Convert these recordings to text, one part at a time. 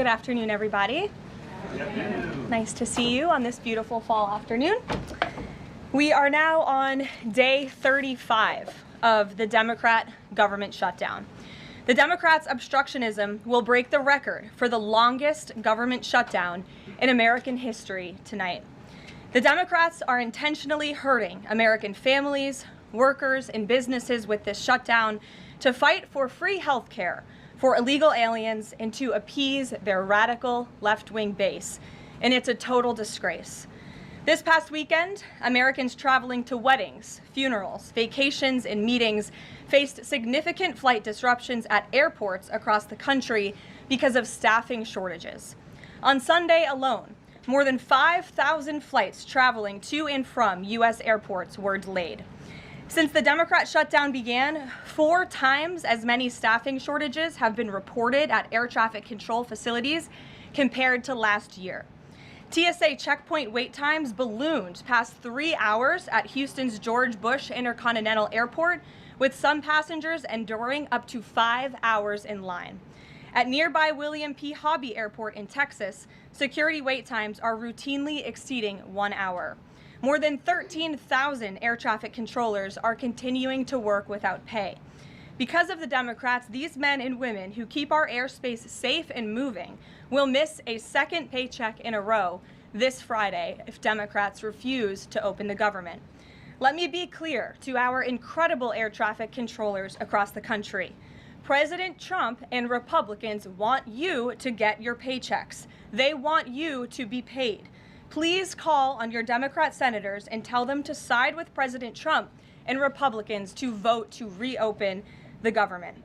Good afternoon, everybody. Nice to see you on this beautiful fall afternoon. We are now on day 35 of the Democrat government shutdown. The Democrats' obstructionism will break the record for the longest government shutdown in American history tonight. The Democrats are intentionally hurting American families, workers, and businesses with this shutdown to fight for free health care for illegal aliens and to appease their radical left-wing base. And it's a total disgrace. This past weekend, Americans traveling to weddings, funerals, vacations, and meetings faced significant flight disruptions at airports across the country because of staffing shortages. On Sunday alone, more than 5,000 flights traveling to and from U.S. airports were delayed. Since the Democrat shutdown began, 4 times as many staffing shortages have been reported at air traffic control facilities compared to last year. TSA checkpoint wait times ballooned past 3 hours at Houston's George Bush Intercontinental Airport, with some passengers enduring up to 5 hours in line. At nearby William P. Hobby Airport in Texas, security wait times are routinely exceeding 1 hour. More than 13,000 air traffic controllers are continuing to work without pay. Because of the Democrats, these men and women who keep our airspace safe and moving will miss a second paycheck in a row this Friday if Democrats refuse to open the government. Let me be clear to our incredible air traffic controllers across the country. President Trump and Republicans want you to get your paychecks. They want you to be paid. Please call on your Democrat senators and tell them to side with President Trump and Republicans to vote to reopen the government.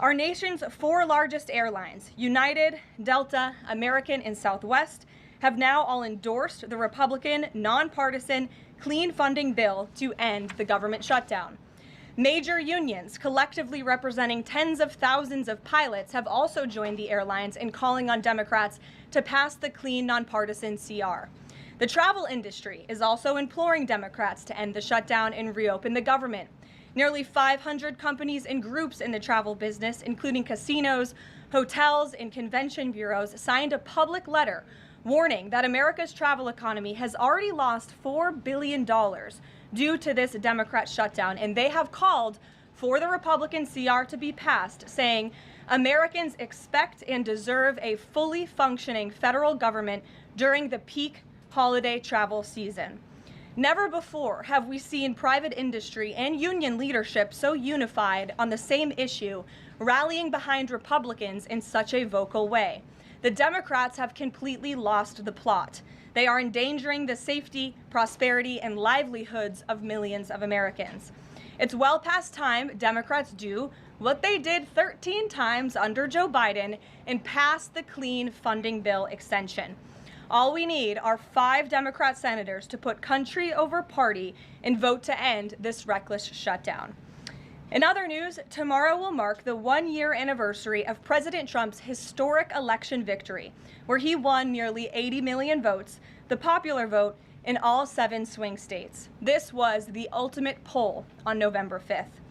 Our nation's 4 largest airlines, United, Delta, American, and Southwest, have now all endorsed the Republican, nonpartisan, clean funding bill to end the government shutdown. Major unions, collectively representing tens of thousands of pilots, have also joined the airlines in calling on Democrats to pass the clean, nonpartisan CR. The travel industry is also imploring Democrats to end the shutdown and reopen the government. Nearly 500 companies and groups in the travel business, including casinos, hotels, and convention bureaus, signed a public letter warning that America's travel economy has already lost $4 billion due to this Democrat shutdown, and they have called for the Republican CR to be passed, saying Americans expect and deserve a fully functioning federal government during the peak holiday travel season. Never before have we seen private industry and union leadership so unified on the same issue, rallying behind Republicans in such a vocal way. The Democrats have completely lost the plot. They are endangering the safety, prosperity, and livelihoods of millions of Americans. It's well past time Democrats do what they did 13 times under Joe Biden and pass the clean funding bill extension. All we need are 5 Democrat senators to put country over party and vote to end this reckless shutdown. In other news, tomorrow will mark the 1-year anniversary of President Trump's historic election victory, where he won nearly 80 million votes, the popular vote, in all 7 swing states. This was the ultimate poll on November 5th.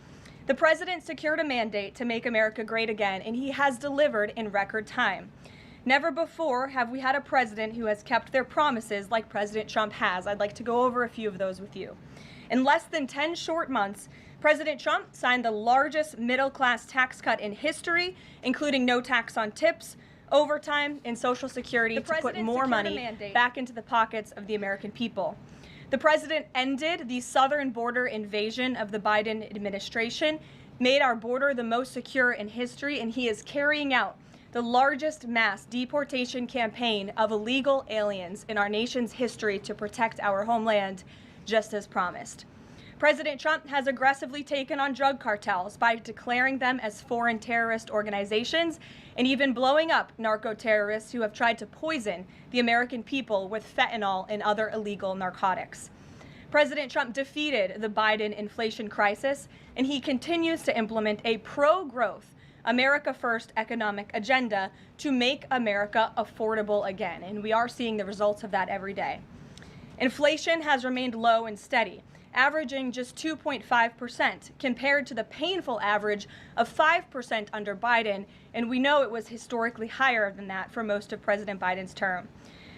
The president secured a mandate to make America great again, and he has delivered in record time. Never before have we had a president who has kept their promises like President Trump has. I'd like to go over a few of those with you. In less than 10 short months, President Trump signed the largest middle-class tax cut in history, including no tax on tips, overtime, and Social Security to put more money back into the pockets of the American people. The president ended the southern border invasion of the Biden administration, made our border the most secure in history, and he is carrying out the largest mass deportation campaign of illegal aliens in our nation's history to protect our homeland, just as promised. President Trump has aggressively taken on drug cartels by declaring them as foreign terrorist organizations and even blowing up narco-terrorists who have tried to poison the American people with fentanyl and other illegal narcotics. President Trump defeated the Biden inflation crisis, and he continues to implement a pro-growth, America First economic agenda to make America affordable again, and we are seeing the results of that every day. Inflation has remained low and steady, averaging just 2.5% compared to the painful average of 5% under Biden, and we know it was historically higher than that for most of President Biden's term.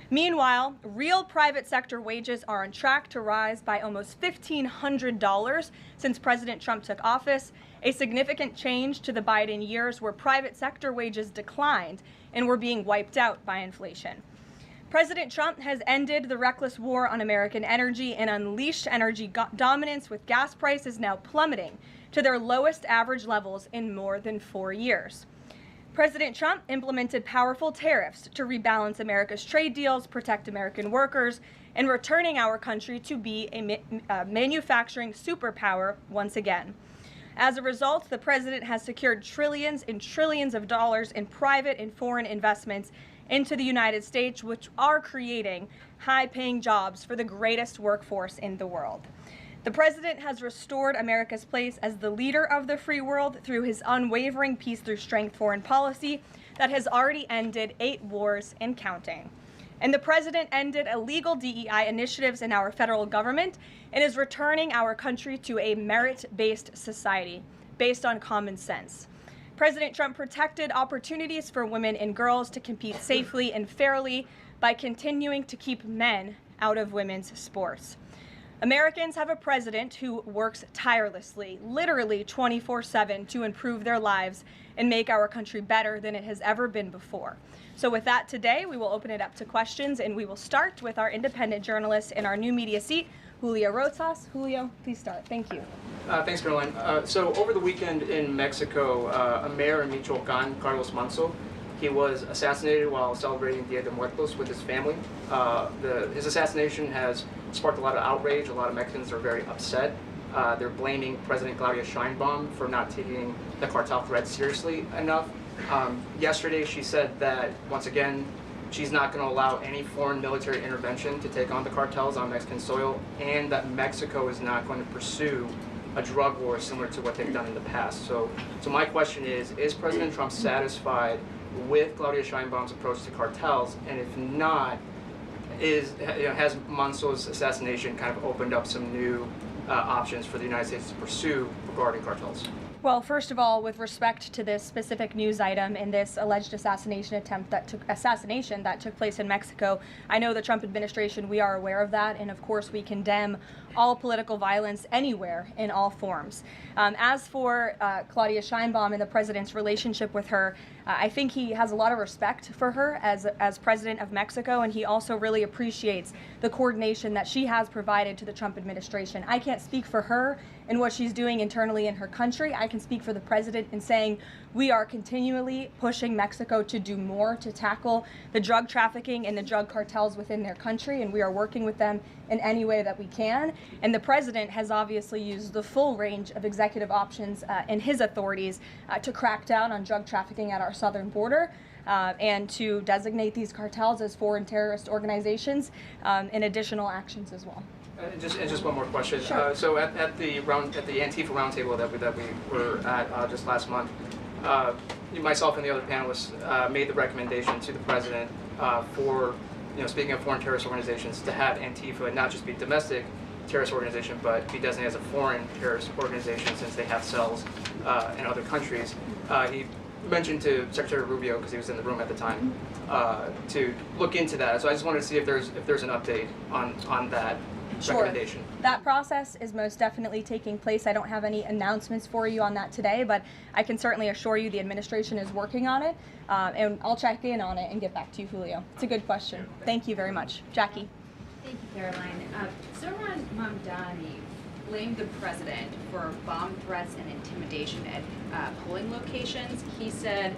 Meanwhile, real private sector wages are on track to rise by almost $1,500 since President Trump took office, a significant change to the Biden years where private sector wages declined and were being wiped out by inflation. President Trump has ended the reckless war on American energy and unleashed energy dominance, with gas prices now plummeting to their lowest average levels in more than 4 years. President Trump implemented powerful tariffs to rebalance America's trade deals, protect American workers, and returning our country to be a manufacturing superpower once again. As a result, the president has secured trillions and trillions of dollars in private and foreign investments into the United States, which are creating high-paying jobs for the greatest workforce in the world. The president has restored America's place as the leader of the free world through his unwavering peace through strength foreign policy that has already ended 8 wars and counting. And the president ended illegal DEI initiatives in our federal government and is returning our country to a merit-based society based on common sense. President Trump protected opportunities for women and girls to compete safely and fairly by continuing to keep men out of women's sports. Americans have a president who works tirelessly, literally 24/7, to improve their lives and make our country better than it has ever been before. So with that, today we will open it up to questions, and we will start with our independent journalist in our new media seat, Julio Rosas. Julio, please start. Thank you. Thanks, Caroline. So over the weekend in Mexico, a mayor in Michoacan, Carlos Manso, he was assassinated while celebrating Dia de Muertos with his family. His assassination has sparked a lot of outrage. A lot of Mexicans are very upset. They're blaming President Claudia Sheinbaum for not taking the cartel threat seriously enough. Yesterday, she said that, once again, she's not going to allow any foreign military intervention to take on the cartels on Mexican soil, and that Mexico is not going to pursue a drug war similar to what they've done in the past. So my question is President Trump satisfied with Claudia Sheinbaum's approach to cartels? And if not, has Manso's assassination kind of opened up some new options for the United States to pursue regarding cartels? Well, first of all, with respect to this specific news item and this alleged assassination that took place in Mexico, I know the Trump administration, we are aware of that, and of course we condemn all political violence anywhere in all forms. As for Claudia Sheinbaum and the president's relationship with her, I think he has a lot of respect for her as president of Mexico, and he also really appreciates the coordination that she has provided to the Trump administration. I can't speak for her and what she's doing internally in her country. I can speak for the president in saying we are continually pushing Mexico to do more to tackle the drug trafficking and the drug cartels within their country, and we are working with them in any way that we can. And the president has obviously used the full range of executive options in his authorities to crack down on drug trafficking at our southern border. And to designate these cartels as foreign terrorist organizations, and additional actions as well. Just one more question. Sure. So at the Antifa roundtable that we were at just last month, myself and the other panelists made the recommendation to the president for, speaking of foreign terrorist organizations, to have Antifa not just be domestic terrorist organization, but be designated as a foreign terrorist organization since they have cells in other countries. He mentioned to Secretary Rubio, because he was in the room at the time, to look into that. So I just wanted to see if there's an update on that. Sure. That process is most definitely taking place. I don't have any announcements for you on that today, but I can certainly assure you the administration is working on it, and I'll check in on it and get back to you, Julio. It's a good question. Thank you very much. Jackie. Thank you, Caroline. Zoran Mamdani blamed the president for bomb threats and intimidation at polling locations. He said,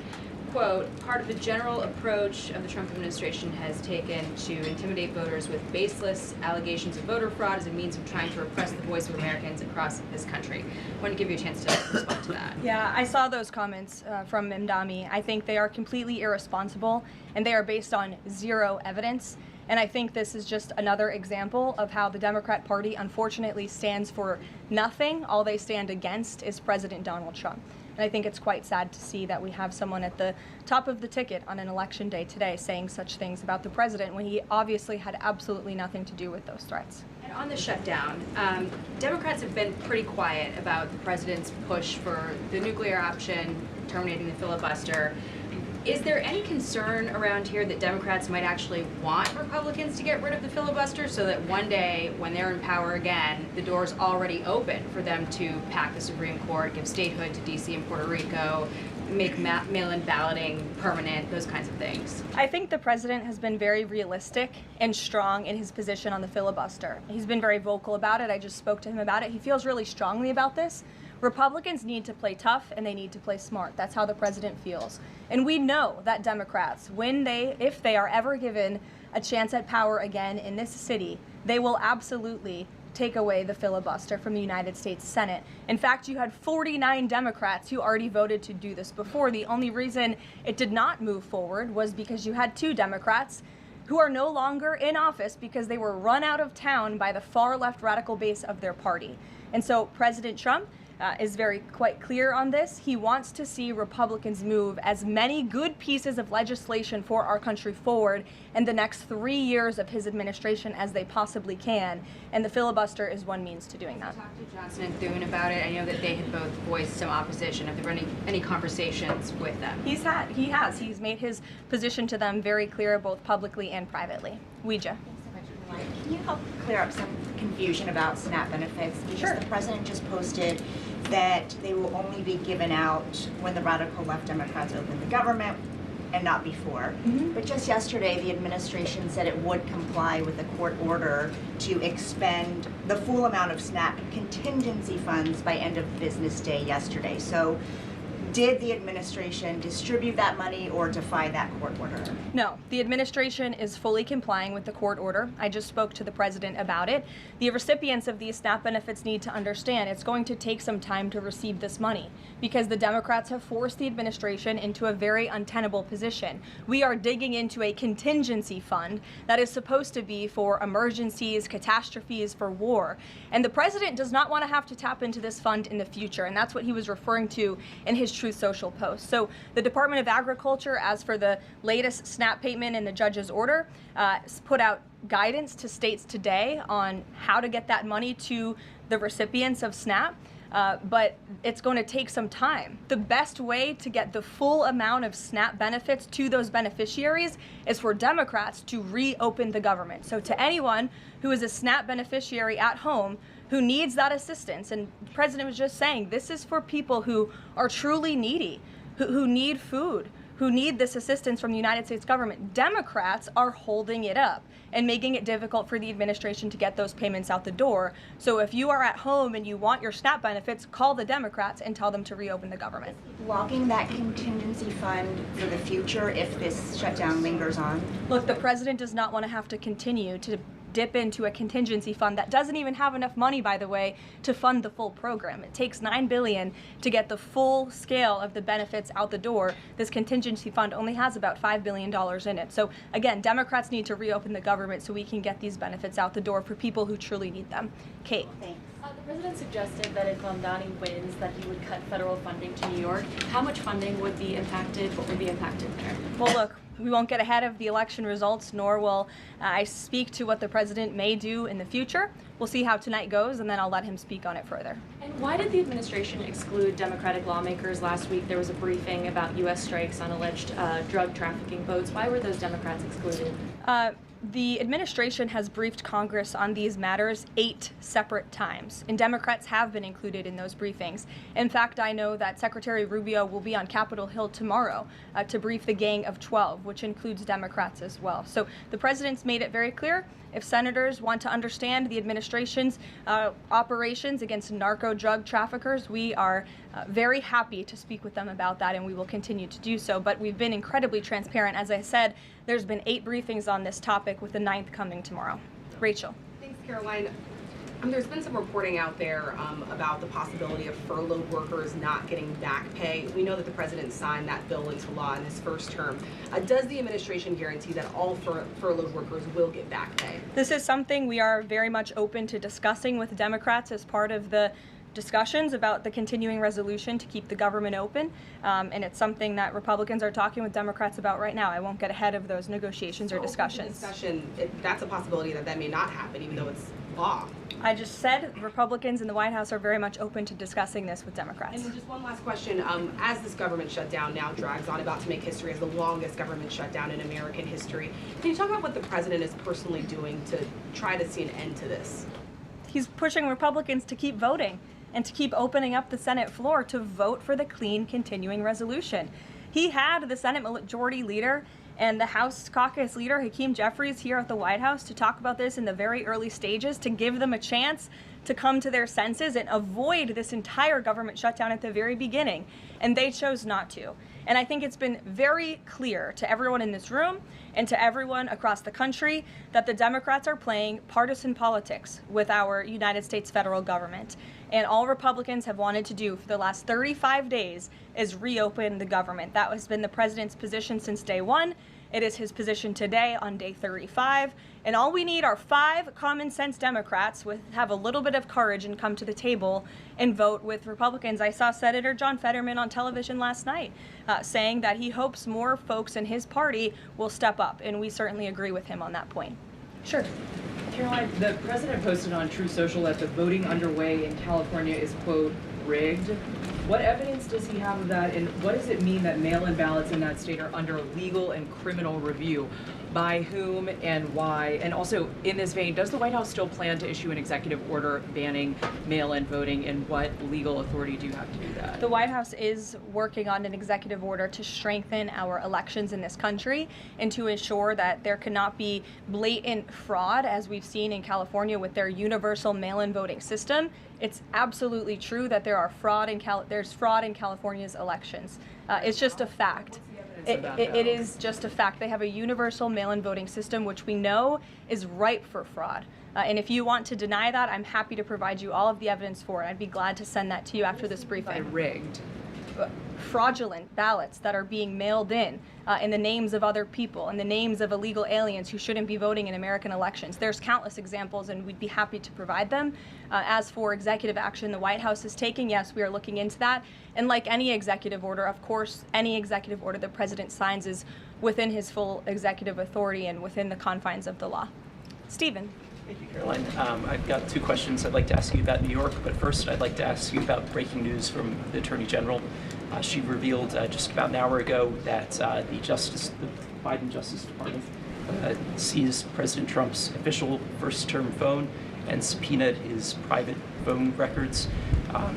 quote, part of the general approach of the Trump administration has taken to intimidate voters with baseless allegations of voter fraud as a means of trying to repress the voice of Americans across this country. I want to give you a chance to respond to that. Yeah, I saw those comments from Mamdani. I think they are completely irresponsible, and they are based on zero evidence. And I think this is just another example of how the Democrat Party unfortunately stands for nothing. All they stand against is President Donald Trump. And I think it's quite sad to see that we have someone at the top of the ticket on an election day today saying such things about the president when he obviously had absolutely nothing to do with those threats. And on the shutdown, Democrats have been pretty quiet about the president's push for the nuclear option, terminating the filibuster. Is there any concern around here that Democrats might actually want Republicans to get rid of the filibuster so that one day, when they're in power again, the door's already open for them to pack the Supreme Court, give statehood to D.C. and Puerto Rico, make mail-in balloting permanent, those kinds of things? I think the president has been very realistic and strong in his position on the filibuster. He's been very vocal about it. I just spoke to him about it. He feels really strongly about this. Republicans need to play tough and they need to play smart. That's how the president feels. And we know that Democrats, if they are ever given a chance at power again in this city, they will absolutely take away the filibuster from the United States Senate. In fact, you had 49 Democrats who already voted to do this before. The only reason it did not move forward was because you had 2 Democrats who are no longer in office because they were run out of town by the far left radical base of their party. And so President Trump is quite clear on this. He wants to see Republicans move as many good pieces of legislation for our country forward in the next 3 years of his administration as they possibly can, and the filibuster is one means to doing that. Talked to Johnson and Thune about it. I know that they had both voiced some opposition. Have there been any conversations with them? He has. He's made his position to them very clear, both publicly and privately. Ouija. Can you help clear up some confusion about SNAP benefits? Because Sure. The president just posted that they will only be given out when the radical left Democrats open the government and not before. But just yesterday, the administration said it would comply with a court order to expend the full amount of SNAP contingency funds by end of business day yesterday. So did the administration distribute that money or defy that court order? No, the administration is fully complying with the court order. I just spoke to the president about it. The recipients of these SNAP benefits need to understand it's going to take some time to receive this money because the Democrats have forced the administration into a very untenable position. We are digging into a contingency fund that is supposed to be for emergencies, catastrophes, for war. And the president does not want to have to tap into this fund in the future, and that's what he was referring to in his Truth Social post. So the Department of Agriculture, as for the latest SNAP payment in the judge's order, put out guidance to states today on how to get that money to the recipients of SNAP. But it's going to take some time. The best way to get the full amount of SNAP benefits to those beneficiaries is for Democrats to reopen the government. So to anyone who is a SNAP beneficiary at home who needs that assistance, and the president was just saying, this is for people who are truly needy, who need food, who need this assistance from the United States government. Democrats are holding it up and making it difficult for the administration to get those payments out the door. So if you are at home and you want your SNAP benefits, call the Democrats and tell them to reopen the government. Blocking that contingency fund for the future if this shutdown lingers on? Look, the president does not want to have to continue to dip into a contingency fund that doesn't even have enough money, by the way, to fund the full program. It takes $9 billion to get the full scale of the benefits out the door. This contingency fund only has about $5 billion in it. So again, Democrats need to reopen the government so we can get these benefits out the door for people who truly need them. Kate. Thanks. The president suggested that if Mamdani wins, that he would cut federal funding to New York. How much funding would be impacted? What would be impacted there? Well, look, we won't get ahead of the election results, nor will I speak to what the president may do in the future. We'll see how tonight goes, and then I'll let him speak on it further. And why did the administration exclude Democratic lawmakers? Last week there was a briefing about U.S. strikes on alleged drug trafficking boats. Why were those Democrats excluded? The administration has briefed Congress on these matters 8 separate times, and Democrats have been included in those briefings. In fact, I know that Secretary Rubio will be on Capitol Hill tomorrow to brief the Gang of 12, which includes Democrats as well. So the president's made it very clear, if senators want to understand the administration's operations against narco-drug traffickers, we are very happy to speak with them about that, and we will continue to do so. But we've been incredibly transparent. As I said, there's been 8 briefings on this topic, with the 9th coming tomorrow. Rachel. Thanks, Caroline. There's been some reporting out there about the possibility of furloughed workers not getting back pay. We know that the president signed that bill into law in his first term. Does the administration guarantee that all furloughed workers will get back pay? This is something we are very much open to discussing with Democrats as part of the discussions about the continuing resolution to keep the government open, and it's something that Republicans are talking with Democrats about right now. I won't get ahead of those negotiations or discussions. That's a possibility that may not happen, even though it's law. I just said Republicans in the White House are very much open to discussing this with Democrats. And just one last question. As this government shutdown now drags on, about to make history as the longest government shutdown in American history, can you talk about what the president is personally doing to try to see an end to this? He's pushing Republicans to keep voting and to keep opening up the Senate floor to vote for the clean continuing resolution. He had the Senate Majority Leader and the House Caucus Leader, Hakeem Jeffries, here at the White House to talk about this in the very early stages, to give them a chance to come to their senses and avoid this entire government shutdown at the very beginning. And they chose not to. And I think it's been very clear to everyone in this room and to everyone across the country that the Democrats are playing partisan politics with our United States federal government. And all Republicans have wanted to do for the last 35 days is reopen the government. That has been the president's position since day one. It is his position today on day 35. And all we need are 5 common sense Democrats with have a little bit of courage and come to the table and vote with Republicans. I saw Senator John Fetterman on television last night saying that he hopes more folks in his party will step up. And we certainly agree with him on that point. Sure. Caroline, the president posted on True Social that the voting underway in California is, quote, rigged. What evidence does he have of that, and what does it mean that mail-in ballots in that state are under legal and criminal review? By whom and why? And also, in this vein, does the White House still plan to issue an executive order banning mail-in voting, and what legal authority do you have to do that? The White House is working on an executive order to strengthen our elections in this country and to ensure that there cannot be blatant fraud, as we've seen in California with their universal mail-in voting system. It's absolutely true that there's fraud in California's elections. It's just a fact. It is just a fact. They have a universal mail-in voting system, which we know is ripe for fraud. And if you want to deny that, I'm happy to provide you all of the evidence for it. I'd be glad to send that to you after this briefing. Rigged. Fraudulent ballots that are being mailed in the names of other people, in the names of illegal aliens who shouldn't be voting in American elections. There's countless examples, and we'd be happy to provide them. As for executive action the White House is taking, yes, we are looking into that. And like any executive order, of course, any executive order the president signs is within his full executive authority and within the confines of the law. Stephen. Thank you, Caroline. I've got 2 questions I'd like to ask you about New York, but first I'd like to ask you about breaking news from the Attorney General. She revealed just about an hour ago that the Biden Justice Department seized President Trump's official first-term phone and subpoenaed his private phone records.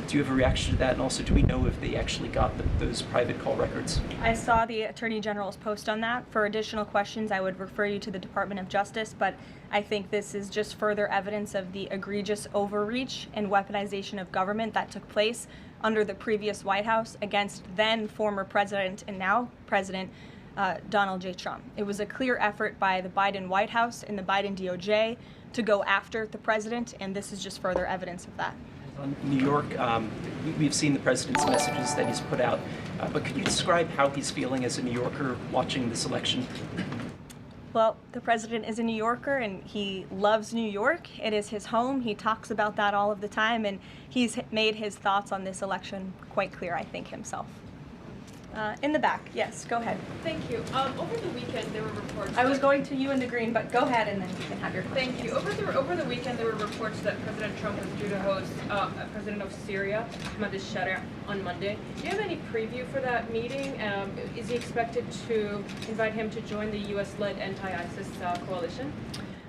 Do you have a reaction to that? And also, do we know if they actually got those private call records? I saw the Attorney General's post on that. For additional questions, I would refer you to the Department of Justice, but I think this is just further evidence of the egregious overreach and weaponization of government that took place under the previous White House against then former President and now President Donald J. Trump. It was a clear effort by the Biden White House and the Biden DOJ to go after the president, and this is just further evidence of that. On New York, we've seen the president's messages that he's put out, but could you describe how he's feeling as a New Yorker watching this election? Well, the president is a New Yorker and he loves New York. It is his home. He talks about that all of the time, and he's made his thoughts on this election quite clear, I think, himself. In the back, yes, go ahead. Thank you. Over the weekend, there were reports. I was going to you in the green, but go ahead and then you can have your question. Thank you. Over the weekend, there were reports that President Trump was due to host President of Syria, Ahmadinejad, on Monday. Do you have any preview for that meeting? Is he expected to invite him to join the U.S.-led anti-ISIS coalition?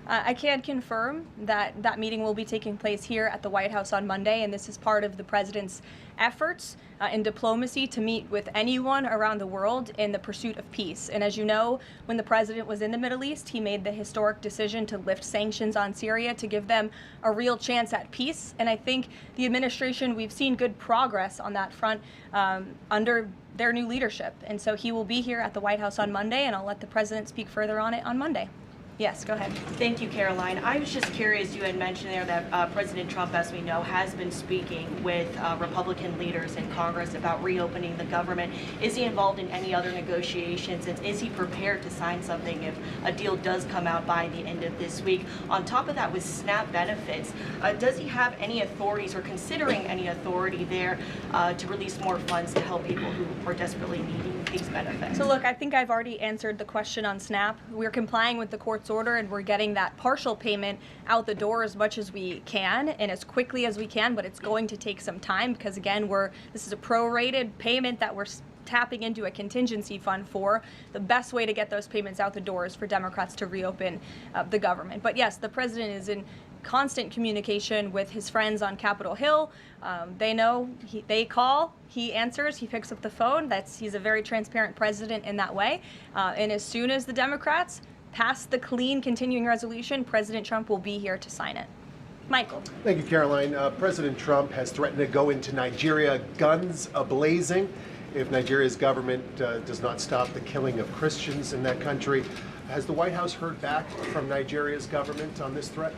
I can confirm that that meeting will be taking place here at the White House on Monday, and this is part of the president's efforts in diplomacy to meet with anyone around the world in the pursuit of peace. And as you know, when the president was in the Middle East, he made the historic decision to lift sanctions on Syria to give them a real chance at peace. And I think the administration, we've seen good progress on that front under their new leadership. And so he will be here at the White House on Monday, and I'll let the president speak further on it on Monday. Yes, go ahead. Thank you, Caroline. I was just curious, you had mentioned there that President Trump, as we know, has been speaking with Republican leaders in Congress about reopening the government. Is he involved in any other negotiations, and is he prepared to sign something if a deal does come out by the end of this week? On top of that, with SNAP benefits, does he have any authorities or considering any authority there to release more funds to help people who are desperately needing these benefits? So look, I think I've already answered the question on SNAP. We're complying with the court's order, and we're getting that partial payment out the door as much as we can and as quickly as we can, but it's going to take some time because, again, this is a prorated payment that we're tapping into a contingency fund for. The best way to get those payments out the door is for Democrats to reopen the government. But yes, the president is in constant communication with his friends on Capitol Hill. They know, they call, he answers, he picks up the phone. He's a very transparent president in that way. And as soon as the Democrats pass the clean continuing resolution, President Trump will be here to sign it. Michael. Thank you, Caroline. President Trump has threatened to go into Nigeria guns ablazing if Nigeria's government does not stop the killing of Christians in that country. Has the White House heard back from Nigeria's government on this threat?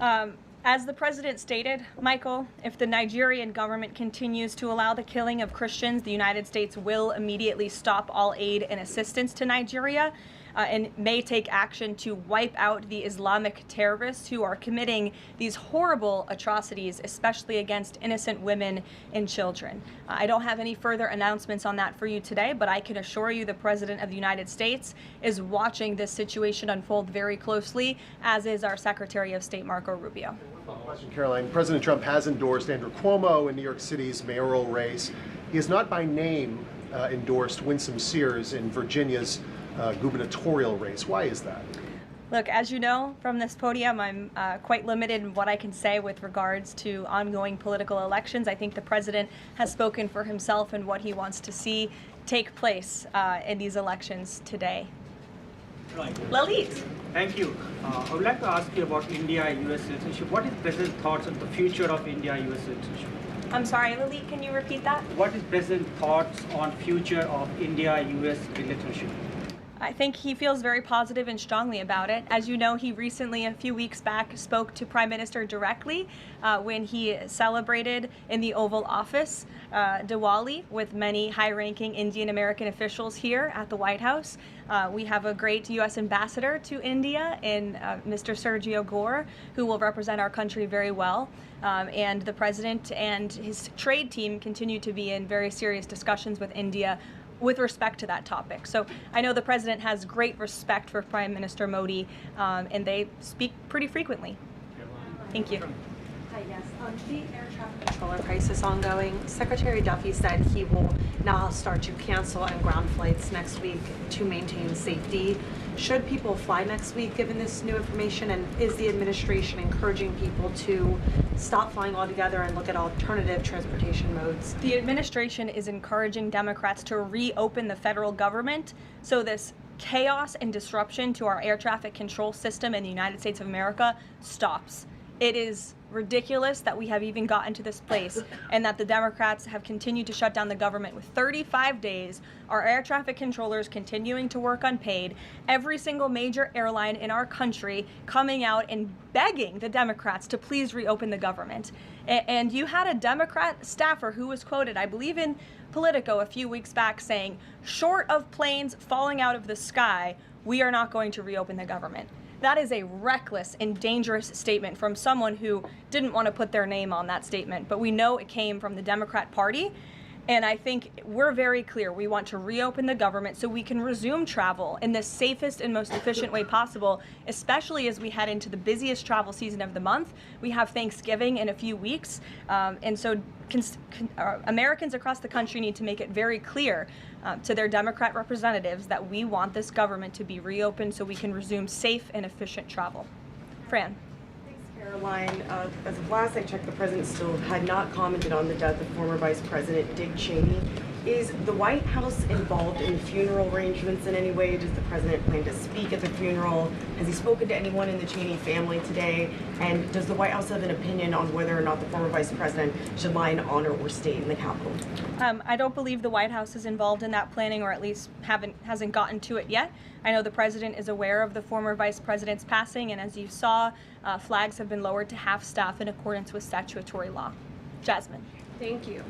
As the president stated, Michael, if the Nigerian government continues to allow the killing of Christians, the United States will immediately stop all aid and assistance to Nigeria and may take action to wipe out the Islamic terrorists who are committing these horrible atrocities, especially against innocent women and children. I don't have any further announcements on that for you today, but I can assure you the President of the United States is watching this situation unfold very closely, as is our Secretary of State, Marco Rubio. Question, Caroline. President Trump has endorsed Andrew Cuomo in New York City's mayoral race. He has not by name endorsed Winsome Sears in Virginia's gubernatorial race. Why is that? Look, as you know from this podium, I'm quite limited in what I can say with regards to ongoing political elections. I think the president has spoken for himself and what he wants to see take place in these elections today. Right. Lalit. Thank you. I would like to ask you about India-US citizenship. What is President's thoughts on the future of India-US citizenship? I'm sorry, Lalit, can you repeat that? What is President's thoughts on future of India-US relationship? I think he feels very positive and strongly about it. As you know, he recently, a few weeks back, spoke to Prime Minister directly when he celebrated in the Oval Office Diwali with many high-ranking Indian American officials here at the White House. We have a great U.S. ambassador to India in Mr. Sergio Gore, who will represent our country very well. And the president and his trade team continue to be in very serious discussions with India with respect to that topic. So I know the president has great respect for Prime Minister Modi, and they speak pretty frequently. Thank you. Hi, yes. The air traffic controller crisis ongoing. Secretary Duffy said he will now start to cancel and ground flights next week to maintain safety. Should people fly next week given this new information, and is the administration encouraging people to stop flying altogether and look at alternative transportation modes? The administration is encouraging Democrats to reopen the federal government so this chaos and disruption to our air traffic control system in the United States of America stops. It is ridiculous that we have even gotten to this place and that the Democrats have continued to shut down the government with 35 days, our air traffic controllers continuing to work unpaid, every single major airline in our country coming out and begging the Democrats to please reopen the government. And you had a Democrat staffer who was quoted, I believe in Politico a few weeks back, saying, short of planes falling out of the sky, we are not going to reopen the government. That is a reckless and dangerous statement from someone who didn't want to put their name on that statement, but we know it came from the Democrat Party. And I think we're very clear. We want to reopen the government so we can resume travel in the safest and most efficient way possible, especially as we head into the busiest travel season of the month. We have Thanksgiving in a few weeks. And so Americans across the country need to make it very clear to their Democrat representatives that we want this government to be reopened so we can resume safe and efficient travel. Fran. Caroline, as of last I checked, the president still had not commented on the death of former Vice President Dick Cheney. Is the White House involved in funeral arrangements in any way? Does the president plan to speak at the funeral? Has he spoken to anyone in the Cheney family today? And does the White House have an opinion on whether or not the former vice president should lie in honor or stay in the Capitol? I don't believe the White House is involved in that planning, or at least hasn't gotten to it yet. I know the president is aware of the former vice president's passing, and as you saw, flags have been lowered to half staff in accordance with statutory law. Jasmine. Thank you.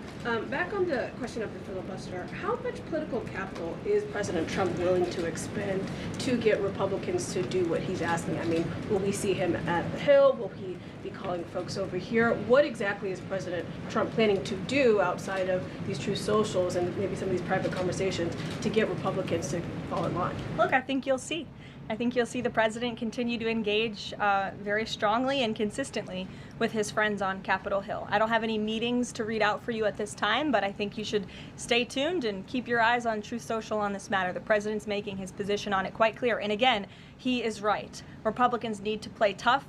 Back on the question of the filibuster, how much political capital is President Trump willing to expend to get Republicans to do what he's asking? I mean, will we see him at the Hill? Will he be calling folks over here? What exactly is President Trump planning to do outside of these true socials and maybe some of these private conversations to get Republicans to fall in line? Look, I think you'll see. I think you'll see the president continue to engage very strongly and consistently with his friends on Capitol Hill. I don't have any meetings to read out for you at this time, but I think you should stay tuned and keep your eyes on Truth Social on this matter. The president's making his position on it quite clear. And again, he is right. Republicans need to play tough.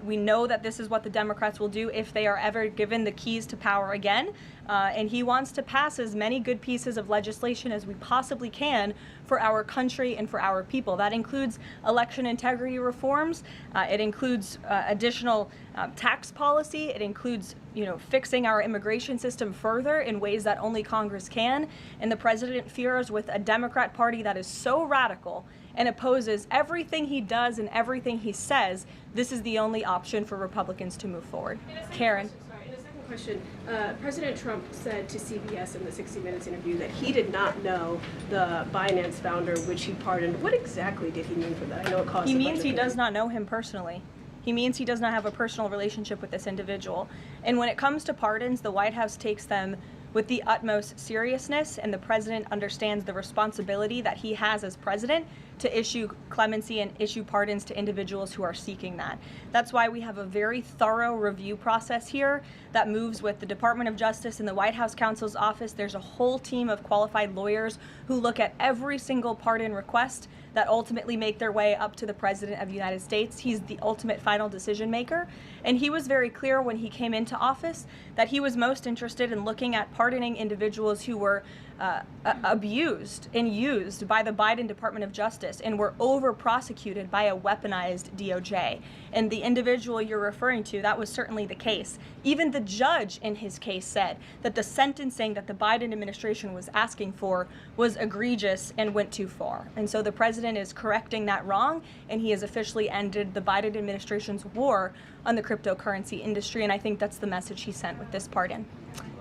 We know that this is what the Democrats will do if they are ever given the keys to power again. And he wants to pass as many good pieces of legislation as we possibly can for our country and for our people. That includes election integrity reforms. It includes additional tax policy. It includes, fixing our immigration system further in ways that only Congress can. And the president fears with a Democrat Party that is so radical and opposes everything he does and everything he says, this is the only option for Republicans to move forward. Karen. Question. President Trump said to CBS in the 60 Minutes interview that he did not know the Binance founder, which he pardoned. What exactly did he mean for that? I know it caused. He means he does not know him personally. He means he does not have a personal relationship with this individual. And when it comes to pardons, the White House takes them with the utmost seriousness, and the president understands the responsibility that he has as president to issue clemency and issue pardons to individuals who are seeking that. That's why we have a very thorough review process here that moves with the Department of Justice and the White House counsel's office. There's a whole team of qualified lawyers who look at every single pardon request that ultimately make their way up to the President of the United States. He's the ultimate final decision maker. And he was very clear when he came into office that he was most interested in looking at pardoning individuals who were abused and used by the Biden Department of Justice and were over-prosecuted by a weaponized DOJ. And the individual you're referring to, that was certainly the case. Even the judge in his case said that the sentencing that the Biden administration was asking for was egregious and went too far. And so the president is correcting that wrong, and he has officially ended the Biden administration's war on the cryptocurrency industry, and I think that's the message he sent with this pardon.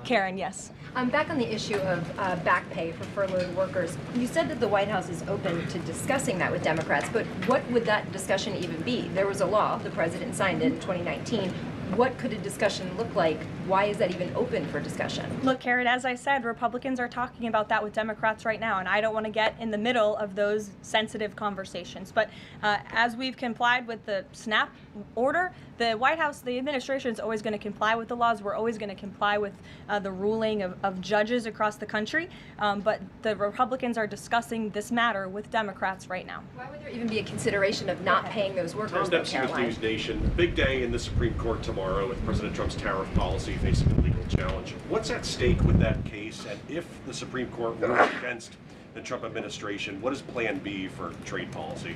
Karen, yes. Back on the issue of back pay for furloughed workers, you said that the White House is open to discussing that with Democrats, but what would that discussion even be? There was a law, the president signed it in 2019. What could a discussion look like? Why is that even open for discussion? Look, Karen, as I said, Republicans are talking about that with Democrats right now, and I don't want to get in the middle of those sensitive conversations. But as we've complied with the SNAP order, the White House, the administration is always going to comply with the laws. We're always going to comply with the ruling of judges across the country. But the Republicans are discussing this matter with Democrats right now. Why would there even be a consideration of not paying those workers? Tom Dempsey with News Nation. Big day in the Supreme Court tomorrow with President Trump's tariff policy facing a legal challenge. What's at stake with that case? And if the Supreme Court rules against the Trump administration, what is Plan B for trade policy?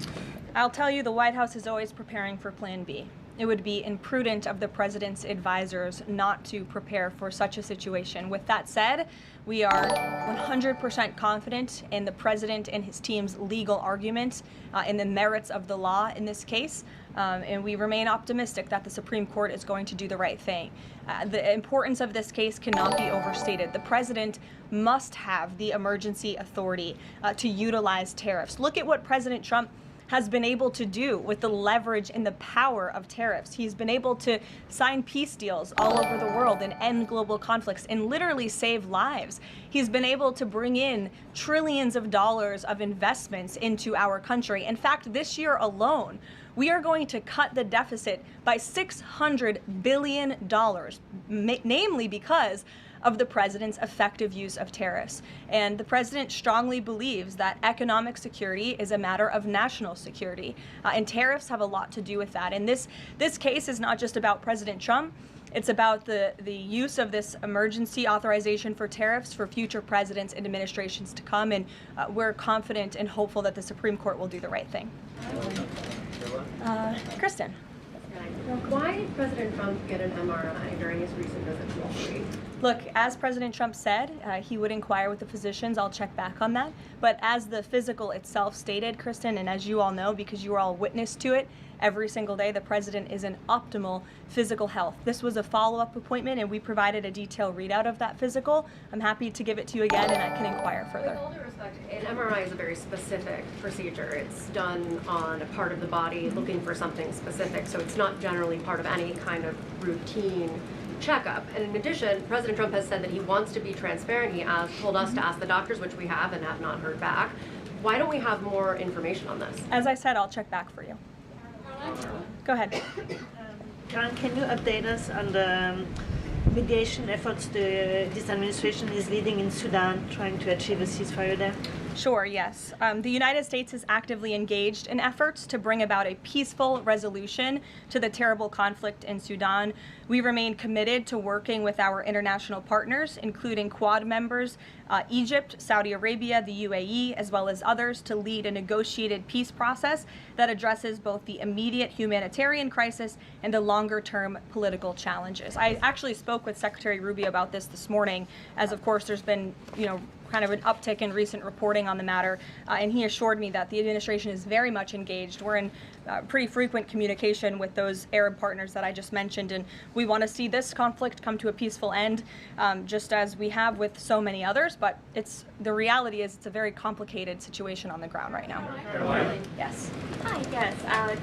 I'll tell you, the White House is always preparing for Plan B. It would be imprudent of the president's advisors not to prepare for such a situation. With that said, we are 100% confident in the president and his team's legal argument in the merits of the law in this case, and we remain optimistic that the Supreme Court is going to do the right thing. The importance of this case cannot be overstated. The president must have the emergency authority to utilize tariffs. Look at what President Trump has been able to do with the leverage and the power of tariffs. He's been able to sign peace deals all over the world and end global conflicts and literally save lives. He's been able to bring in trillions of dollars of investments into our country. In fact, this year alone, we are going to cut the deficit by $600 billion, namely because of the president's effective use of tariffs. And the president strongly believes that economic security is a matter of national security, and tariffs have a lot to do with that. And this case is not just about President Trump. It's about the use of this emergency authorization for tariffs for future presidents and administrations to come, and we're confident and hopeful that the Supreme Court will do the right thing. Kristen. Why did President Trump get an MRI during his recent visit to Wall Street? Look, as President Trump said, he would inquire with the physicians. I'll check back on that. But as the physical itself stated, Kristen, and as you all know, because you were all witness to it, every single day the president is in optimal physical health. This was a follow-up appointment, and we provided a detailed readout of that physical. I'm happy to give it to you again, and I can inquire further. With all due respect, an MRI is a very specific procedure. It's done on a part of the body looking for something specific, so it's not generally part of any kind of routine checkup. And in addition, President Trump has said that he wants to be transparent. He told us to ask the doctors, which we have and have not heard back. Why don't we have more information on this? As I said, I'll check back for you. Go ahead. Karen, can you update us on the mediation efforts this administration is leading in Sudan, trying to achieve a ceasefire there? Sure, yes. The United States is actively engaged in efforts to bring about a peaceful resolution to the terrible conflict in Sudan. We remain committed to working with our international partners, including Quad members, Egypt, Saudi Arabia, the UAE, as well as others, to lead a negotiated peace process that addresses both the immediate humanitarian crisis and the longer-term political challenges. I actually spoke with Secretary Rubio about this morning, as of course there's been, kind of an uptick in recent reporting on the matter, and he assured me that the administration is very much engaged. We're in pretty frequent communication with those Arab partners that I just mentioned, and we want to see this conflict come to a peaceful end, just as we have with so many others, but the reality is it's a very complicated situation on the ground right now. Yes. Hi, yes.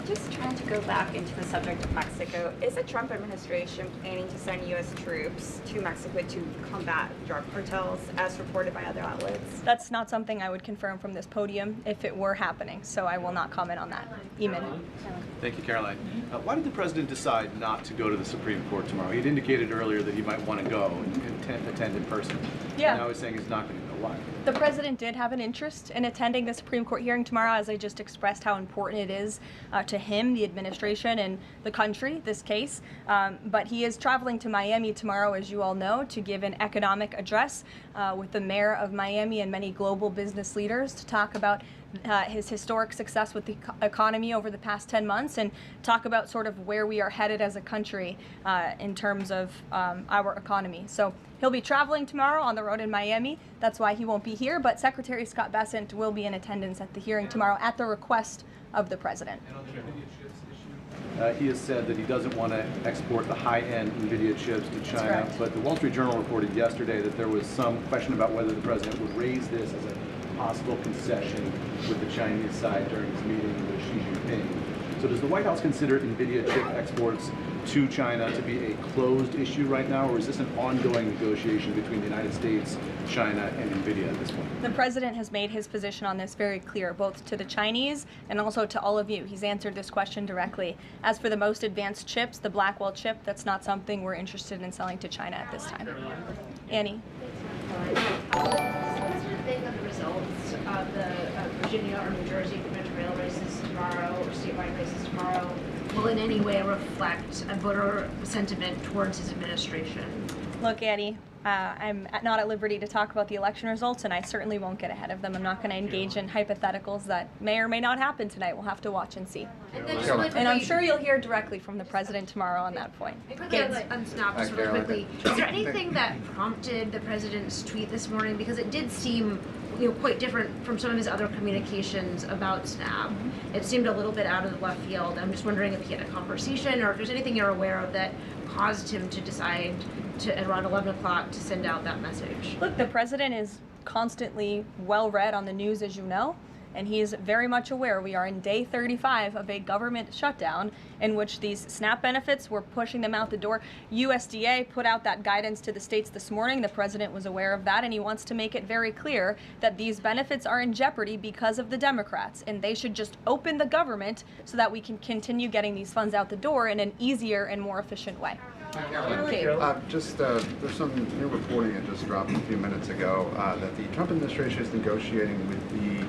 Just trying to go back into the subject of Mexico. Is the Trump administration planning to send U.S. troops to Mexico to combat drug cartels, as reported by other outlets? That's not something I would confirm from this podium if it were happening, so I will not comment on that. Eamon. Thank you, Caroline. Why did the president decide not to go to the Supreme Court tomorrow? He'd indicated earlier that he might want to go and attend in person. Yeah. And now he's saying he's not going to go. Why? The president did have an interest in attending the Supreme Court hearing tomorrow, as I just expressed how important it is to him, the administration, and the country, this case. But he is traveling to Miami tomorrow, as you all know, to give an economic address with the mayor of Miami and many global business leaders to talk about his historic success with the economy over the past 10 months and talk about sort of where we are headed as a country in terms of our economy. So he'll be traveling tomorrow on the road in Miami. That's why he won't be here, but Secretary Scott Bessent will be in attendance at the hearing tomorrow at the request of the president. He has said that he doesn't want to export the high-end NVIDIA chips to China, but the Wall Street Journal reported yesterday that there was some question about whether the president would raise this as a possible concession with the Chinese side during his meeting with Xi Jinping. So does the White House consider NVIDIA chip exports to China to be a closed issue right now, or is this an ongoing negotiation between the United States, China, and NVIDIA at this point? The president has made his position on this very clear, both to the Chinese and also to all of you. He's answered this question directly. As for the most advanced chips, the Blackwell chip, that's not something we're interested in selling to China at this time. Annie. What does the president think of the results of the Virginia or New Jersey gubernatorial races tomorrow, or statewide races tomorrow? Will in any way reflect a voter sentiment towards his administration? Look, Annie, I'm not at liberty to talk about the election results, and I certainly won't get ahead of them. I'm not going to engage in hypotheticals that may or may not happen tonight. We'll have to watch and see. And I'm sure you'll hear directly from the president tomorrow on that point. Quickly on Snap, just really quickly, is there anything that prompted the president's tweet this morning? Because it did seem quite different from some of his other communications about Snap. It seemed a little bit out of the left field. I'm just wondering if he had a conversation or if there's anything you're aware of that caused him to decide to, at around 11 o'clock, to send out that message. Look, the president is constantly well read on the news, as you know, and he is very much aware we are in day 35 of a government shutdown in which these SNAP benefits, we're pushing them out the door. USDA put out that guidance to the states this morning. The president was aware of that, and he wants to make it very clear that these benefits are in jeopardy because of the Democrats, and they should just open the government so that we can continue getting these funds out the door in an easier and more efficient way. There's some new reporting that just dropped a few minutes ago that the Trump administration is negotiating with the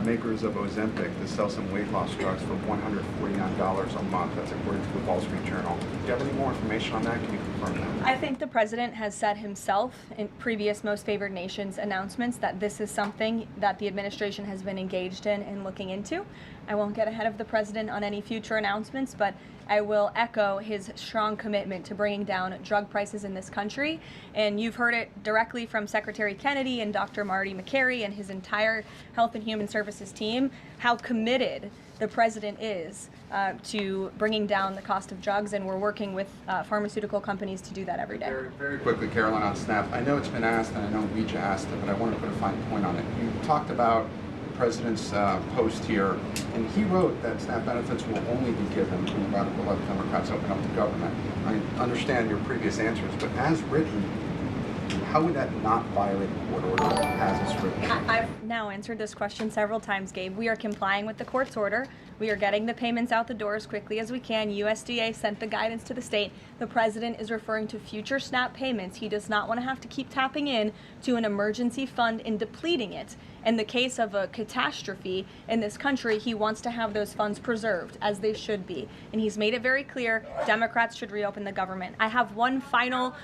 makers of Ozempic to sell some weight loss drugs for $149 a month. That's according to the Wall Street Journal. Do you have any more information on that? Can you Department? I think the president has said himself in previous most favored nations announcements that this is something that the administration has been engaged in and looking into. I won't get ahead of the president on any future announcements, but I will echo his strong commitment to bringing down drug prices in this country. And you've heard it directly from Secretary Kennedy and Dr. Marty McCary and his entire Health and Human Services team, how committed the president is to bringing down the cost of drugs, and we're working with pharmaceutical companies to do that every day. Very quickly, Caroline, on SNAP. I know it's been asked, and I know Vija asked it, but I want to put a fine point on it. You talked about the president's post here, and he wrote that SNAP benefits will only be given when the radical left Democrats open up the government. I understand your previous answers, but as written, how would that not violate the court order as it's written? I've now answered this question several times, Gabe. We are complying with the court's order. We are getting the payments out the door as quickly as we can. USDA sent the guidance to the state. The president is referring to future SNAP payments. He does not want to have to keep tapping in to an emergency fund and depleting it. In the case of a catastrophe in this country, he wants to have those funds preserved, as they should be. And he's made it very clear Democrats should reopen the government. I have one final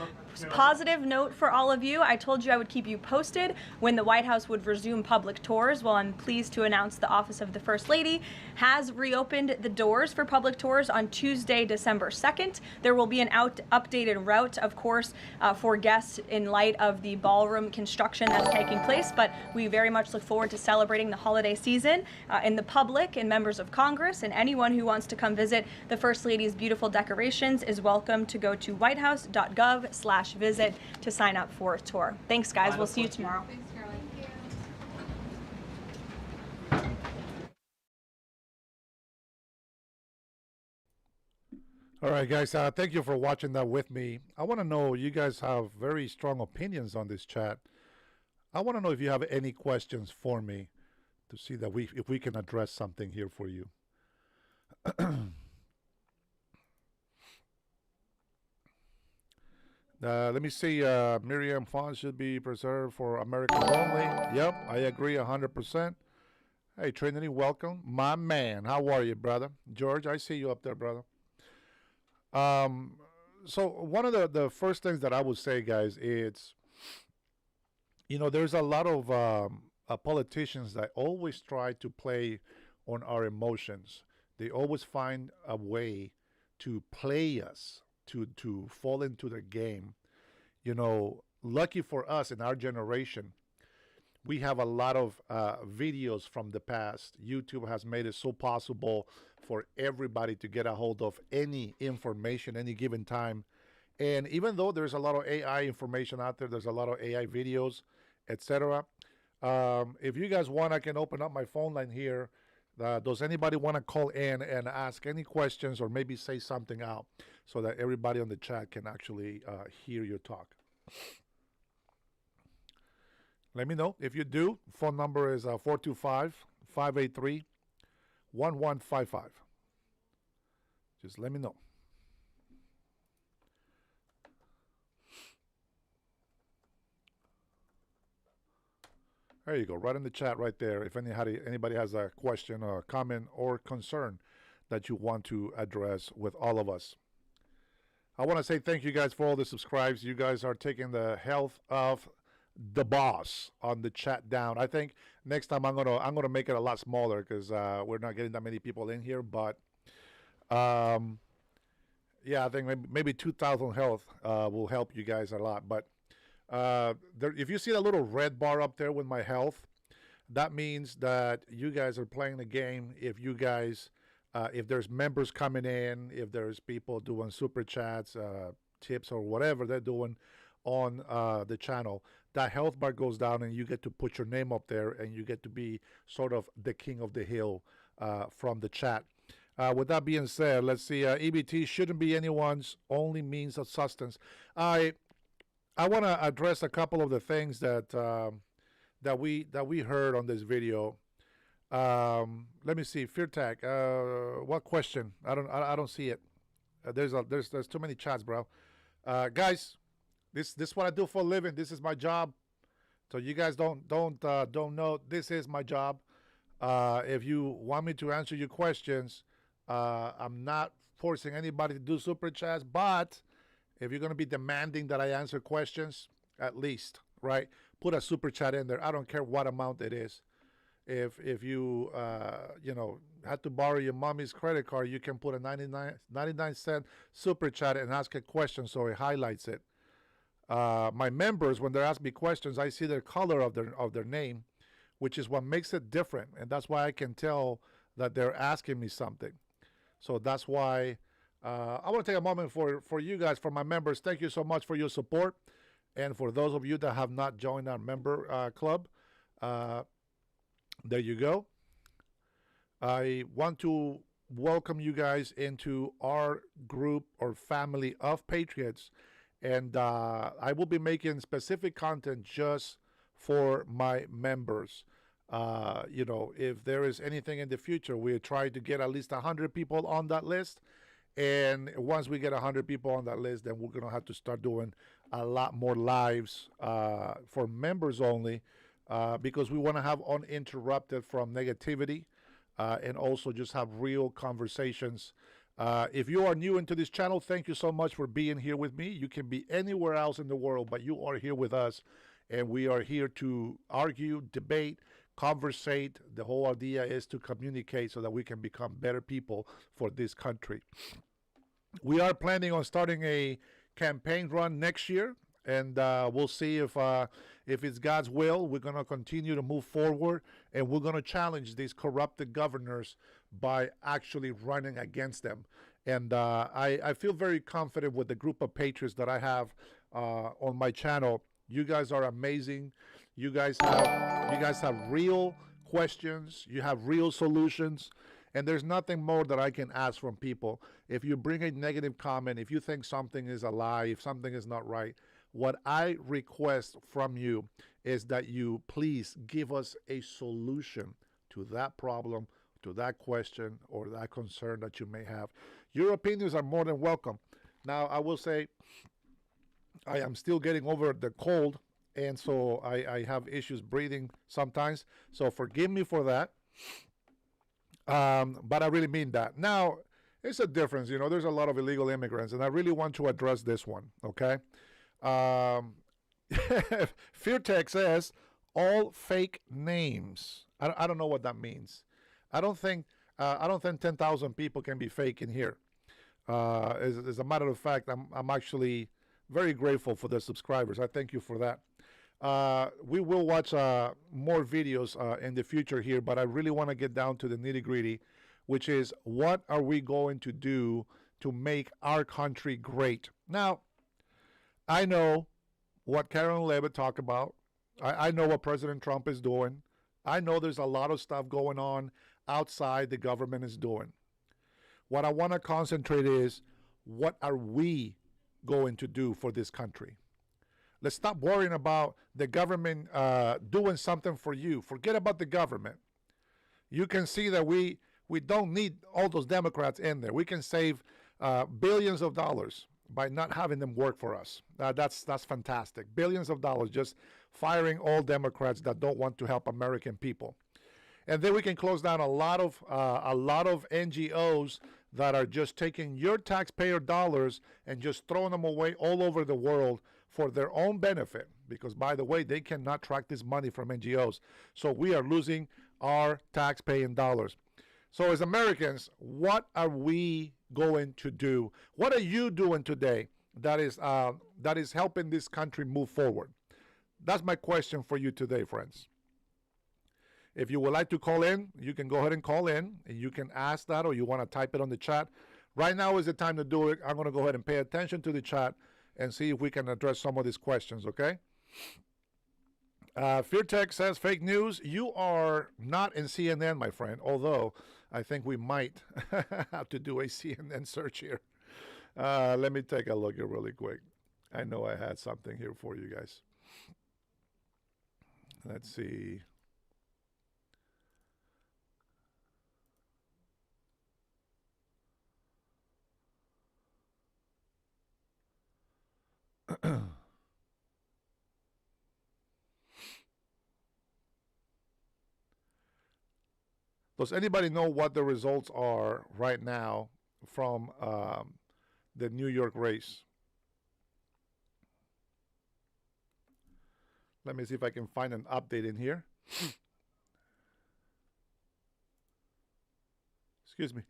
positive note for all of you. I told you I would keep you posted when the White House would resume public tours. Well, I'm pleased to announce the Office of the First Lady has reopened the doors for public tours on Tuesday, December 2nd. There will be an updated route, of course, for guests in light of the ballroom construction that's taking place, but we very much look forward to celebrating the holiday season. And the public and members of Congress and anyone who wants to come visit the First Lady's beautiful decorations is welcome to go to whitehouse.gov/visit to sign up for a tour. Thanks, guys. We'll see you tomorrow. All right, guys, thank you for watching that with me. I want to know, you guys have very strong opinions on this chat. I want to know if you have any questions for me to see that if we can address something here for you. Let me see. Miriam Font should be preserved for Americans only. Yep, I agree 100%. Hey, Trinity, welcome. My man, how are you, brother? George, I see you up there, brother. So one of the first things that I would say, guys, is, you know, there's a lot of politicians that always try to play on our emotions. They always find a way to play us, to fall into the game. You know, lucky for us in our generation, we have a lot of videos from the past. YouTube has made it so possible for everybody to get a hold of any information any given time. And even though there's a lot of AI information out there, there's a lot of AI videos, etc. If you guys want, I can open up my phone line here. Does anybody want to call in and ask any questions or maybe say something out so that everybody on the chat can actually hear your talk? Let me know. If you do, phone number is 425-583-1155. Just let me know. There you go, right in the chat right there. If anybody has a question or a comment or concern that you want to address with all of us. I want to say thank you guys for all the subscribes. You guys are taking the health of the boss on the chat down. I think next time I'm gonna make it a lot smaller because we're not getting that many people in here. But yeah, I think maybe 2,000 health will help you guys a lot. But if you see that little red bar up there with my health, that means that you guys are playing the game. If you guys, if there's members coming in, if there's people doing super chats, tips, or whatever they're doing on the channel, that health bar goes down and you get to put your name up there and you get to be sort of the king of the hill from the chat. With that being said, let's see. EBT shouldn't be anyone's only means of sustenance. I want to address a couple of the things that that we heard on this video. Let me see. Fear Tag. What question? I don't see it. There's too many chats, bro. Guys, this is what I do for a living. This is my job. So you guys don't know. This is my job. If you want me to answer your questions, I'm not forcing anybody to do super chats, but if you're going to be demanding that I answer questions, at least, right? Put a super chat in there. I don't care what amount it is. If you had to borrow your mommy's credit card, you can put a 99 cent super chat and ask a question so it highlights it. My members, when they're asking me questions, I see their color of their name, which is what makes it different, and that's why I can tell that they're asking me something. So that's why I want to take a moment for you guys, for my members. Thank you so much for your support, and for those of you that have not joined our member club, there you go. I want to welcome you guys into our group or family of patriots, and I will be making specific content just for my members. If there is anything in the future, we try to get at least 100 people on that list. And once we get 100 people on that list, then we're going to have to start doing a lot more lives for members only, because we want to have uninterrupted from negativity, and also just have real conversations. If you are new into this channel, thank you so much for being here with me. You can be anywhere else in the world, but you are here with us, and we are here to argue, debate, conversate. The whole idea is to communicate so that we can become better people for this country. We are planning on starting a campaign run next year, and we'll see if it's God's will. We're going to continue to move forward, and we're going to challenge these corrupted governors by actually running against them. And I feel very confident with the group of patriots that I have on my channel. You guys are amazing. You guys have real questions. You have real solutions. And there's nothing more that I can ask from people. If you bring a negative comment, if you think something is a lie, if something is not right, what I request from you is that you please give us a solution to that problem, to that question, or that concern that you may have. Your opinions are more than welcome. Now, I will say I am still getting over the cold, and so I have issues breathing sometimes. So forgive me for that. But I really mean that. Now, it's a difference. There's a lot of illegal immigrants, and I really want to address this one, okay? FearTech says all fake names. I don't know what that means. I don't think 10,000 people can be fake in here. As a matter of fact, I'm actually very grateful for the subscribers. I thank you for that. We will watch more videos in the future here, but I really want to get down to the nitty-gritty, which is what are we going to do to make our country great? Now, I know what Karen Levitt talked about. I know what President Trump is doing. I know there's a lot of stuff going on outside the government is doing. What I want to concentrate is, what are we going to do for this country? Let's stop worrying about the government doing something for you. Forget about the government. You can see that we don't need all those Democrats in there. We can save billions of dollars by not having them work for us. That's fantastic. Billions of dollars just firing all Democrats that don't want to help American people. And then we can close down a lot of NGOs that are just taking your taxpayer dollars and just throwing them away all over the world for their own benefit. Because, by the way, they cannot track this money from NGOs. So we are losing our tax-paying dollars. So as Americans, what are we going to do? What are you doing today that is helping this country move forward? That's my question for you today, friends. If you would like to call in, you can go ahead and call in, and you can ask that, or you want to type it on the chat. Right now is the time to do it. I'm going to go ahead and pay attention to the chat and see if we can address some of these questions, okay? FearTech says fake news. You are not in CNN, my friend, although I think we might have to do a CNN search here. Let me take a look here really quick. I know I had something here for you guys. Let's see. Does anybody know what the results are right now from the New York race? Let me see if I can find an update in here. Excuse me.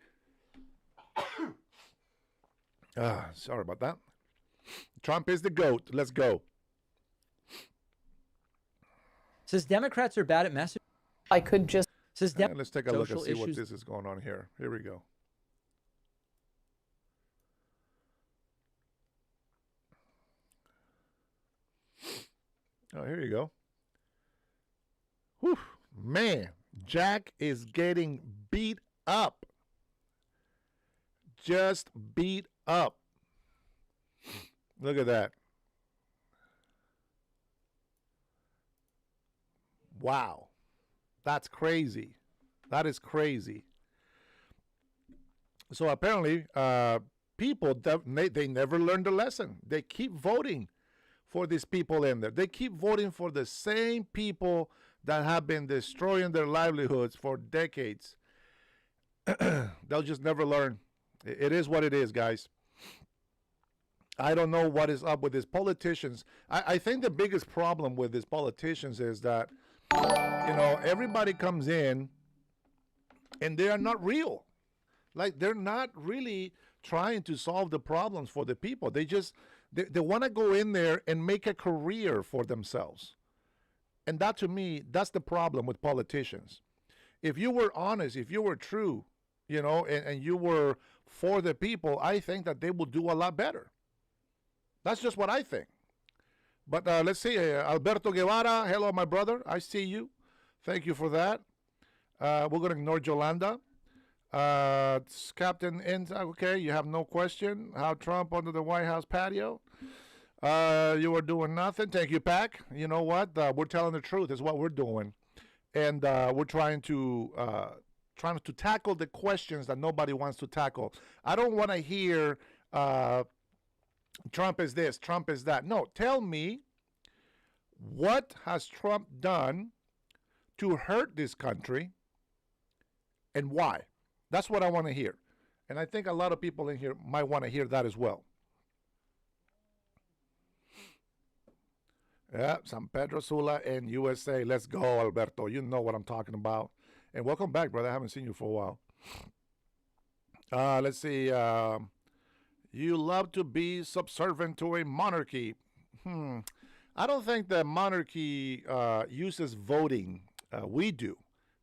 Sorry about that. Trump is the GOAT. Let's go. Says Democrats are bad at messaging. I could just says let's take a look and see what this is going on here. Here we go. Oh, here you go. Whew, man, Jack is getting beat up. Just beat up. Look at that. Wow. That's crazy. That is crazy. So apparently, people, they never learned the lesson. They keep voting for these people in there. They keep voting for the same people that have been destroying their livelihoods for decades. They'll just never learn. It is what it is, guys. I don't know what is up with these politicians. I think the biggest problem with these politicians is that, everybody comes in and they are not real. Like, they're not really trying to solve the problems for the people. They want to go in there and make a career for themselves. And that, to me, that's the problem with politicians. If you were honest, if you were true, and you were for the people, I think that they will do a lot better. That's just what I think. But let's see, Alberto Guevara, hello, my brother. I see you. Thank you for that. We're going to ignore Yolanda. Captain Inza, okay, you have no question. How Trump under the White House patio? You were doing nothing. Thank you, Pac. You know what? We're telling the truth is what we're doing. And we're trying to tackle the questions that nobody wants to tackle. I don't want to hear Trump is this, Trump is that. No, tell me, what has Trump done to hurt this country and why? That's what I want to hear. And I think a lot of people in here might want to hear that as well. Yeah, San Pedro Sula and USA. Let's go, Alberto. You know what I'm talking about. And welcome back, brother. I haven't seen you for a while. Let's see. You love to be subservient to a monarchy. I don't think the monarchy uses voting. We do.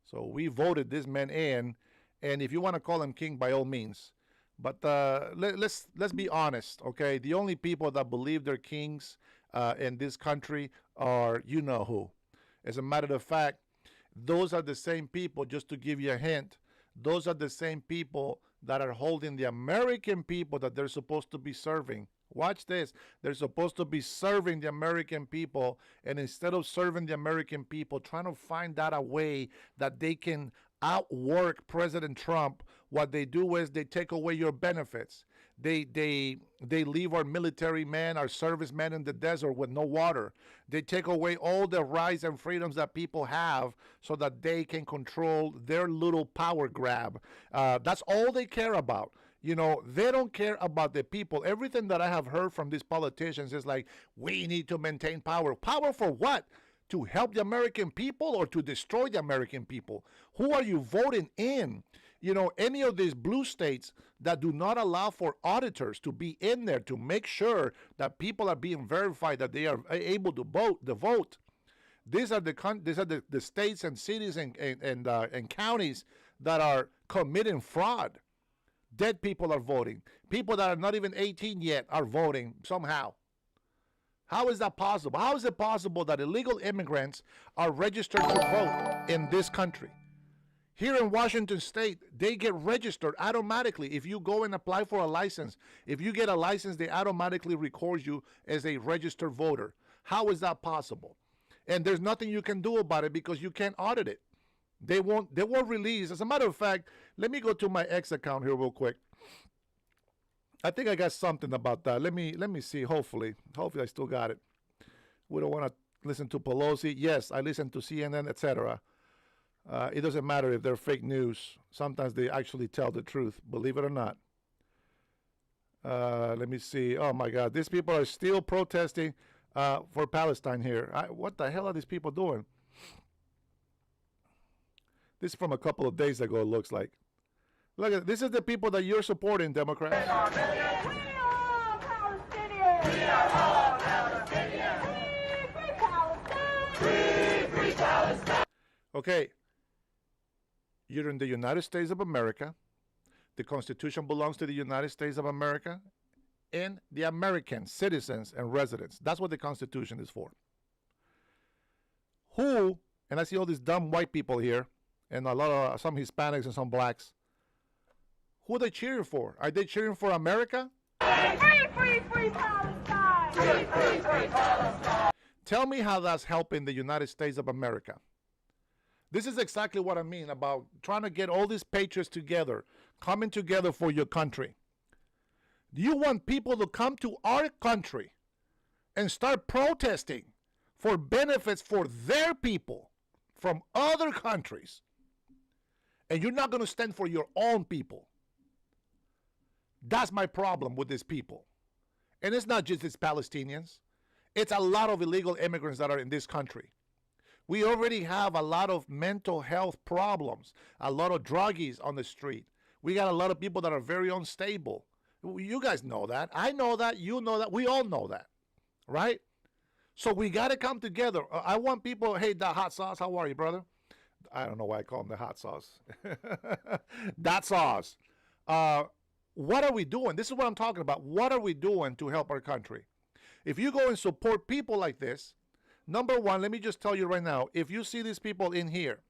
So we voted this man in. And if you want to call him king, by all means. But let's be honest, okay? The only people that believe they're kings in this country are you-know-who. As a matter of fact, those are the same people, just to give you a hint, those are the same people that are holding the American people that they're supposed to be serving. Watch this. They're supposed to be serving the American people, and instead of serving the American people, trying to find out a way that they can outwork President Trump, what they do is they take away your benefits. They leave our military men, our servicemen in the desert with no water. They take away all the rights and freedoms that people have so that they can control their little power grab. That's all they care about. They don't care about the people. Everything that I have heard from these politicians is like, we need to maintain power. Power for what? To help the American people or to destroy the American people? Who are you voting in? Any of these blue states that do not allow for auditors to be in there to make sure that people are being verified, that they are able to vote. These are the states and cities and counties that are committing fraud. Dead people are voting. People that are not even 18 yet are voting somehow. How is that possible? How is it possible that illegal immigrants are registered to vote in this country? Here in Washington State, they get registered automatically. If you go and apply for a license, if you get a license, they automatically record you as a registered voter. How is that possible? And there's nothing you can do about it because you can't audit it. They won't release. As a matter of fact, let me go to my X account here real quick. I think I got something about that. Let me see. Hopefully I still got it. We don't want to listen to Pelosi. Yes, I listen to CNN, etc. It doesn't matter if they're fake news. Sometimes they actually tell the truth, believe it or not. Let me see. Oh my God, these people are still protesting for Palestine here. What the hell are these people doing? This is from a couple of days ago, it looks like. Look at this is the people that you're supporting, Democrats. Okay, you're in the United States of America. The Constitution belongs to the United States of America and the American citizens and residents. That's what the Constitution is for. Who, and I see all these dumb white people here, and a lot of some Hispanics and some blacks, who are they cheering for? Are they cheering for America? Free, free, free Palestine! Free, free, free Palestine! Tell me how that's helping the United States of America. This is exactly what I mean about trying to get all these patriots together, coming together for your country. Do you want people to come to our country and start protesting for benefits for their people from other countries, and you're not going to stand for your own people? That's my problem with these people. And it's not just these Palestinians. It's a lot of illegal immigrants that are in this country. We already have a lot of mental health problems, a lot of druggies on the street. We got a lot of people that are very unstable. You guys know that. I know that. You know that. We all know that, right? So we got to come together. I want people, hey, that hot sauce, how are you, brother? I don't know why I call him the hot sauce. That sauce. What are we doing? This is what I'm talking about. What are we doing to help our country? If you go and support people like this, number one, let me just tell you right now, if you see these people in here,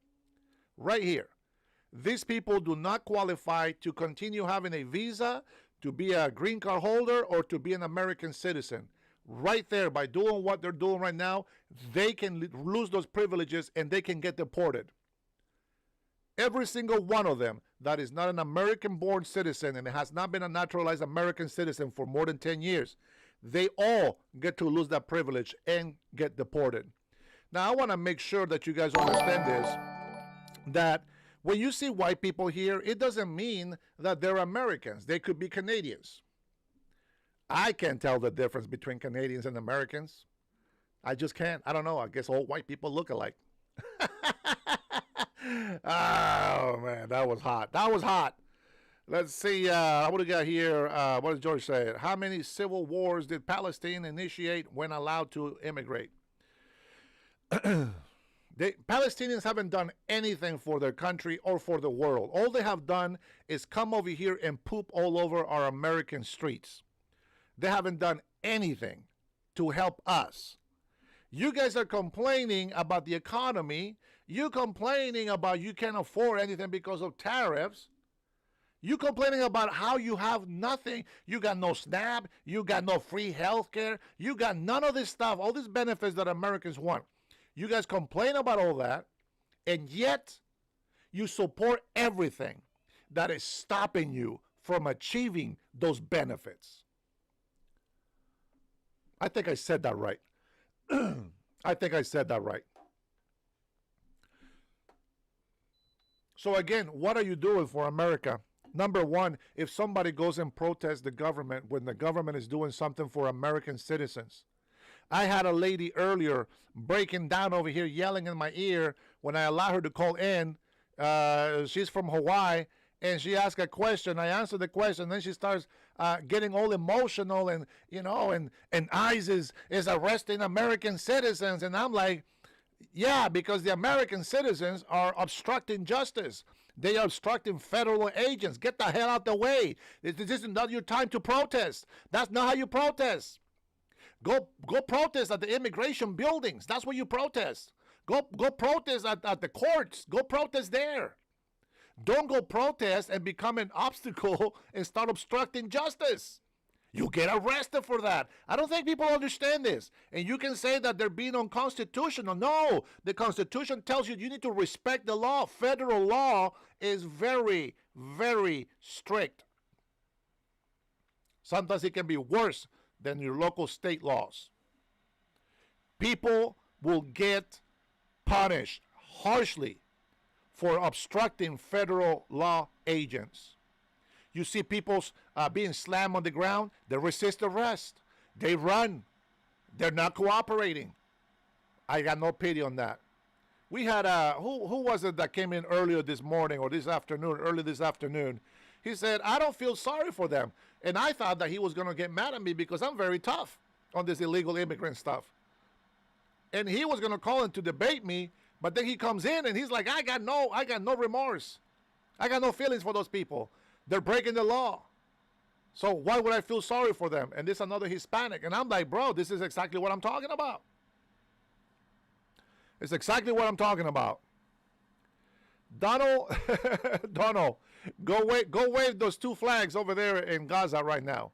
right here, these people do not qualify to continue having a visa, to be a green card holder, or to be an American citizen. Right there, by doing what they're doing right now, they can lose those privileges and they can get deported. Every single one of them that is not an American-born citizen and has not been a naturalized American citizen for more than 10 years, they all get to lose that privilege and get deported. Now, I want to make sure that you guys understand this, that when you see white people here, it doesn't mean that they're Americans. They could be Canadians. I can't tell the difference between Canadians and Americans. I just can't. I don't know. I guess all white people look alike. Oh, man, that was hot. That was hot. Let's see. What do we got here? What does George say? How many civil wars did Palestine initiate when allowed to immigrate? Palestinians haven't done anything for their country or for the world. All they have done is come over here and poop all over our American streets. They haven't done anything to help us. You guys are complaining about the economy. You complaining about you can't afford anything because of tariffs. You complaining about how you have nothing. You got no SNAP. You got no free health care. You got none of this stuff, all these benefits that Americans want. You guys complain about all that, and yet you support everything that is stopping you from achieving those benefits. I think I said that right. I think I said that right. So again, what are you doing for America? Number one, if somebody goes and protests the government when the government is doing something for American citizens. I had a lady earlier breaking down over here, yelling in my ear when I allowed her to call in. She's from Hawaii, and she asked a question. I answered the question. Then she starts getting all emotional, and and ICE is arresting American citizens. And I'm like, yeah, because the American citizens are obstructing justice. They are obstructing federal agents. Get the hell out the way. This is not your time to protest. That's not how you protest. Go protest at the immigration buildings. That's where you protest. Go protest at the courts. Go protest there. Don't go protest and become an obstacle and start obstructing justice. You get arrested for that. I don't think people understand this. And you can say that they're being unconstitutional. No, the Constitution tells you need to respect the law. Federal law is very, very strict. Sometimes it can be worse than your local state laws. People will get punished harshly for obstructing federal law agents. You see people being slammed on the ground, they resist arrest. They run. They're not cooperating. I got no pity on that. We had who was it that came in earlier this morning or early this afternoon? He said, I don't feel sorry for them. And I thought that he was going to get mad at me because I'm very tough on this illegal immigrant stuff. And he was going to call in to debate me, but then he comes in and he's like, I got no remorse. I got no feelings for those people. They're breaking the law. So why would I feel sorry for them? And this another Hispanic. And I'm like, bro, this is exactly what I'm talking about. It's exactly what I'm talking about. Donald, go wave those 2 flags over there in Gaza right now.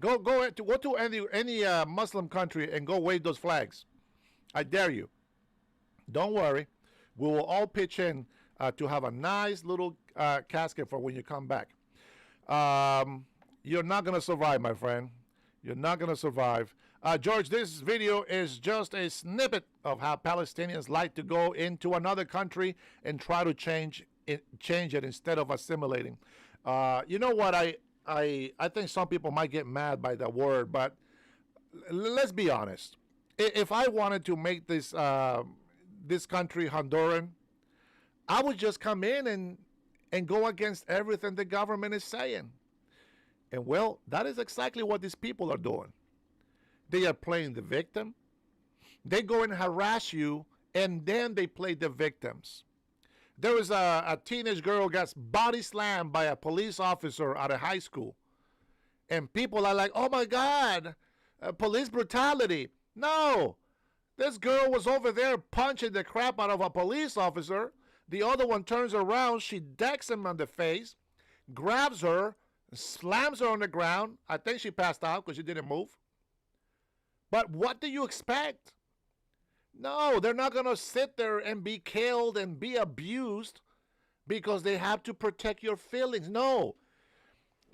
Go to any Muslim country and go wave those flags. I dare you. Don't worry. We will all pitch in to have a nice little casket for when you come back. You're not going to survive, my friend. You're not going to survive. George, this video is just a snippet of how Palestinians like to go into another country and try to change it instead of assimilating. You know what? I think some people might get mad by that word, but let's be honest. If I wanted to make this country Honduran, I would just come in and go against everything the government is saying. And well, that is exactly what these people are doing. They are playing the victim. They go and harass you, and then they play the victims. There was a teenage girl gets body slammed by a police officer at a high school. And people are like, oh my God, police brutality. No, this girl was over there punching the crap out of a police officer. The other one turns around, she decks him on the face, grabs her, slams her on the ground. I think she passed out because she didn't move. But what do you expect? No, they're not going to sit there and be killed and be abused because they have to protect your feelings. No,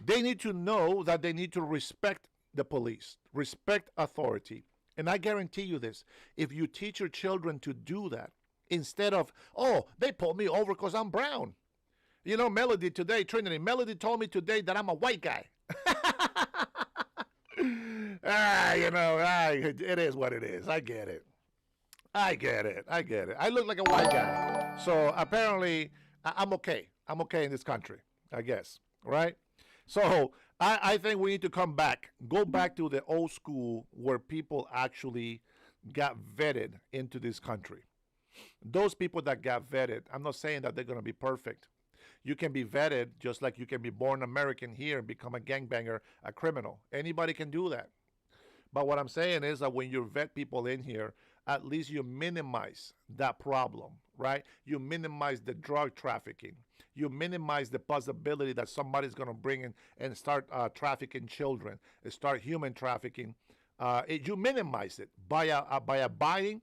they need to know that they need to respect the police, respect authority. And I guarantee you this, if you teach your children to do that, instead of, oh, they pulled me over because I'm brown. You know, Melody today, Trinity, Melody told me today that I'm a white guy. It is what it is. I get it. I look like a white guy. So apparently, I'm okay. I'm okay in this country, I guess. Right? So I think we need to come back. Go back to the old school where people actually got vetted into this country. Those people that got vetted, I'm not saying that they're going to be perfect. You can be vetted just like you can be born American here and become a gangbanger, a criminal. Anybody can do that. But what I'm saying is that when you vet people in here, at least you minimize that problem, right? You minimize the drug trafficking. You minimize the possibility that somebody's going to bring in and start trafficking children, start human trafficking. You minimize it by abiding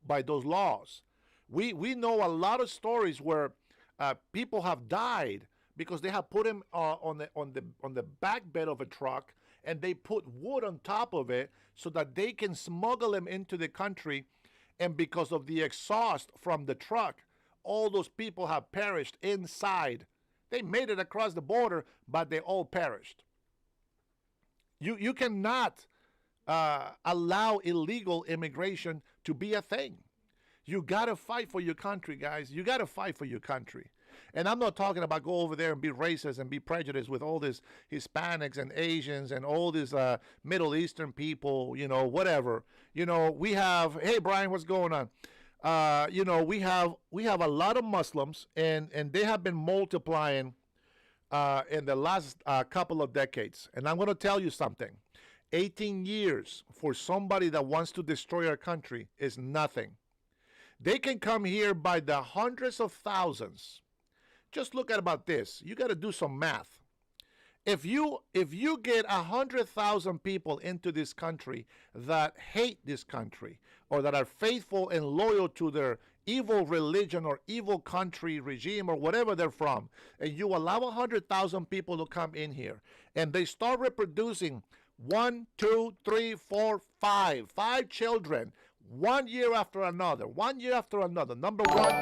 by those laws. We know a lot of stories where people have died because they have put him on the back bed of a truck, and they put wood on top of it so that they can smuggle him into the country. And because of the exhaust from the truck, all those people have perished inside. They made it across the border, but they all perished. You cannot allow illegal immigration to be a thing. You got to fight for your country, guys. You got to fight for your country. And I'm not talking about go over there and be racist and be prejudiced with all these Hispanics and Asians and all these Middle Eastern people, whatever. We have, hey, Brian, what's going on? We have a lot of Muslims, and they have been multiplying in the last couple of decades. And I'm going to tell you something. 18 years for somebody that wants to destroy our country is nothing. They can come here by the hundreds of thousands. Just look at about this. You got to do some math. If you get 100,000 people into this country that hate this country or that are faithful and loyal to their evil religion or evil country regime or whatever they're from, and you allow 100,000 people to come in here and they start reproducing 1, 2, 3, 4, 5 children 1 year after another, 1 year after another. Number one,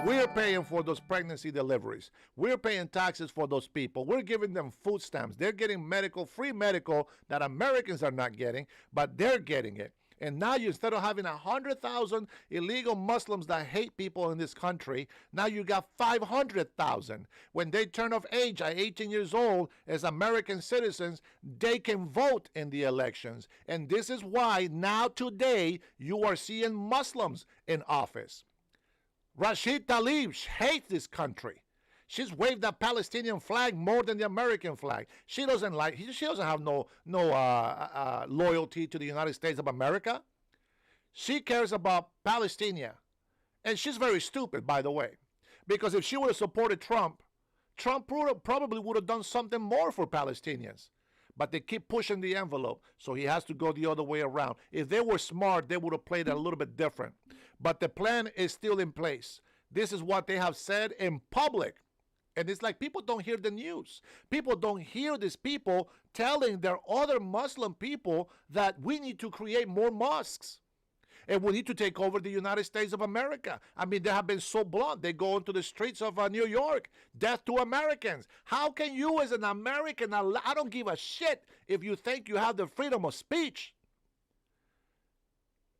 we're paying for those pregnancy deliveries. We're paying taxes for those people. We're giving them food stamps. They're getting free medical that Americans are not getting, but they're getting it. And now you, instead of having 100,000 illegal Muslims that hate people in this country, now you got 500,000. When they turn of age at 18 years old as American citizens, they can vote in the elections. And this is why now today you are seeing Muslims in office. Rashid Tlaib hates this country. She's waved the Palestinian flag more than the American flag. She doesn't like. She doesn't have no loyalty to the United States of America. She cares about Palestine, and she's very stupid, by the way, because if she would have supported Trump, Trump probably would have done something more for Palestinians. But they keep pushing the envelope, so he has to go the other way around. If they were smart, they would have played it a little bit different. But the plan is still in place. This is what they have said in public. And it's like people don't hear the news. People don't hear these people telling their other Muslim people that we need to create more mosques. And we need to take over the United States of America. I mean, they have been so blunt. They go into the streets of New York. Death to Americans. How can you as an American, I don't give a shit if you think you have the freedom of speech.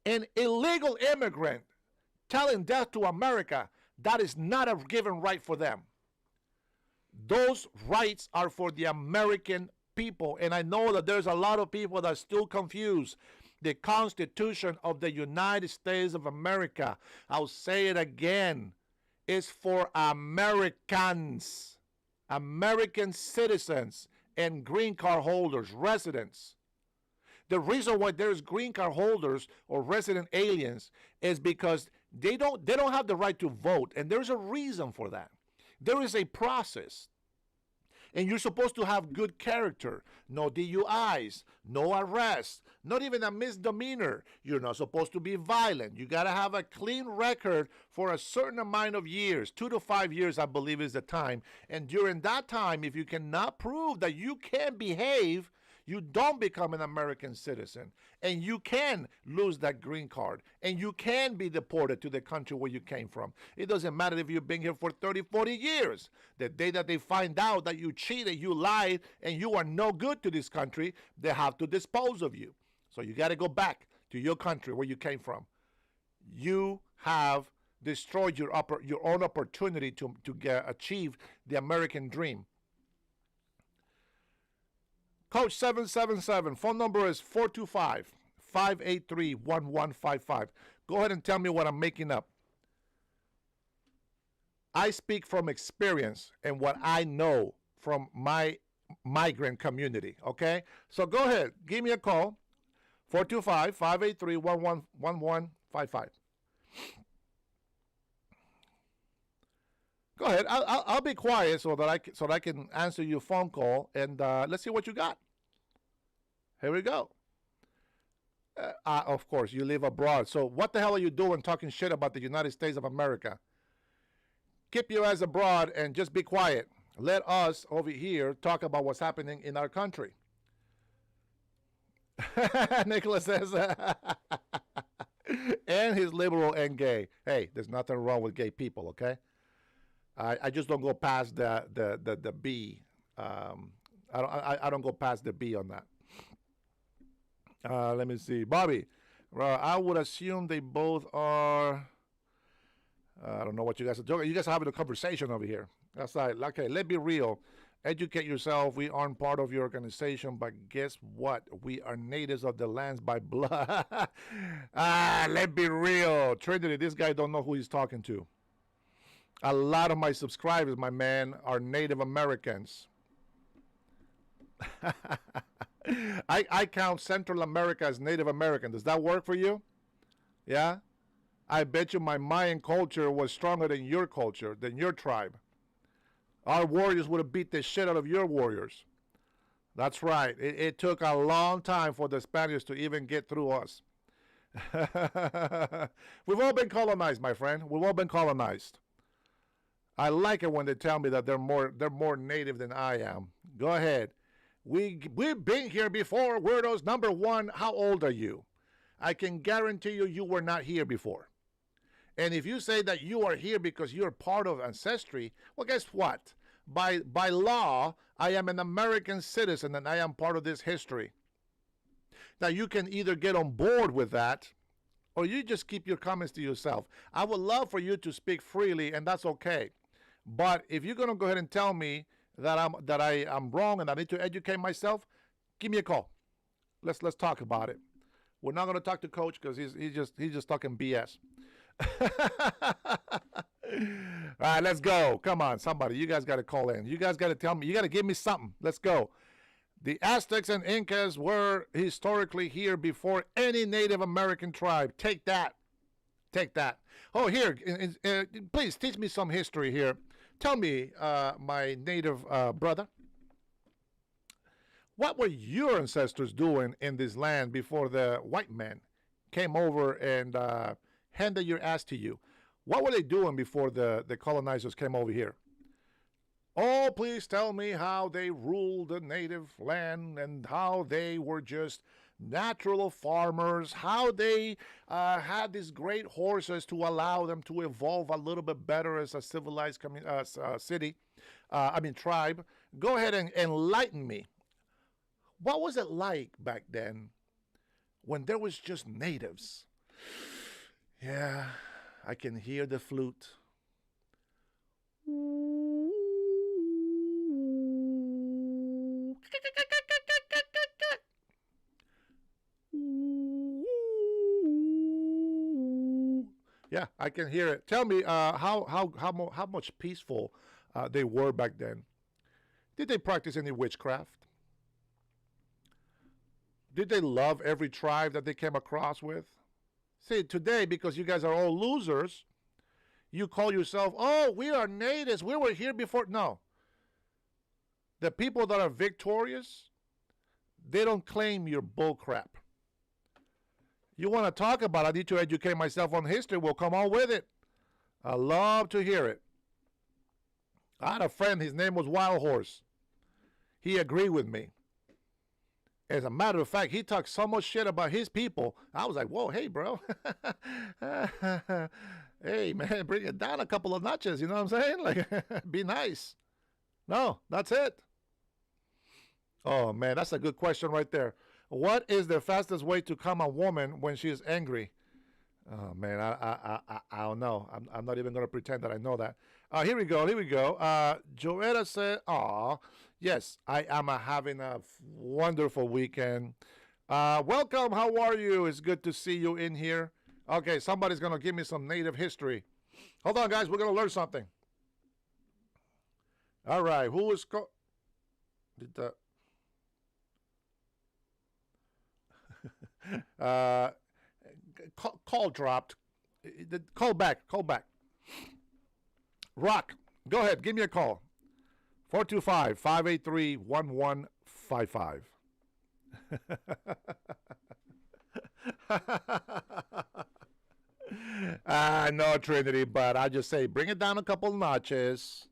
An illegal immigrant telling death to America, that is not a given right for them. Those rights are for the American people. And I know that there's a lot of people that are still confused. The Constitution of the United States of America, I'll say it again, is for Americans, American citizens and green card holders, residents. The reason why there's green card holders or resident aliens is because they don't have the right to vote, and there's a reason for that. There is a process. And you're supposed to have good character, no DUIs, no arrests, not even a misdemeanor. You're not supposed to be violent. You got to have a clean record for a certain amount of years, 2 to 5 years, I believe is the time. And during that time, if you cannot prove that you can behave, you don't become an American citizen, and you can lose that green card, and you can be deported to the country where you came from. It doesn't matter if you've been here for 30, 40 years. The day that they find out that you cheated, you lied, and you are no good to this country, they have to dispose of you. So you got to go back to your country where you came from. You have destroyed your own opportunity to achieve the American dream. Coach 777, phone number is 425-583-1155. Go ahead and tell me what I'm making up. I speak from experience and what I know from my migrant community, okay? So go ahead, give me a call, 425-583-1155. Go ahead. I'll be quiet so that I can answer your phone call, and let's see what you got. Here we go. Of course, you live abroad. So what the hell are you doing talking shit about the United States of America? Keep your ass abroad and just be quiet. Let us over here talk about what's happening in our country. Nicholas says, and he's liberal and gay. Hey, there's nothing wrong with gay people, okay? I just don't go past the B. I don't go past the B on that. Let me see. Bobby, I would assume they both are. I don't know what you guys are doing. You guys are having a conversation over here. That's like, okay, let's be real. Educate yourself. We aren't part of your organization, but guess what? We are natives of the lands by blood. Let's be real. Trinity, this guy don't know who he's talking to. A lot of my subscribers, my man, are Native Americans. I count Central America as Native American. Does that work for you? Yeah? I bet you my Mayan culture was stronger than your culture, than your tribe. Our warriors would have beat the shit out of your warriors. That's right. It took a long time for the Spaniards to even get through us. We've all been colonized, my friend. We've all been colonized. I like it when they tell me that they're more native than I am. Go ahead. We've been here before. Weirdos. Number one, how old are you? I can guarantee you were not here before. And if you say that you are here because you're part of ancestry, well, guess what? By law, I am an American citizen and I am part of this history. that you can either get on board with that, or you just keep your comments to yourself. I would love for you to speak freely, and that's okay. But if you're gonna go ahead and tell me that I'm wrong and I need to educate myself, give me a call. Let's talk about it. We're not gonna talk to Coach because he's just talking BS. All right, let's go. Come on, somebody. You guys got to call in. You guys got to tell me. You got to give me something. Let's go. The Aztecs and Incas were historically here before any Native American tribe. Take that. Take that. Oh, here, please teach me some history here. Tell me, my native brother, what were your ancestors doing in this land before the white men came over and handed your ass to you? What were they doing before the colonizers came over here? Oh, please tell me how they ruled the native land and how they were just natural farmers, how they had these great horses to allow them to evolve a little bit better as a civilized tribe. Go ahead and enlighten me. What was it like back then when there was just natives? Yeah, I can hear the flute. Yeah, I can hear it. Tell me how much peaceful they were back then. Did they practice any witchcraft? Did they love every tribe that they came across with? See, today, because you guys are all losers, you call yourself, oh, we are natives. We were here before. No. The people that are victorious, they don't claim your bull crap. You want to talk about, I need to educate myself on history, well, come on with it. I love to hear it. I had a friend, his name was Wild Horse. He agreed with me. As a matter of fact, he talked so much shit about his people. I was like, whoa, hey, bro. Hey, man, bring it down a couple of notches. You know what I'm saying? Like, be nice. No, that's it. Oh, man, that's a good question right there. What is the fastest way to calm a woman when she is angry? Oh, man, I don't know. I'm not even going to pretend that I know that. Here we go. Joetta said, aw, yes, I am having a wonderful weekend. Welcome. How are you? It's good to see you in here. Okay, somebody's going to give me some native history. Hold on, guys. We're going to learn something. All right. Who is... Did that... call dropped. Call back. Rock, go ahead. Give me a call. 425-583-1155. No, Trinity, but I just say bring it down a couple notches.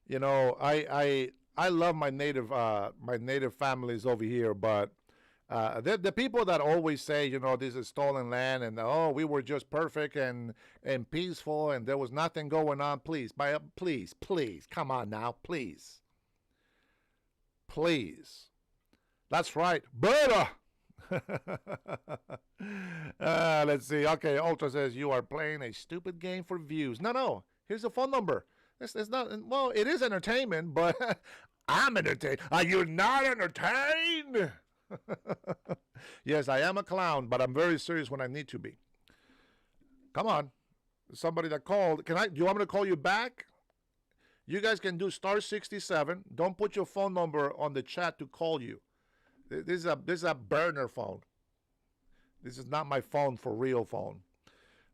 You know, I love my native families over here, but the people that always say, you know, this is stolen land and, oh, we were just perfect and peaceful and there was nothing going on. Please, come on now, please. That's right. Better. Let's see. Okay, Ultra says, you are playing a stupid game for views. No. Here's the phone number. It's not, well, it is entertainment, but I'm entertained. Are you not entertained? Yes, I am a clown, but I'm very serious when I need to be. Come on. Somebody that called. Do you want me to call you back? You guys can do *67. Don't put your phone number on the chat to call you. This is a burner phone. This is not my phone for real phone.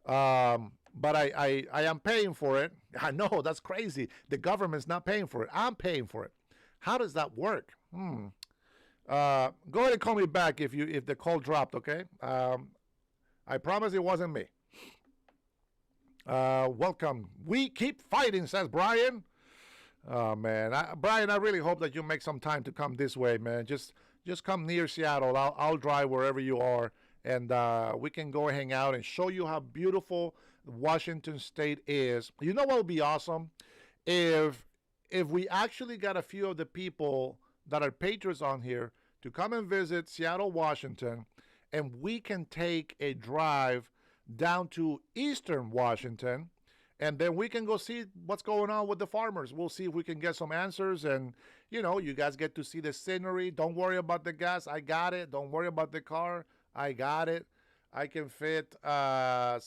But I am paying for it. I know, that's crazy. The government's not paying for it. I'm paying for it. How does that work? Go ahead and call me back if the call dropped, okay? I promise it wasn't me. Welcome. We keep fighting, says Brian. Oh, man. Brian, I really hope that you make some time to come this way, man. Just come near Seattle. I'll drive wherever you are, and we can go hang out and show you how beautiful Washington State is. You know what would be awesome? If we actually got a few of the people that are patriots on here to come and visit Seattle, Washington, and we can take a drive down to Eastern Washington, and then we can go see what's going on with the farmers. We'll see if we can get some answers, and you guys get to see the scenery. Don't worry about the gas, I got it. Don't worry about the car, I got it. I can fit 5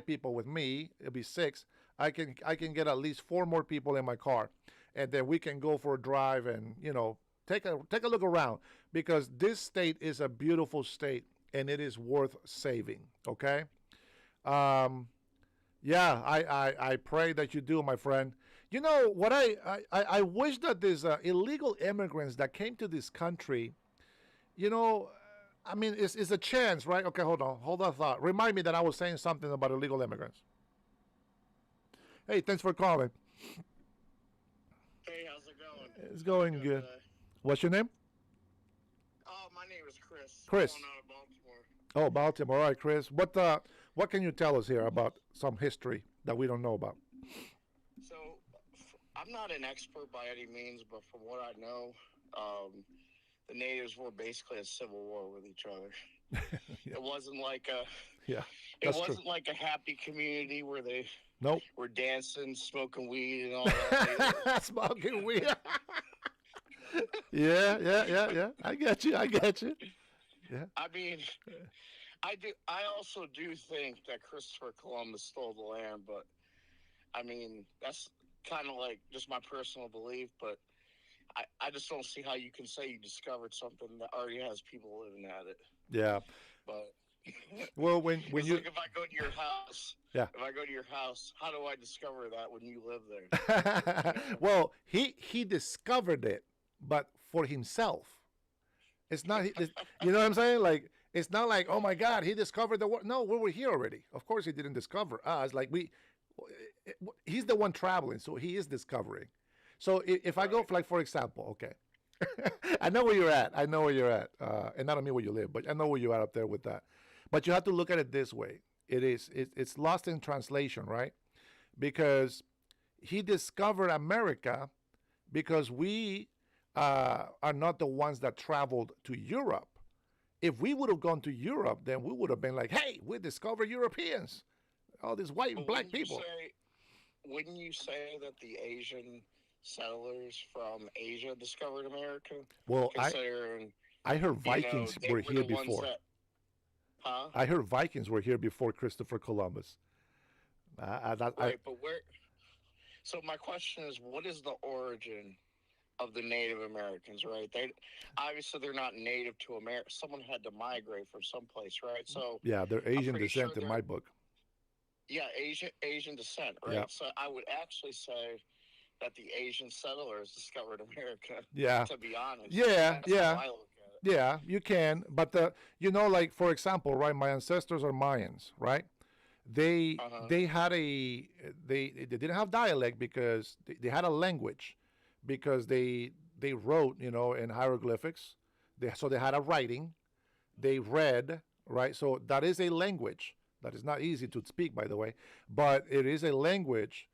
people with me. It'll be 6. I can get at least 4 more people in my car, and then we can go for a drive and take a look around, because this state is a beautiful state and it is worth saving. Okay. Yeah, I pray that you do, my friend. You know what? I wish that these illegal immigrants that came to this country, I mean, it's a chance, right? Okay, hold on thought. Remind me that I was saying something about illegal immigrants. Hey, thanks for calling. Hey, how's it going? It's going good. What's your name? Oh, my name is Chris. Chris. I'm calling out of Baltimore. Oh, Baltimore. All right, Chris. What can you tell us here about some history that we don't know about? So, I'm not an expert by any means, but from what I know, the natives were basically a civil war with each other. It wasn't like a like a happy community where they were dancing, smoking weed, and all that. Smoking weed. Yeah. I get you. Yeah. I mean, I also do think that Christopher Columbus stole the land, but I mean, that's kind of like just my personal belief, but I just don't see how you can say you discovered something that already has people living at it. Yeah. But well, when it's you like if I go to your house, yeah. If I go to your house, how do I discover that when you live there? Well, he discovered it, but for himself. It's not, you know what I'm saying? Like, it's not like, oh my God, he discovered the world. No, we were here already. Of course, he didn't discover us. Like he's the one traveling, so he is discovering. So if I go, for example, okay, I know where you're at. And I don't mean where you live, but I know where you're at up there with that. But you have to look at it this way. It's lost in translation, right? Because he discovered America because we are not the ones that traveled to Europe. If we would have gone to Europe, then we would have been like, hey, we discovered Europeans, all these white and black people. Wouldn't you say that the Asian settlers from Asia discovered America? Well, I heard Vikings were here before. I heard Vikings were here before Christopher Columbus. But where? So my question is, what is the origin of the Native Americans? Right? They're not native to America. Someone had to migrate from someplace, right? So yeah, they're Asian descent in my book. Yeah, Asian descent, right? Yep. So I would actually say that the Asian settlers discovered America. Yeah. To be honest. Yeah, That's how I look at it. Yeah, you can. But like for example, right? My ancestors are Mayans, right? They had they didn't have dialect because they had a language, because they wrote in hieroglyphics. So they had a writing. They read, right? So that is a language. That is not easy to speak, by the way, but it is a language.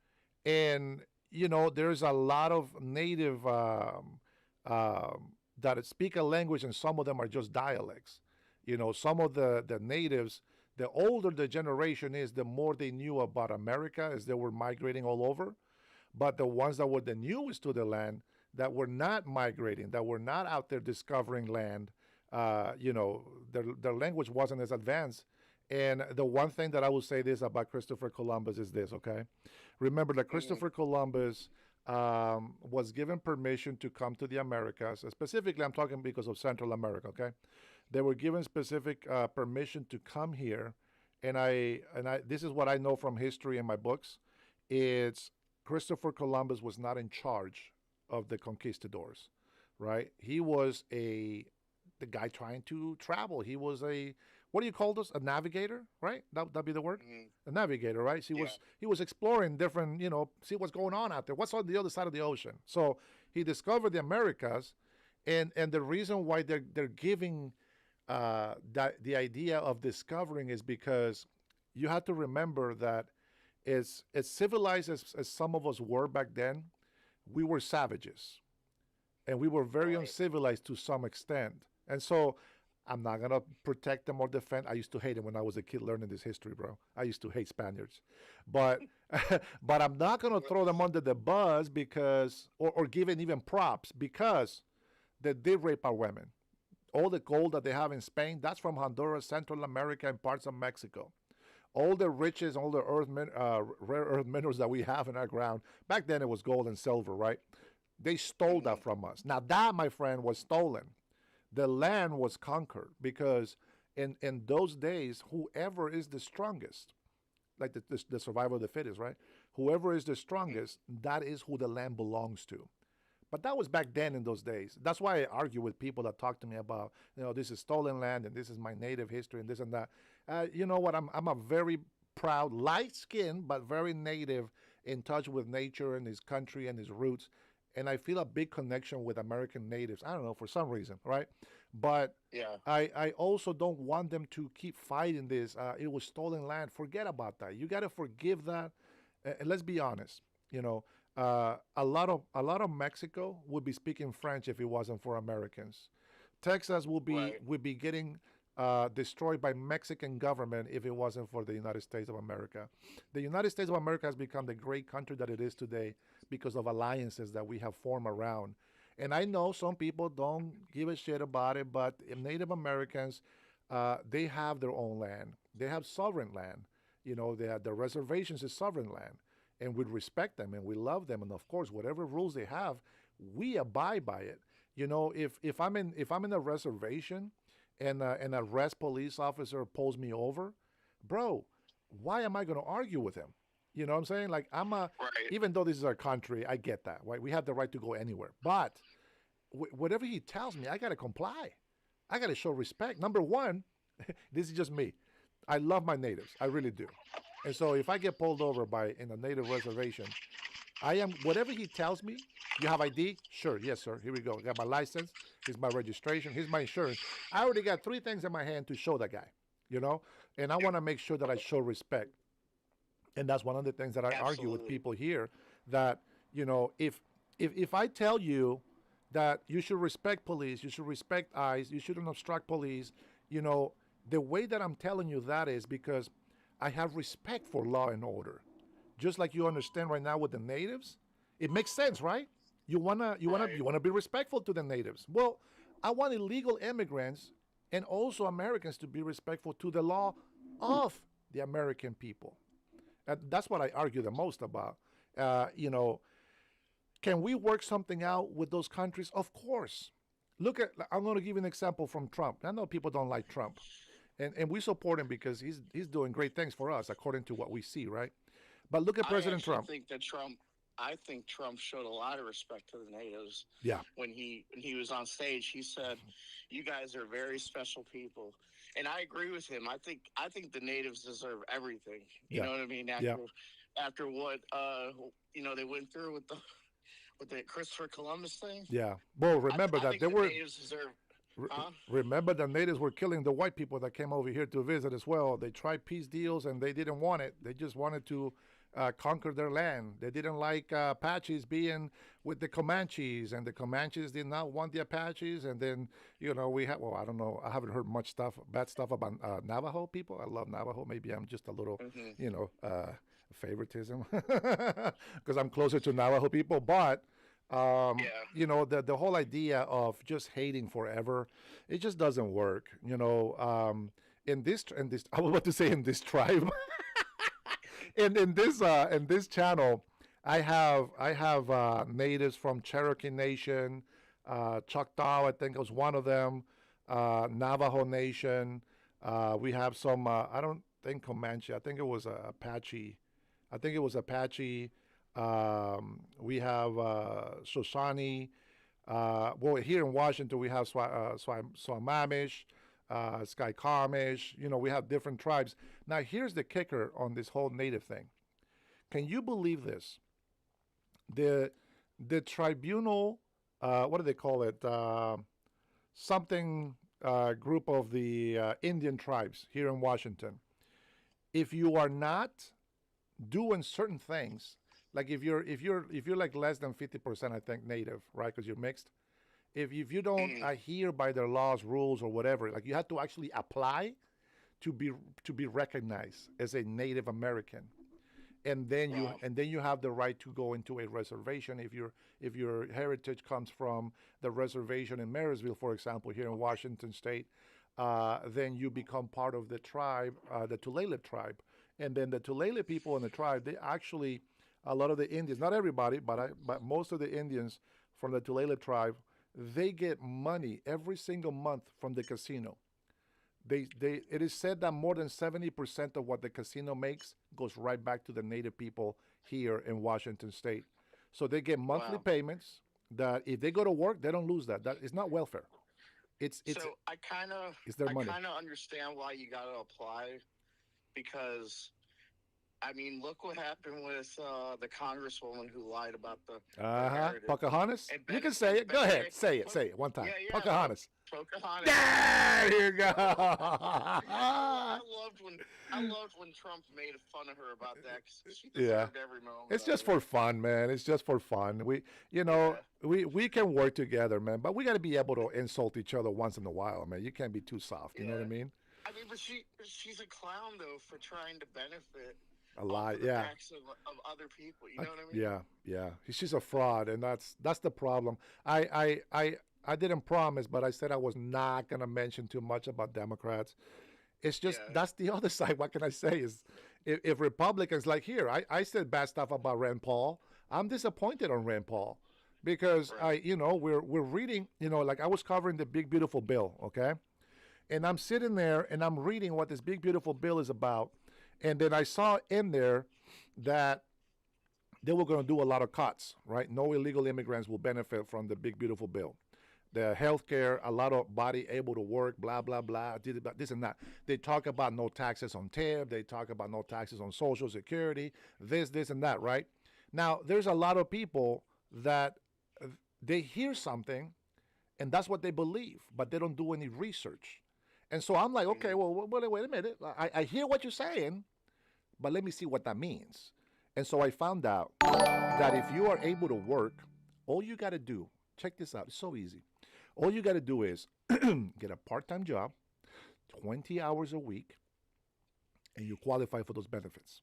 And there's a lot of native that speak a language, and some of them are just dialects. Some of the natives, the older the generation is, the more they knew about America as they were migrating all over. But the ones that were the newest to the land, that were not migrating, that were not out there discovering land, their language wasn't as advanced. And the one thing that I will say this about Christopher Columbus is this, okay? Remember that Christopher Columbus was given permission to come to the Americas. Specifically, I'm talking because of Central America, okay? They were given specific permission to come here. And this is what I know from history in my books. It's Christopher Columbus was not in charge of the conquistadors, right? He was the guy trying to travel. He was what do you call this? A navigator, right? That'd be the word? A navigator, right? So he was exploring different, see what's going on out there. What's on the other side of the ocean? So he discovered the Americas, and the reason why they're giving the idea of discovering is because you have to remember that as civilized as some of us were back then, we were savages. and we were very uncivilized to some extent. And so I'm not gonna protect them or defend. I used to hate them when I was a kid learning this history, bro. I used to hate Spaniards, but but I'm not gonna throw them under the bus because or giving even props because they did rape our women. All the gold that they have in Spain, that's from Honduras, Central America, and parts of Mexico. All the riches, all the rare earth minerals that we have in our ground. Back then it was gold and silver, right? They stole that from us. Now that, my friend, was stolen. The land was conquered because in those days, whoever is the strongest, like the survival of the fittest, right? Whoever is the strongest, that is who the land belongs to. But that was back then in those days. That's why I argue with people that talk to me about, this is stolen land and this is my native history and this and that. You know what? I'm a very proud, light-skinned, but very native, in touch with nature and his country and his roots. And I feel a big connection with American natives. I don't know, for some reason, right? But I also don't want them to keep fighting this. It was stolen land. Forget about that. You got to forgive that. And let's be honest. A lot of Mexico would be speaking French if it wasn't for Americans. Texas would be getting destroyed by Mexican government if it wasn't for the United States of America. The United States of America has become the great country that it is today because of alliances that we have formed around. And I know some people don't give a shit about it, but Native Americans, they have their own land. They have sovereign land. They have the reservations is sovereign land. And we respect them and we love them. And of course, whatever rules they have, we abide by it. If I'm in a reservation and an arrest police officer pulls me over, bro, why am I going to argue with him? You know what I'm saying? Like even though this is our country, I get that, right? We have the right to go anywhere. But whatever he tells me, I got to comply. I got to show respect. Number one, this is just me. I love my natives. I really do. And so if I get pulled over in a native reservation, whatever he tells me, you have ID? Sure, yes, sir. Here we go. I got my license. Here's my registration. Here's my insurance. I already got 3 things in my hand to show that guy, And I want to make sure that I show respect. And that's one of the things that I argue with people here, that, if I tell you that you should respect police, you should respect ICE, you shouldn't obstruct police, the way that I'm telling you that is because I have respect for law and order. Just like you understand right now with the natives, it makes sense, right? You wanna be respectful to the natives. Well, I want illegal immigrants and also Americans to be respectful to the law of the American people. And that's what I argue the most about. Can we work something out with those countries? Of course. I'm going to give you an example from Trump. I know people don't like Trump. And we support him because he's doing great things for us, according to what we see, right? But look at President Trump. I think Trump showed a lot of respect to the natives. Yeah. When he was on stage, he said, "You guys are very special people," and I agree with him. I think the natives deserve everything. You know what I mean? After what they went through with the Christopher Columbus thing. Yeah. Well, remember that the natives deserve. Remember, the natives were killing the white people that came over here to visit as well. They tried peace deals and they didn't want it. They just wanted to conquer their land. They didn't like Apaches being with the Comanches, and the Comanches did not want the Apaches. And then, we have, I don't know, I haven't heard much bad stuff about Navajo people. I love Navajo. Maybe I'm just a little, favoritism because I'm closer to Navajo people. But the whole idea of just hating forever, it just doesn't work. In this, I was about to say in this tribe, in this channel, I have natives from Cherokee Nation, Choctaw, I think was one of them, Navajo Nation. We have some, I don't think Comanche, I think it was Apache. We have Shoshone. Well, here in Washington, we have Swamish, Skycomish. We have different tribes. Now, here's the kicker on this whole native thing. Can you believe this? The tribunal, what do they call it? Group of the Indian tribes here in Washington. If you are not doing certain things, like if you're like less than 50%, I think, native, right? Because you're mixed, if you don't adhere by their laws, rules, or whatever, like you have to actually apply to be recognized as a Native American, and then you have the right to go into a reservation if your heritage comes from the reservation in Marysville, for example, here in Washington State. Then you become part of the tribe, the Tulalip tribe, and then the Tulalip people in the tribe, they actually, a lot of the Indians, not everybody, but most of the Indians from the Tulalip tribe, they get money every single month from the casino. It is said that more than 70% of what the casino makes goes right back to the Native people here in Washington State. So they get monthly payments that if they go to work, they don't lose that. That is not welfare. It's I kind of understand why you got to apply, because I mean, look what happened with the congresswoman who lied about the heritage. Pocahontas? You can say it. Go ahead. Say it one time. Yeah, Pocahontas. Pocahontas. There you go. I loved when Trump made fun of her about that, because she deserved every moment. It's just for fun, man. It's just for fun. We can work together, man. But we got to be able to insult each other once in a while, man. You can't be too soft. You know what I mean? I mean, but she's a clown though for trying to benefit a lot, the backs of other people. You know what I mean? Yeah. She's a fraud, and that's the problem. I didn't promise, but I said I was not gonna mention too much about Democrats. It's just that's the other side. What can I say? Is if Republicans like here, I said bad stuff about Rand Paul. I'm disappointed on Rand Paul because we're reading, like I was covering the big beautiful bill, okay, and I'm sitting there and I'm reading what this big beautiful bill is about. And then I saw in there that they were going to do a lot of cuts, right? No illegal immigrants will benefit from the big, beautiful bill. The health care, a lot of body able to work, blah, blah, blah, this and that. They talk about no taxes on TIP. They talk about no taxes on Social Security, this, and that, right? Now, there's a lot of people that they hear something, and that's what they believe, but they don't do any research. And so I'm like, okay, well, wait a minute. I hear what you're saying, but let me see what that means. And so I found out that if you are able to work, all you got to do, check this out, it's so easy. All you got to do is get a part-time job, 20 hours a week, and you qualify for those benefits.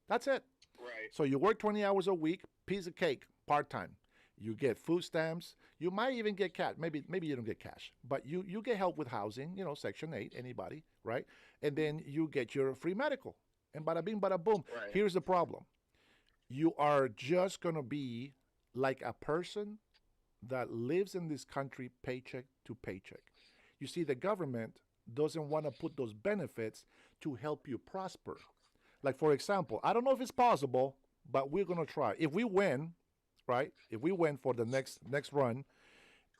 That's it. Right. So you work 20 hours a week, piece of cake, part-time. You get food stamps. You might even get cash. Maybe you don't get cash, but you get help with housing, Section 8, anybody, right? And then you get your free medical. And bada bing, bada boom. Right. Here's the problem. You are just going to be like a person that lives in this country paycheck to paycheck. You see, the government doesn't want to put those benefits to help you prosper. Like, for example, I don't know if it's possible, but we're going to try. If we win, right? If we win for the next run,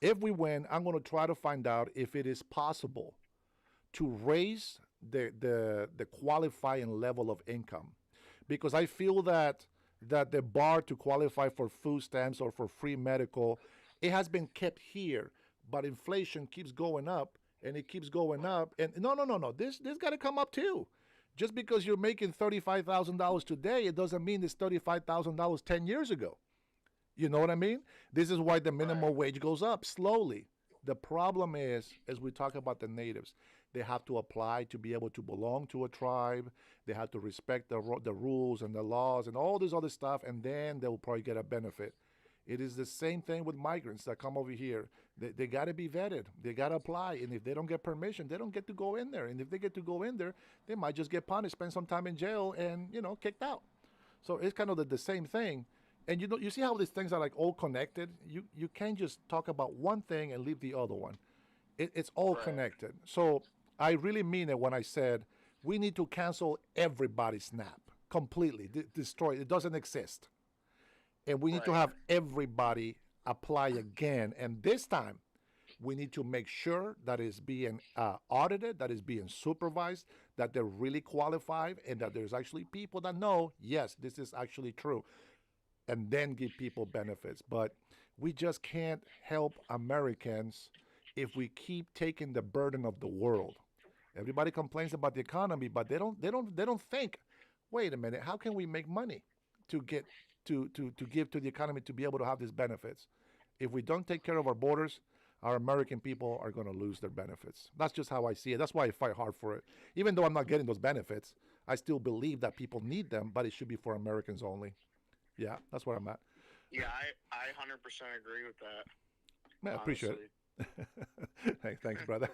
if we win, I'm going to try to find out if it is possible to raise the qualifying level of income, because I feel that the bar to qualify for food stamps or for free medical, it has been kept here, but inflation keeps going up and it keeps going up. And no, this got to come up too. Just because you're making $35,000 today, it doesn't mean it's $35,000 10 years ago. You know what I mean? This is why the minimum wage goes up slowly. The problem is, as we talk about the natives, they have to apply to be able to belong to a tribe. They have to respect the rules and the laws and all this other stuff, and then they'll probably get a benefit. It is the same thing with migrants that come over here. They got to be vetted. They got to apply, and if they don't get permission, they don't get to go in there. And if they get to go in there, they might just get punished, spend some time in jail, and kicked out. So it's kind of the same thing. And you see how these things are like all connected? You can't just talk about one thing and leave the other one. It's all connected. So I really mean it when I said we need to cancel everybody's SNAP completely, destroy it. It doesn't exist. And we need to have everybody apply again. And this time, we need to make sure that it's being audited, that it's being supervised, that they're really qualified, and that there's actually people that know, yes, this is actually true, and then give people benefits. But we just can't help Americans if we keep taking the burden of the world. Everybody complains about the economy, but they don't think, wait a minute, how can we make money to get to give to the economy to be able to have these benefits? If we don't take care of our borders, our American people are going to lose their benefits. That's just how I see it. That's why I fight hard for it. Even though I'm not getting those benefits, I still believe that people need them, but it should be for Americans only. Yeah, that's where I'm at. Yeah, I 100% agree with that. Man, I appreciate honestly. it. Thanks, brother.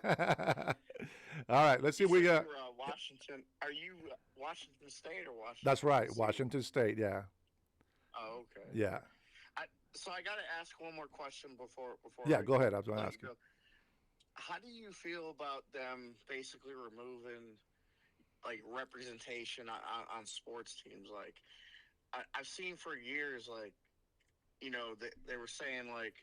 All right, let's see. We got. You're, Washington. Are you Washington State or Washington? That's right, DC? Washington State. Yeah. Oh, okay. Yeah. So I got to ask one more question before. Yeah, go ahead. I was going to ask you. How do you feel about them basically removing like representation on sports teams? Like I've seen for years, like they were saying like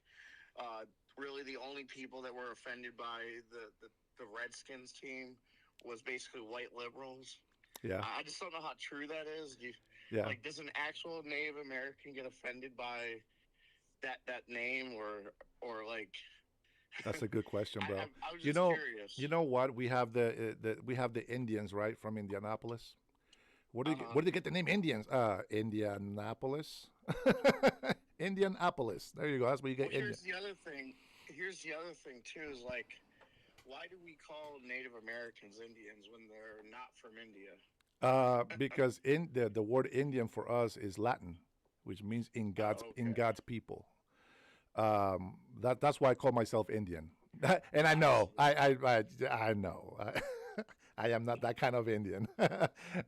really the only people that were offended by the Redskins team was basically white liberals. Yeah. I just don't know how true that is. Like, does an actual Native American get offended by that name or like? That's a good question, bro. I was just curious. You know what? We have the Indians, right, from Indianapolis. Where did they get the name Indians? Indianapolis. Indianapolis. There you go. That's where you get Indian. Here's the other thing too. Is like, why do we call Native Americans Indians when they're not from India? Because the word Indian for us is Latin, which means in God's people. That's why I call myself Indian. And I know, I know. I am not that kind of Indian.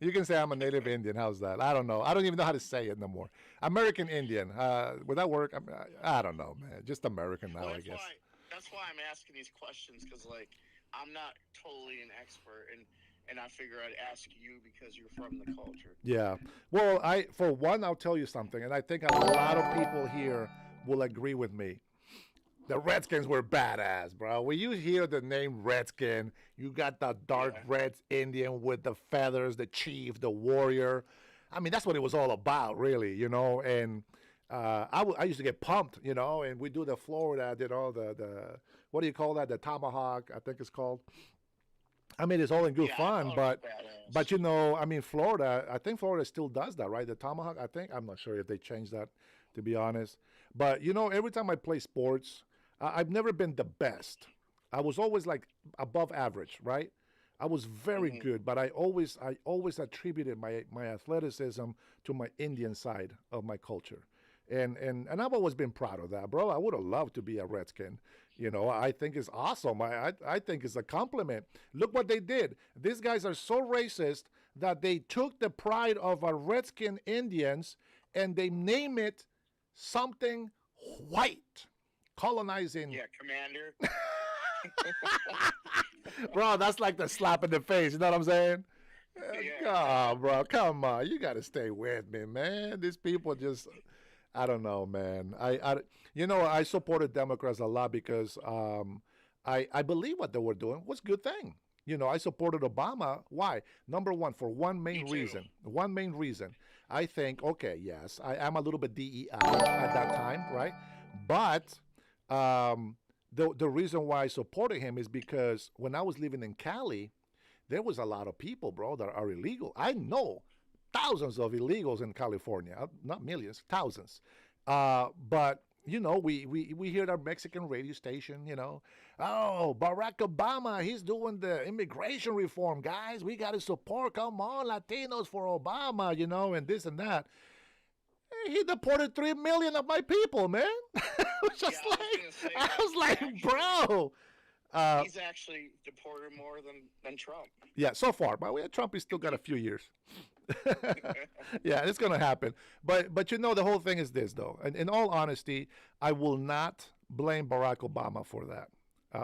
You can say I'm a native Indian. How's that? I don't know. I don't even know how to say it no more. American Indian. Would that work? I don't know, man. Just American now, I guess. That's why I'm asking these questions, because like I'm not totally an expert, and I figure I'd ask you because you're from the culture. Yeah. Well, for one, I'll tell you something, and I think a lot of people here will agree with me. The Redskins were badass, bro. When you hear the name Redskin, you got the dark red Indian with the feathers, the chief, the warrior. I mean, that's what it was all about, really, And I used to get pumped, and we do the Florida. I did all the what do you call that? The tomahawk, I think it's called. I mean, it's all in good fun, but I mean, Florida. I think Florida still does that, right? The tomahawk. I'm not sure if they changed that, to be honest. But every time I play sports, I've never been the best. I was always like above average, right? I was very good, but I always attributed my athleticism to my Indian side of my culture. And I've always been proud of that, bro. I would have loved to be a Redskin. I think it's awesome. I think it's a compliment. Look what they did. These guys are so racist that they took the pride of our Redskin Indians and they name it something white. Colonizing. Yeah, Commander. Bro, that's like the slap in the face. You know what I'm saying? Oh, bro, come on. You got to stay with me, man. These people just... I don't know, man. I supported Democrats a lot because I believe what they were doing was a good thing. I supported Obama. Why? Number one, for one main reason. One main reason. I think, okay, yes, I am a little bit DEI at that time, right? But the reason why I supported him is because when I was living in Cali, there was a lot of people, bro, that are illegal. I know thousands of illegals in California, not millions, thousands. But, we hear our Mexican radio station, oh, Barack Obama, he's doing the immigration reform, guys. We got to support, come on, Latinos for Obama, and this and that. He deported 3 million of my people, man. I was like, bro. He's actually deported more than Trump. Yeah, so far. But Trump has still got a few years. Yeah, it's going to happen. But the whole thing is this, though. And in all honesty, I will not blame Barack Obama for that.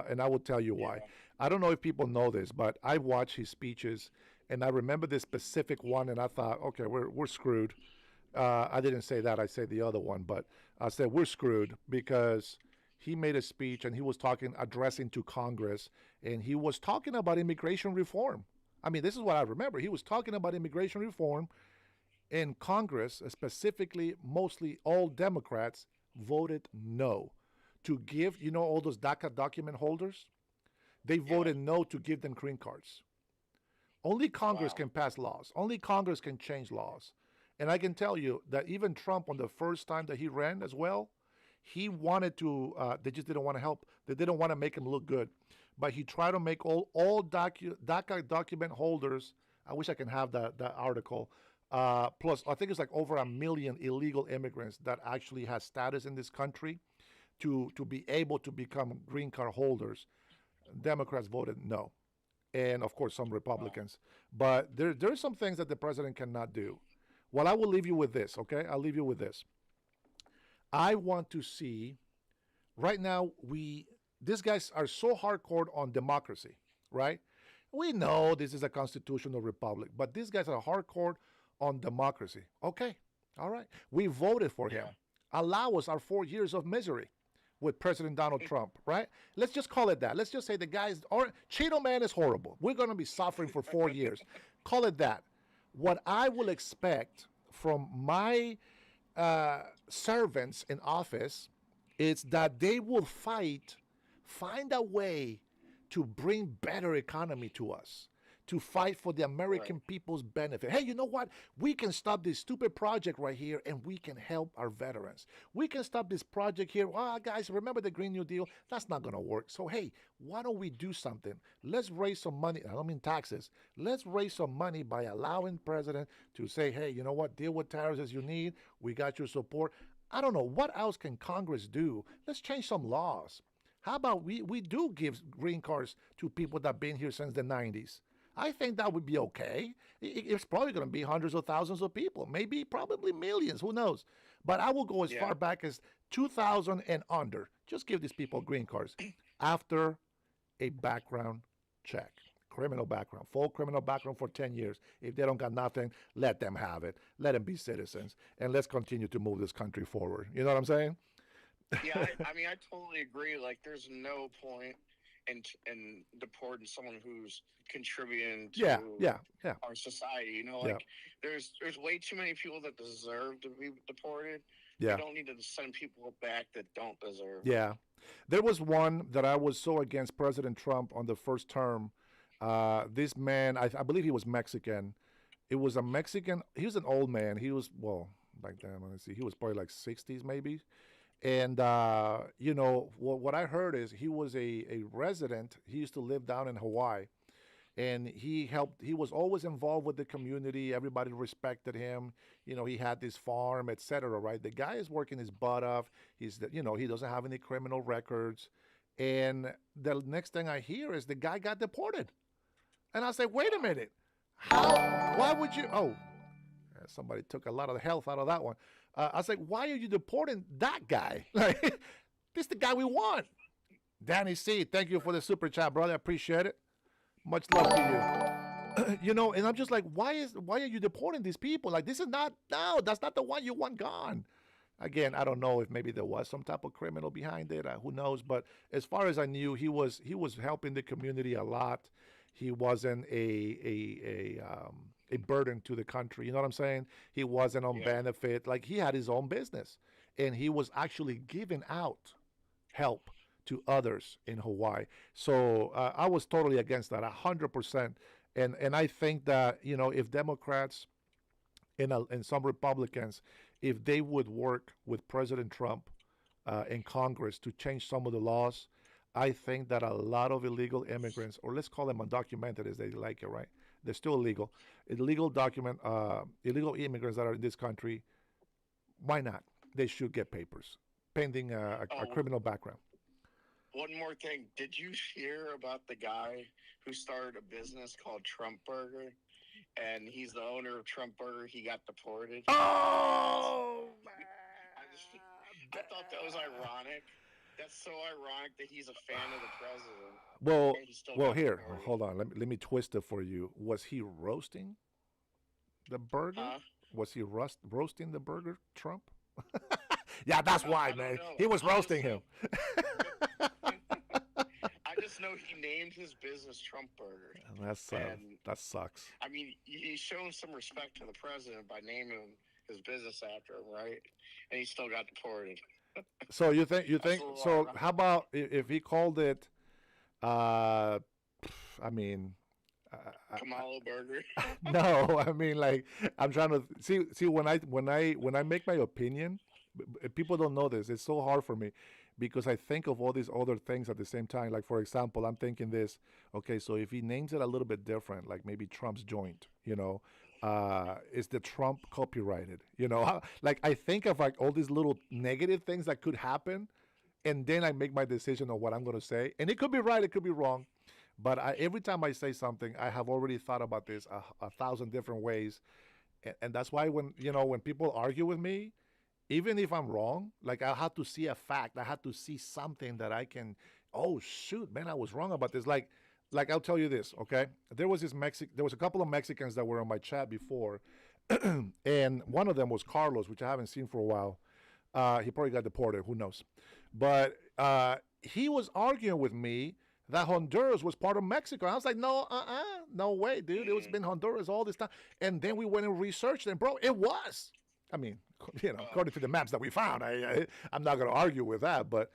And I will tell you why. I don't know if people know this, but I watched his speeches, and I remember this specific one, and I thought, okay, we're screwed. I didn't say that. I said the other one. But I said we're screwed because he made a speech, and he was addressing to Congress, and he was talking about immigration reform. I mean, this is what I remember. He was talking about immigration reform, and Congress, specifically mostly all Democrats, voted no to give, all those DACA document holders, they voted no to give them green cards. Only Congress can pass laws. Only Congress can change laws. And I can tell you that even Trump, on the first time that he ran as well, He wanted to. They just didn't want to help. They didn't want to make him look good. But he tried to make all DACA document holders. I wish I can have that article. Plus, I think it's like over 1 million illegal immigrants that actually has status in this country to be able to become green card holders. Democrats voted no, and of course some Republicans. But there are some things that the president cannot do. Well, I will leave you with this, okay? I'll leave you with this. I want to see, right now, these guys are so hardcore on democracy, right? We know this is a constitutional republic, but these guys are hardcore on democracy. Okay, all right. We voted for him. Allow us our 4 years of misery with President Donald Trump, right? Let's just call it that. Let's just say the guys, or Cheeto Man is horrible. We're going to be suffering for 4 years. Call it that. What I will expect from my servants in office is that they will find a way to bring better economy to us, to fight for the American people's benefit. Hey, you know what? We can stop this stupid project right here and we can help our veterans. We can stop this project here. Guys, remember the Green New Deal? That's not going to work. So, hey, why don't we do something? Let's raise some money. I don't mean taxes. Let's raise some money by allowing president to say, hey, you know what? Deal with tariffs as you need. We got your support. I don't know. What else can Congress do? Let's change some laws. How about we do give green cards to people that have been here since the 90s? I think that would be okay. It's probably going to be hundreds of thousands of people, maybe probably millions, who knows? But I will go as far back as 2000 and under. Just give these people green cards after a background check, criminal background, full criminal background for 10 years. If they don't got nothing, let them have it. Let them be citizens. And let's continue to move this country forward. You know what I'm saying? Yeah, I mean, I totally agree. Like, there's no point in deporting someone who's contributing to our society. You know, like there's way too many people that deserve to be deported. Yeah. We don't need to send people back that don't deserve. Yeah. There was one that I was so against President Trump on the first term. This man, I believe he was Mexican. It was a Mexican. He was an old man. He was, well, back then, let me see. He was probably like 60s maybe. And, you know, what I heard is he was a resident. He used to live down in Hawaii. And he was always involved with the community. Everybody respected him. You know, he had this farm, etc., right? The guy is working his butt off. He doesn't have any criminal records. And the next thing I hear is the guy got deported. And I say, wait a minute. Why would you? Oh, somebody took a lot of the health out of that one. I was like, why are you deporting that guy? Like, this is the guy we want. Danny C., thank you for the super chat, brother. I appreciate it. Much love to you. You know, and I'm just like, why are you deporting these people? Like, that's not the one you want gone. Again, I don't know if maybe there was some type of criminal behind it. Who knows? But as far as I knew, he was helping the community a lot. He wasn't a burden to the country. You know what I'm saying? He wasn't on benefit. Like, he had his own business, and he was actually giving out help to others in Hawaii. So I was totally against that, 100%. And I think that, you know, if Democrats and some Republicans, if they would work with President Trump in Congress to change some of the laws, I think that a lot of illegal immigrants, or let's call them undocumented as they like it, right? They're still illegal. Illegal immigrants that are in this country, why not? They should get papers, pending a criminal background. One more thing. Did you hear about the guy who started a business called Trump Burger? And he's the owner of Trump Burger. He got deported. Oh, I thought that was ironic. That's so ironic that he's a fan of the president. Well, here, hold on. Let me twist it for you. Was he roasting the burger? Was he roasting the burger, Trump? Yeah, that's why, man. He was roasting him. I just know he named his business Trump Burger. That sucks. I mean, he's shown some respect to the president by naming his business after him, right? And he still got deported. So you think so? How about if he called it? I mean, Kamala Burger. No, I mean, like, I'm trying to see when I make my opinion People don't know this. It's so hard for me because I think of all these other things at the same time. Like, for example, I'm thinking this, okay, so if he names it a little bit different, like maybe Trump's joint, is the Trump copyrighted? Like I think of like all these little negative things that could happen, and then I make my decision on what I'm going to say. And it could be right, it could be wrong. But every time I say something, I have already thought about this a thousand different ways. And that's why when people argue with me, even if I'm wrong, like I have to see a fact. I have to see something that I can, oh, shoot, man, I was wrong about this. Like I'll tell you this, okay? There was a couple of Mexicans that were on my chat before. And one of them was Carlos, which I haven't seen for a while. He probably got deported, who knows? But he was arguing with me that Honduras was part of Mexico. I was like, no way, dude. It was been Honduras all this time. And then we went and researched, and bro, it was. I mean, according to the maps that we found, I'm not going to argue with that. But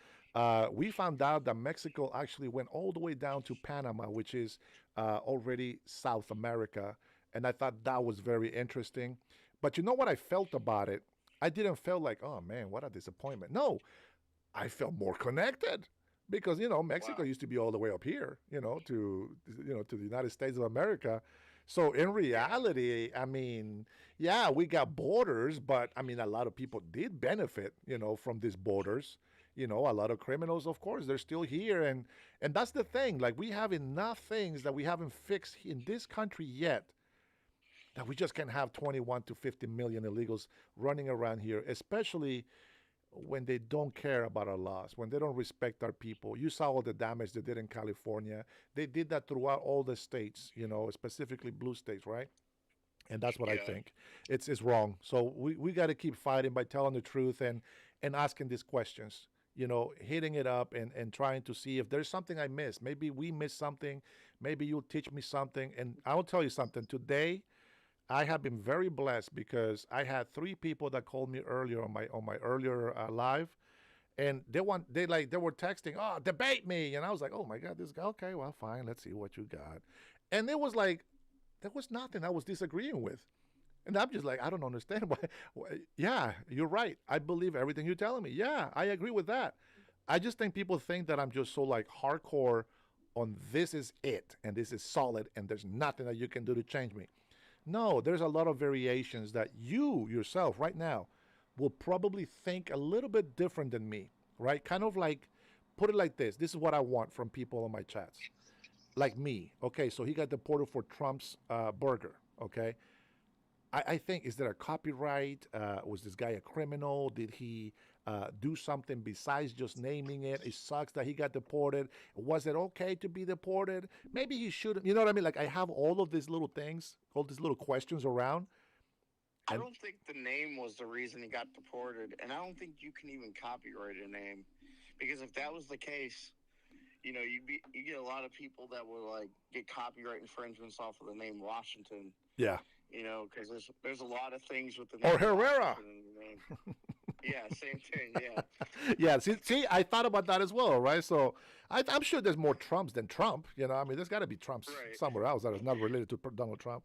we found out that Mexico actually went all the way down to Panama, which is already South America. And I thought that was very interesting. But you know what I felt about it? I didn't feel like, oh, man, what a disappointment. No, I felt more connected. Because Mexico used to be all the way up here, to the United States of America. So in reality, I mean, yeah, we got borders, but I mean, a lot of people did benefit, from these borders. A lot of criminals, of course, they're still here, and that's the thing. Like we have enough things that we haven't fixed in this country yet, that we just can't have 21 to 50 million illegals running around here, especially when they don't care about our laws, when they don't respect our people. You saw all the damage they did in California. They did that throughout all the states, specifically blue states, right? And that's what I think. It's wrong. So we got to keep fighting by telling the truth and asking these questions, hitting it up and trying to see if there's something I missed. Maybe we missed something. Maybe you'll teach me something. And I'll tell you something. Today, I have been very blessed because I had 3 people that called me earlier on my earlier live, and they were texting, oh, debate me, and I was like, oh my God, this guy, okay, well, fine, let's see what you got, and it was like there was nothing I was disagreeing with, and I'm just like, I don't understand why. Yeah, you're right. I believe everything you're telling me. Yeah, I agree with that. I just think people think that I'm just so like hardcore on this is it and this is solid and there's nothing that you can do to change me. No, there's a lot of variations that you yourself right now will probably think a little bit different than me, right? Kind of like, put it like this. This is what I want from people on my chats. Like me. Okay, so he got deported for Trump's burger, okay? I think, is there a copyright? Was this guy a criminal? Did he do something besides just naming it? It sucks that he got deported. Was it okay to be deported? Maybe he shouldn't. You know what I mean? Like I have all of these little things, all these little questions around. I don't think the name was the reason he got deported, and I don't think you can even copyright a name, because if that was the case, you get a lot of people that will like get copyright infringements off of the name Washington. Yeah. Because there's a lot of things with the name. Or Herrera. Yeah, same thing. Yeah. Yeah. See, I thought about that as well, right? So I'm sure there's more Trumps than Trump. I mean, there's got to be Trumps somewhere else that is not related to Donald Trump.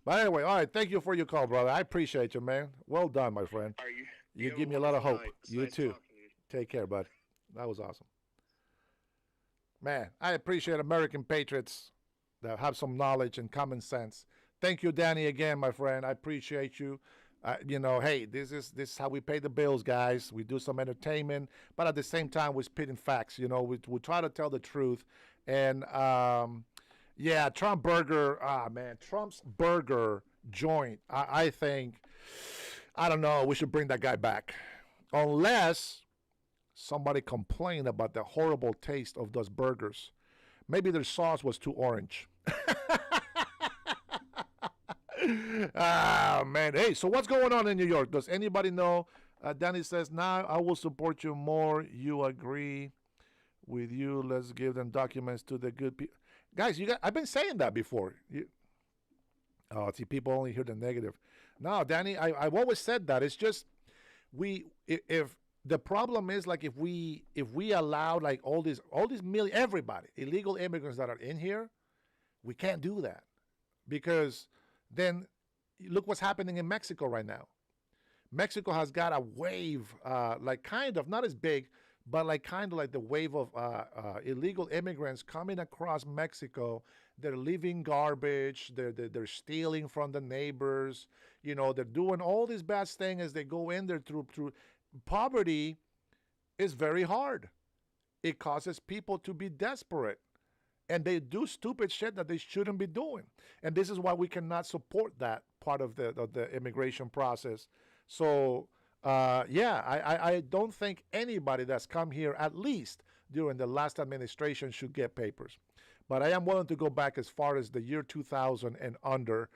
But anyway, all right. Thank you for your call, brother. I appreciate you, man. Well done, my friend. You give me a lot of hope. You too. Take care, bud. That was awesome. Man, I appreciate American patriots that have some knowledge and common sense. Thank you, Danny, again, my friend. I appreciate you. Hey, this is how we pay the bills, guys. We do some entertainment, but at the same time, we're spitting facts. We try to tell the truth. And yeah, Trump burger. Man, Trump's burger joint. I think, I don't know. We should bring that guy back, unless somebody complained about the horrible taste of those burgers. Maybe their sauce was too orange. Man. Hey, so what's going on in New York? Does anybody know? Danny says, nah, I will support you more. You agree with you. Let's give them documents to the good people. Guys, I've been saying that before. See, people only hear the negative. No, Danny, I've always said that. It's just, if the problem is, like, if we allow like all these everybody, illegal immigrants that are in here, we can't do that, because then look what's happening in Mexico right now. Mexico has got a wave, like kind of, not as big, but like kind of like the wave of illegal immigrants coming across Mexico. They're leaving garbage. They're stealing from the neighbors. You know, they're doing all these bad things as they go in there through poverty is very hard. It causes people to be desperate. And they do stupid shit that they shouldn't be doing. And this is why we cannot support that part of the immigration process. So, yeah, I don't think anybody that's come here, at least during the last administration, should get papers. But I am willing to go back as far as the year 2000 and under.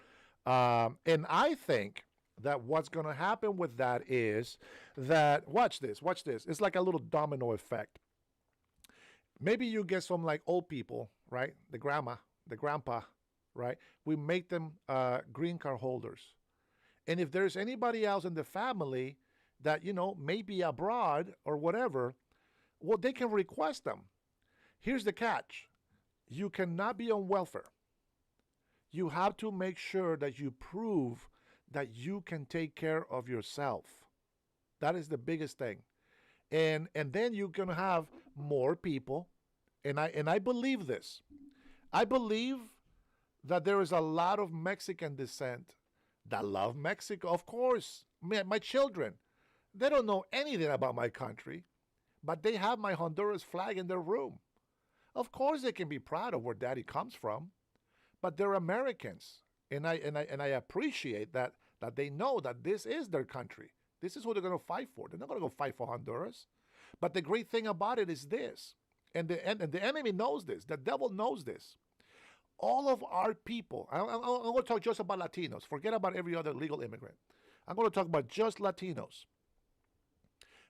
And I think that what's going to happen with that is that, watch this. It's like a little domino effect. Maybe you get some like old people, right? The grandma, the grandpa, right? We make them green card holders. And if there's anybody else in the family that, you know, may be abroad or whatever, well, they can request them. Here's the catch. You cannot be on welfare. You have to make sure that you prove that you can take care of yourself. That is the biggest thing. And then you're going to have more people, and I believe this. I believe that there is a lot of Mexican descent that love Mexico. Of course, my children, they don't know anything about my country, but they have my Honduras flag in their room. Of course they can be proud of where daddy comes from, but they're Americans. And I appreciate that they know that this is their country. This is what they're going to fight for. They're not going to go fight for Honduras. But the great thing about it is this, and the enemy knows this, the devil knows this. All of our people, I'm going to talk just about Latinos. Forget about every other legal immigrant. I'm going to talk about just Latinos.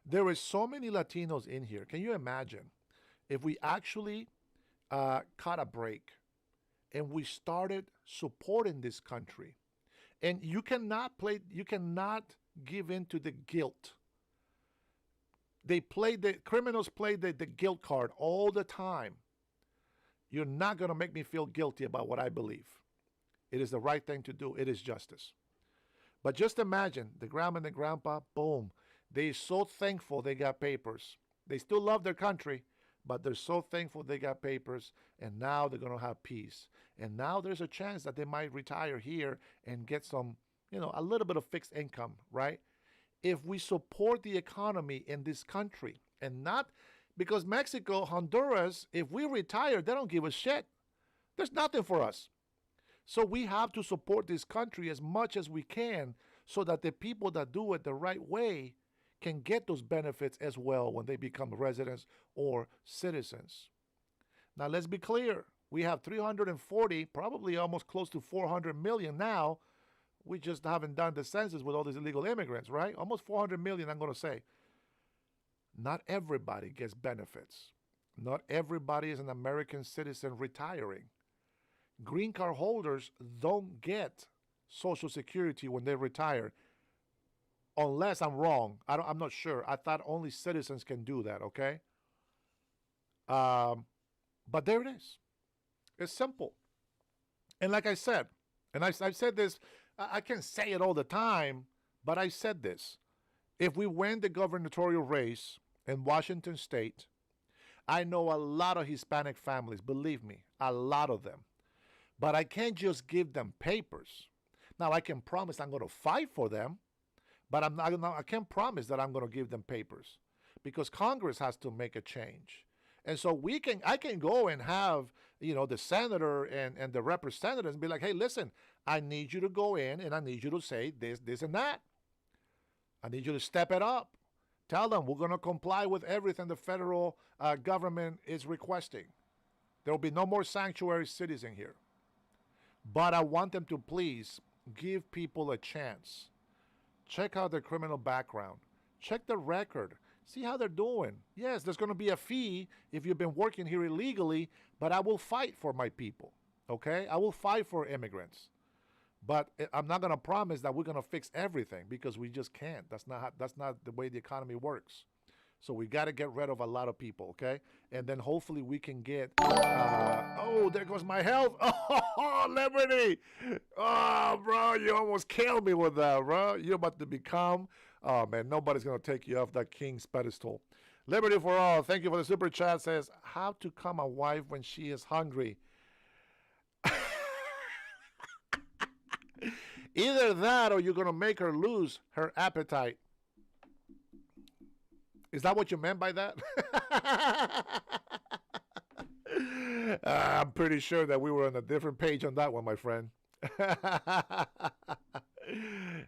There is so many Latinos in here. Can you imagine if we actually caught a break and we started supporting this country? And you cannot give in to the guilt. Criminals play the guilt card all the time. You're not going to make me feel guilty about what I believe. It is the right thing to do. It is justice. But just imagine the grandma and the grandpa, boom. They're so thankful they got papers. They still love their country, but they're so thankful they got papers, and now they're going to have peace. And now there's a chance that they might retire here and get some, a little bit of fixed income, right? If we support the economy in this country, and not because Mexico, Honduras, if we retire, they don't give a shit. There's nothing for us. So we have to support this country as much as we can so that the people that do it the right way can get those benefits as well when they become residents or citizens. Now, let's be clear. We have 340, probably almost close to 400 million now. We just haven't done the census with all these illegal immigrants, right? Almost 400 million, I'm going to say. Not everybody gets benefits. Not everybody is an American citizen retiring. Green card holders don't get Social Security when they retire. Unless I'm wrong. I'm not sure. I thought only citizens can do that, okay? But there it is. It's simple. And like I said, and I've said this, I can't say it all the time, but I said this. If we win the gubernatorial race in Washington State, I know a lot of Hispanic families, believe me, a lot of them. But I can't just give them papers. Now, I can promise I'm going to fight for them, but I can't promise that I'm going to give them papers because Congress has to make a change. And so I can go and have, the senator and the representatives be like, hey, listen, I need you to go in and I need you to say this, and that. I need you to step it up. Tell them we're going to comply with everything the federal government is requesting. There will be no more sanctuary cities in here. But I want them to please give people a chance. Check out their criminal background. Check the record. See how they're doing. Yes, there's going to be a fee if you've been working here illegally, but I will fight for my people, okay? I will fight for immigrants. But I'm not going to promise that we're going to fix everything because we just can't. That's not the way the economy works. So we got to get rid of a lot of people, okay? And then hopefully we can get, oh, there goes my health. Oh, Liberty. Oh, bro, you almost killed me with that, bro. You're about to become Oh, man, nobody's going to take you off that king's pedestal. Liberty for all. Thank you for the super chat. Says, how to become a wife when she is hungry. Either that or you're going to make her lose her appetite. Is that what you meant by that? I'm pretty sure that we were on a different page on that one, my friend.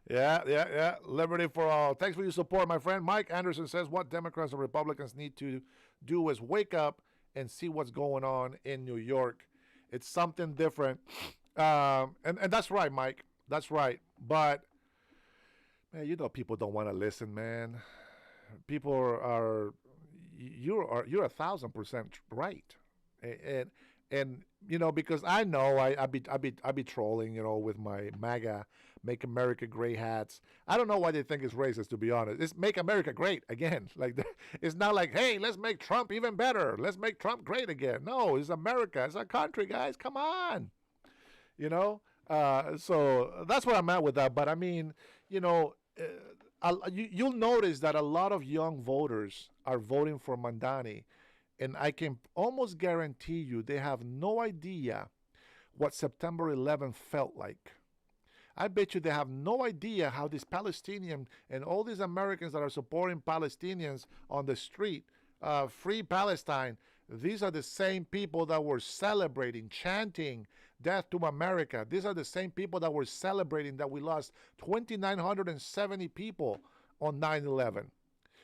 Yeah. Liberty for all. Thanks for your support, my friend. Mike Anderson says what Democrats and Republicans need to do is wake up and see what's going on in New York. It's something different. And that's right, Mike. That's right. But, man, you know people don't want to listen, man. People are you're 1,000% right. And you know, because I know I be trolling, you know, with my MAGA, Make America Great hats. I don't know why they think it's racist, to be honest. It's Make America Great again. Like, it's not like, hey, let's make Trump even better. Let's make Trump great again. No, it's America. It's our country, guys. Come on. You know? So that's where I'm at with that. But I mean, you know, you'll notice that a lot of young voters are voting for Mandani. And I can almost guarantee you they have no idea what September 11th felt like. I bet you they have no idea how these Palestinians and all these Americans that are supporting Palestinians on the street, free Palestine, these are the same people that were celebrating, chanting death to America. These are the same people that were celebrating that we lost 2,970 people on 9/11.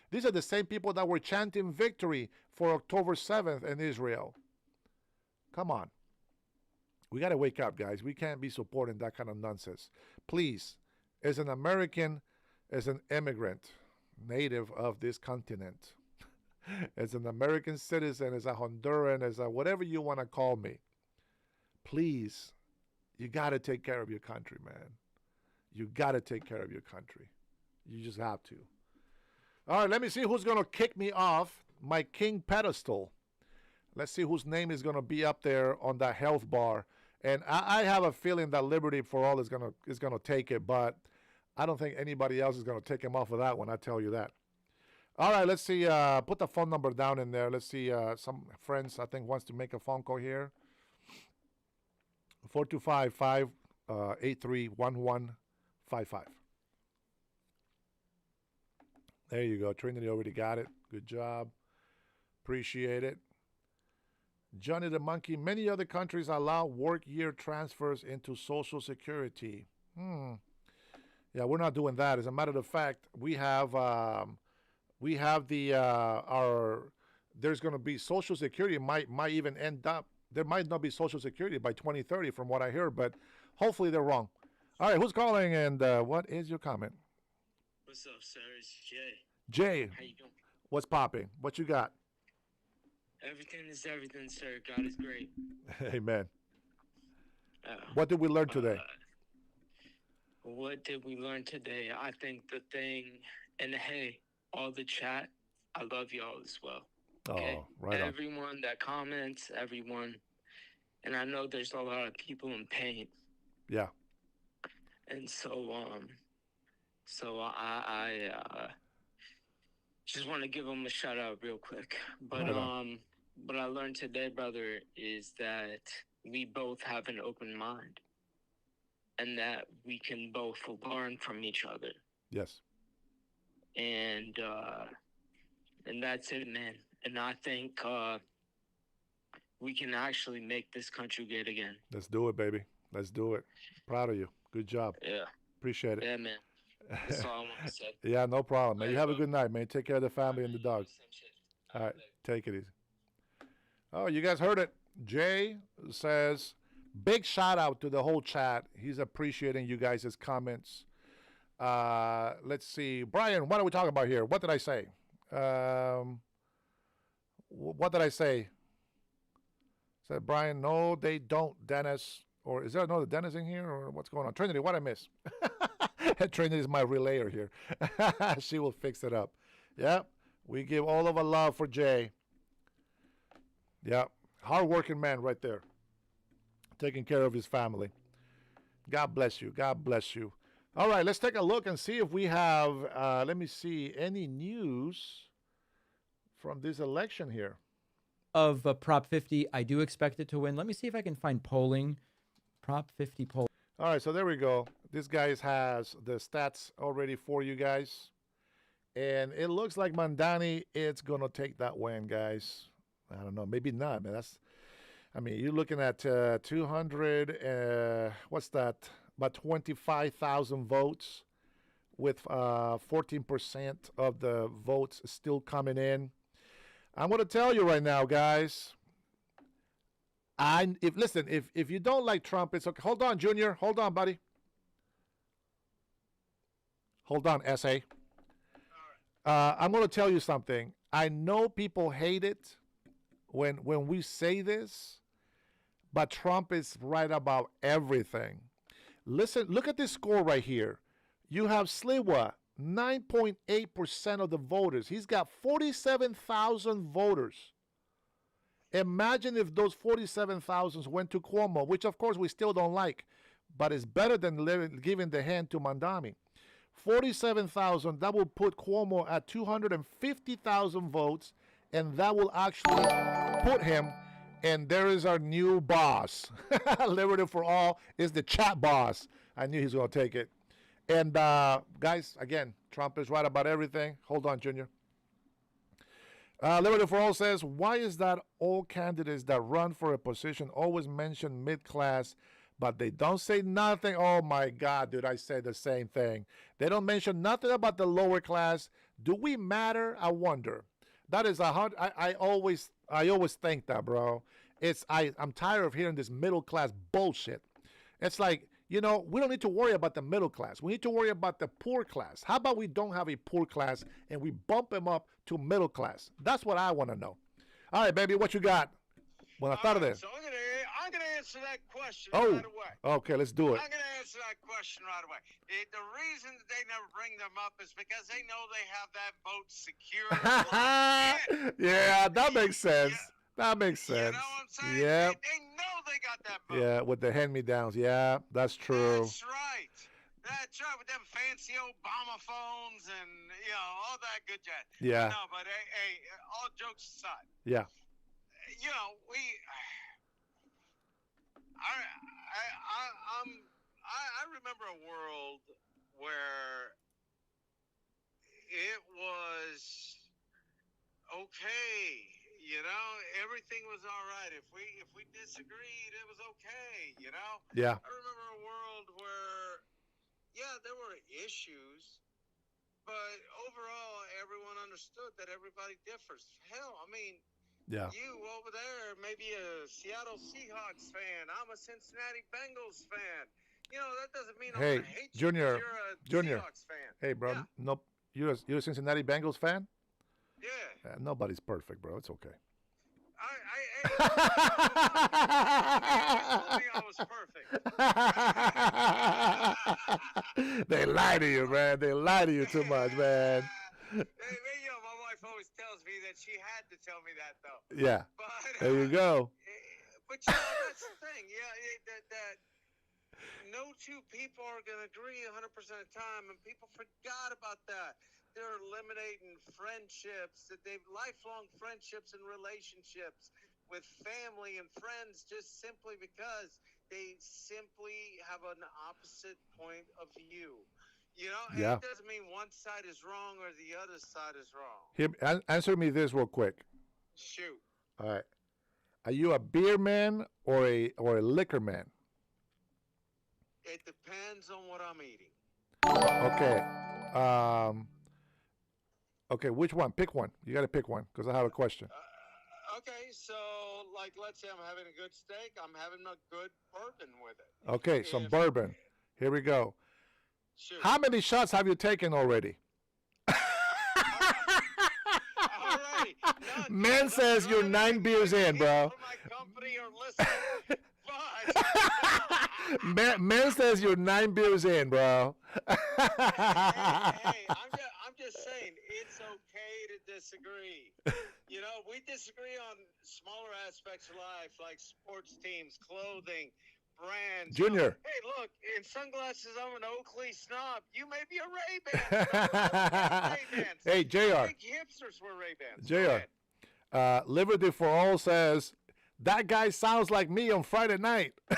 These are the same people that were chanting victory for October 7th in Israel. Come on. We got to wake up, guys. We can't be supporting that kind of nonsense. Please, as an American, as an immigrant, native of this continent, as an American citizen, as a Honduran, as a whatever you want to call me, please, you got to take care of your country, man. You got to take care of your country. You just have to. All right, let me see who's going to kick me off my king pedestal. Let's see whose name is going to be up there on that health bar. And I have a feeling that Liberty for All is going to take it, but I don't think anybody else is going to take him off of that one, I tell you that. All right, let's see. Put the phone number down in there. Let's see. Some friends, I think, wants to make a phone call here. 425-583-1155. There you go. Trinity already got it. Good job. Appreciate it. Johnny the Monkey. Many other countries allow work year transfers into Social Security. Yeah, we're not doing that. As a matter of fact, we have there's going to be Social Security might even end up. There might not be Social Security by 2030 from what I hear, but hopefully they're wrong. All right, who's calling and what is your comment? What's up, sir? It's Jay. Jay, How you doing? what's popping? What you got? Everything is everything, sir. God is great. Amen. What did we learn today? What did we learn today? I think the thing, and hey, all the chat, I love y'all as well. Okay? Oh, right on. Everyone that comments, everyone, and I know there's a lot of people in pain. Yeah. And so I just want to give them a shout out real quick. But what I learned today, brother, is that we both have an open mind and that we can both learn from each other. Yes. And that's it, man. And I think we can actually make this country great again. Let's do it, baby. Let's do it. Proud of you. Good job. Yeah. Appreciate it. Yeah, man. That's all I want to say. Yeah, no problem, man. You have a good night, man. Take care of the family and the dog. All right, take it easy. Oh, you guys heard it. Jay says, big shout out to the whole chat. He's appreciating you guys' comments. Let's see. Brian, what are we talking about here? What did I say? What did I say? Said Brian, no, they don't, Dennis. Or is there another Dennis in here? Or what's going on? Trinity, what I miss? Trinity is my relayer here. She will fix it up. Yep. We give all of our love for Jay. Yep. Hard-working man right there. Taking care of his family. God bless you. God bless you. All right, let's take a look and see if we have, let me see, any news from this election here. Of Prop 50, I do expect it to win. Let me see if I can find polling. Prop 50 poll. All right, so there we go. This guy has the stats already for you guys. And it looks like Mandani, it's going to take that win, guys. I don't know, maybe not, man. You're looking at 200, what's that? About 25,000 votes with 14% of the votes still coming in. I'm going to tell you right now, guys. If you don't like Trump, it's okay. Hold on, Junior. Hold on, buddy. Hold on, SA. I'm going to tell you something. I know people hate it when we say this, but Trump is right about everything. Listen, look at this score right here. You have Sliwa, 9.8% of the voters. He's got 47,000 voters. Imagine if those 47,000 went to Cuomo, which of course we still don't like, but it's better than giving the hand to Mandami. 47,000, that will put Cuomo at 250,000 votes, and that will actually put him, and there is our new boss. Liberty for All is the chat boss. I knew he's going to take it. And guys, again, Trump is right about everything. Hold on, Junior. Liberty for All says, why is that all candidates that run for a position always mention mid-class, but they don't say nothing? Oh, my God, dude, I say the same thing. They don't mention nothing about the lower class. Do we matter? I wonder. That is I always think that, bro. I'm tired of hearing this middle-class bullshit. It's like, we don't need to worry about the middle class. We need to worry about the poor class. How about we don't have a poor class and we bump them up to middle class? That's what I want to know. All right, baby, what you got? Well, I thought of this. So I'm gonna answer that question Oh, right away. Okay, let's do it. I'm gonna answer that question right away. The reason that they never bring them up is because they know they have that vote secure. Yeah, that makes sense. That makes sense. You know what I'm saying? Yeah. They know they got that vote. Yeah, with the hand-me-downs. Yeah, that's true. That's right. That's right, with them fancy Obama phones and, all that good jazz. Yeah. No, but hey, all jokes aside. Yeah. I remember a world where it was okay. Everything was all right. If we disagreed, it was okay. Yeah. I remember a world where, there were issues, but overall, everyone understood that everybody differs. Hell, yeah. You over there may be a Seattle Seahawks fan. I'm a Cincinnati Bengals fan. That doesn't mean I'm gonna hate Junior, you 'cause you're a Junior. Seahawks fan. Hey, bro. Yeah. Nope. You're a Cincinnati Bengals fan? Yeah. Nobody's perfect, bro. It's okay. I was perfect. They lie to you, man. They lie to you too much, man. My wife always tells me that she had to tell me that, though. Yeah. But, there you go. But that's the thing. That no two people are going to agree 100% of the time, and people forgot about that. They're eliminating friendships, lifelong friendships and relationships with family and friends just simply because they simply have an opposite point of view. And Yeah. it doesn't mean one side is wrong or the other side is wrong. Here, answer me this real quick. Shoot. All right. Are you a beer man or a liquor man? It depends on what I'm eating. Okay. Okay, which one? Pick one. You got to pick one because I have a question. Okay, so let's say I'm having a good steak. I'm having a good bourbon with it. Okay, some bourbon. Here we go. Shoot. How many shots have you taken already? Alrighty. Man says you're 9 beers in, bro. Man says you're 9 beers in, bro. Hey, I'm just saying, it's okay to disagree. We disagree on smaller aspects of life, like sports teams, clothing, brands. Junior. Hey, look, in sunglasses, I'm an Oakley snob. You may be a Ray-Ban. Ray-Bans. Hey, JR. I think hipsters wear Ray-Bans. Go JR. ahead. Liberty for All says, that guy sounds like me on Friday night. Hey,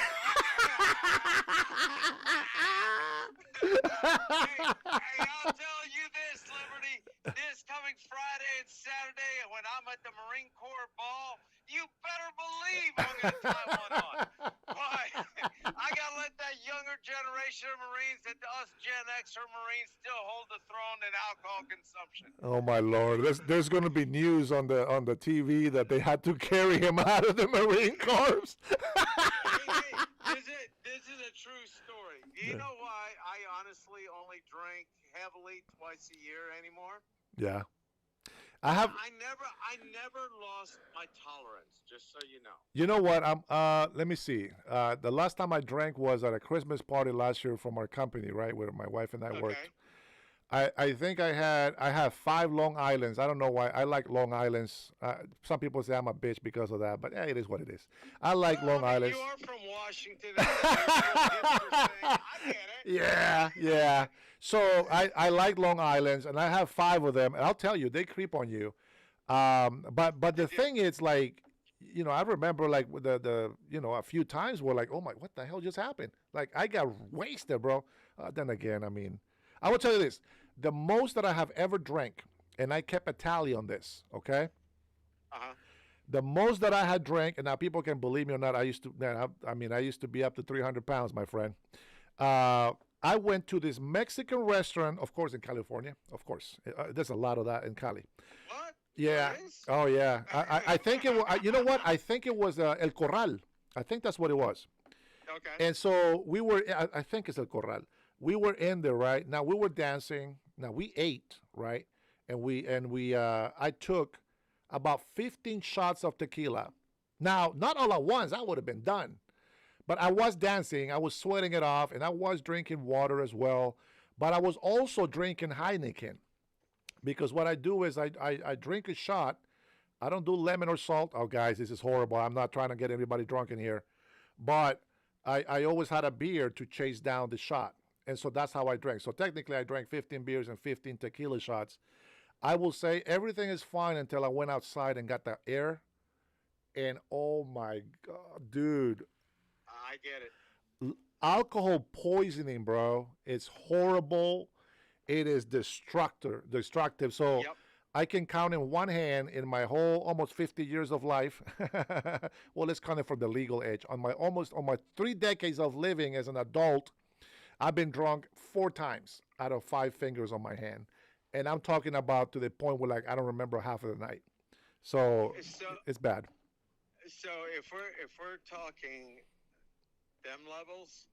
I'll tell you this, Liberty. This coming Friday and Saturday, when I'm at the Marine Corps ball, you better believe I'm going to tie one on. But I got to let that younger generation of Marines, that us Gen X Marines, still hold the throne in alcohol consumption. Oh my Lord! There's going to be news on the TV that they had to carry him out of the Marine Corps. This is a true story. Do you know why I honestly only drink heavily twice a year anymore? Yeah, I never lost my tolerance. Just so you know. You know what? Let me see. The last time I drank was at a Christmas party last year from our company, right, where my wife and I worked. I think I have 5 Long Islands. I don't know why. I like Long Islands. Some people say I'm a bitch because of that, but it is what it is. I like Long Islands. You are from Washington. I get it. Yeah. So I like Long Islands, and I have 5 of them. And I'll tell you, they creep on you. But the thing is, like, I remember like the a few times where like, oh my, what the hell just happened? Like I got wasted, bro. Then again, I mean, I will tell you this: the most that I have ever drank, and I kept a tally on this. Okay. The most that I had drank, and now people can believe me or not, I used to be up to 300 pounds, my friend. I went to this Mexican restaurant, of course, in California. Of course, there's a lot of that in Cali. What? Yeah. Oh, yeah. I think it was. You know what? I think it was El Corral. I think that's what it was. Okay. And so we were. I think it's El Corral. We were in there, right? Now we were dancing. Now we ate, right? And we. I took about 15 shots of tequila. Now, not all at once. I would have been done. But I was dancing. I was sweating it off, and I was drinking water as well. But I was also drinking Heineken. Because what I do is I drink a shot. I don't do lemon or salt. Oh, guys, this is horrible. I'm not trying to get everybody drunk in here. But I always had a beer to chase down the shot. And so that's how I drank. So technically, I drank 15 beers and 15 tequila shots. I will say everything is fine until I went outside and got the air. And oh, my God, dude. I get it. Alcohol poisoning, bro. It's horrible. It is destructive. So I can count in one hand in my whole almost 50 years of life. Well, let's count it from the legal age. On my 3 decades of living as an adult, I've been drunk 4 times out of 5 fingers on my hand. And I'm talking about to the point where, like, I don't remember half of the night. So it's bad. So if we're talking them levels,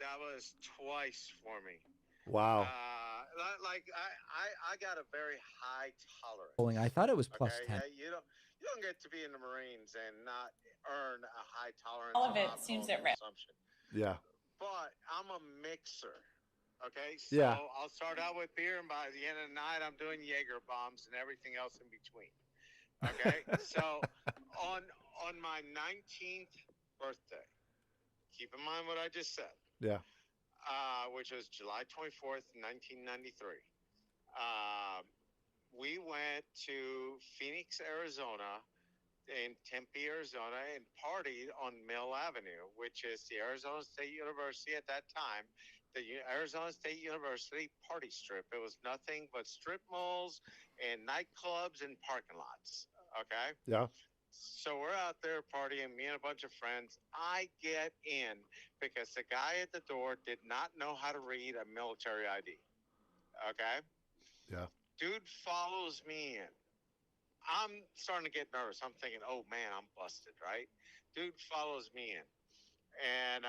that was twice for me. Wow. Like I got a very high tolerance. I thought it was plus 10. You don't get to be in the Marines and not earn a high tolerance. All of it seems at risk. Yeah. But I'm a mixer. Okay. So Yeah. I'll start out with beer, and by the end of the night, I'm doing Jaeger bombs and everything else in between. Okay. So on my 19th birthday, keep in mind what I just said. Yeah. Which was July 24th, 1993. We went to Phoenix, Arizona, in Tempe, Arizona, and partied on Mill Avenue, which is the Arizona State University at that time, the Arizona State University party strip. It was nothing but strip malls and nightclubs and parking lots. Okay? Yeah. So we're out there partying, me and a bunch of friends. I get in because the guy at the door did not know how to read a military ID. Okay? Yeah. Dude follows me in. I'm starting to get nervous. I'm thinking, oh, man, I'm busted, right? Dude follows me in and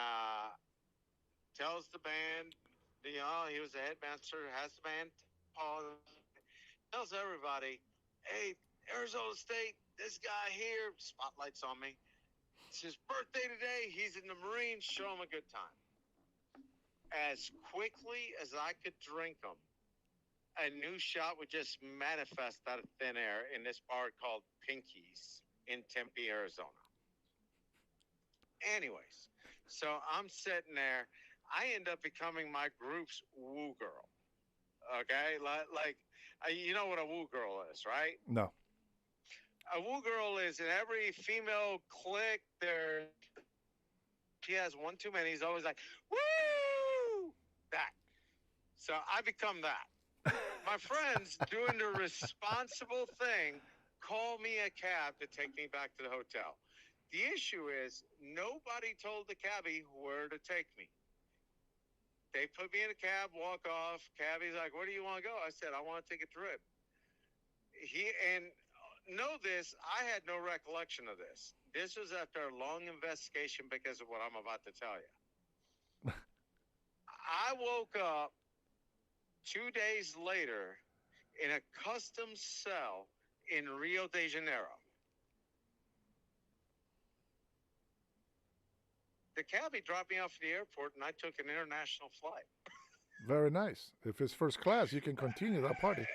tells the band, he was the headmaster, has the band, tells everybody, hey, Arizona State, this guy here, spotlight's on me. It's his birthday today. He's in the Marines. Show him a good time. As quickly as I could drink them, a new shot would just manifest out of thin air in this bar called Pinky's in Tempe, Arizona. Anyways, So I'm sitting there. I end up becoming my group's woo girl. Okay, you know what a woo girl is, right? No. A woo girl is in every female clique. She has one too many. He's always like, woo! That. So I become that. My friends, doing the responsible thing, call me a cab to take me back to the hotel. The issue is nobody told the cabbie where to take me. They put me in a cab, walk off. Cabbie's like, where do you want to go? I said, I want to take a trip. Know this, I had no recollection of this. This was after a long investigation because of what I'm about to tell you. I woke up 2 days later in a custom cell in Rio de Janeiro. The cabbie dropped me off at the airport, and I took an international flight. Very nice. If it's first class, you can continue that party.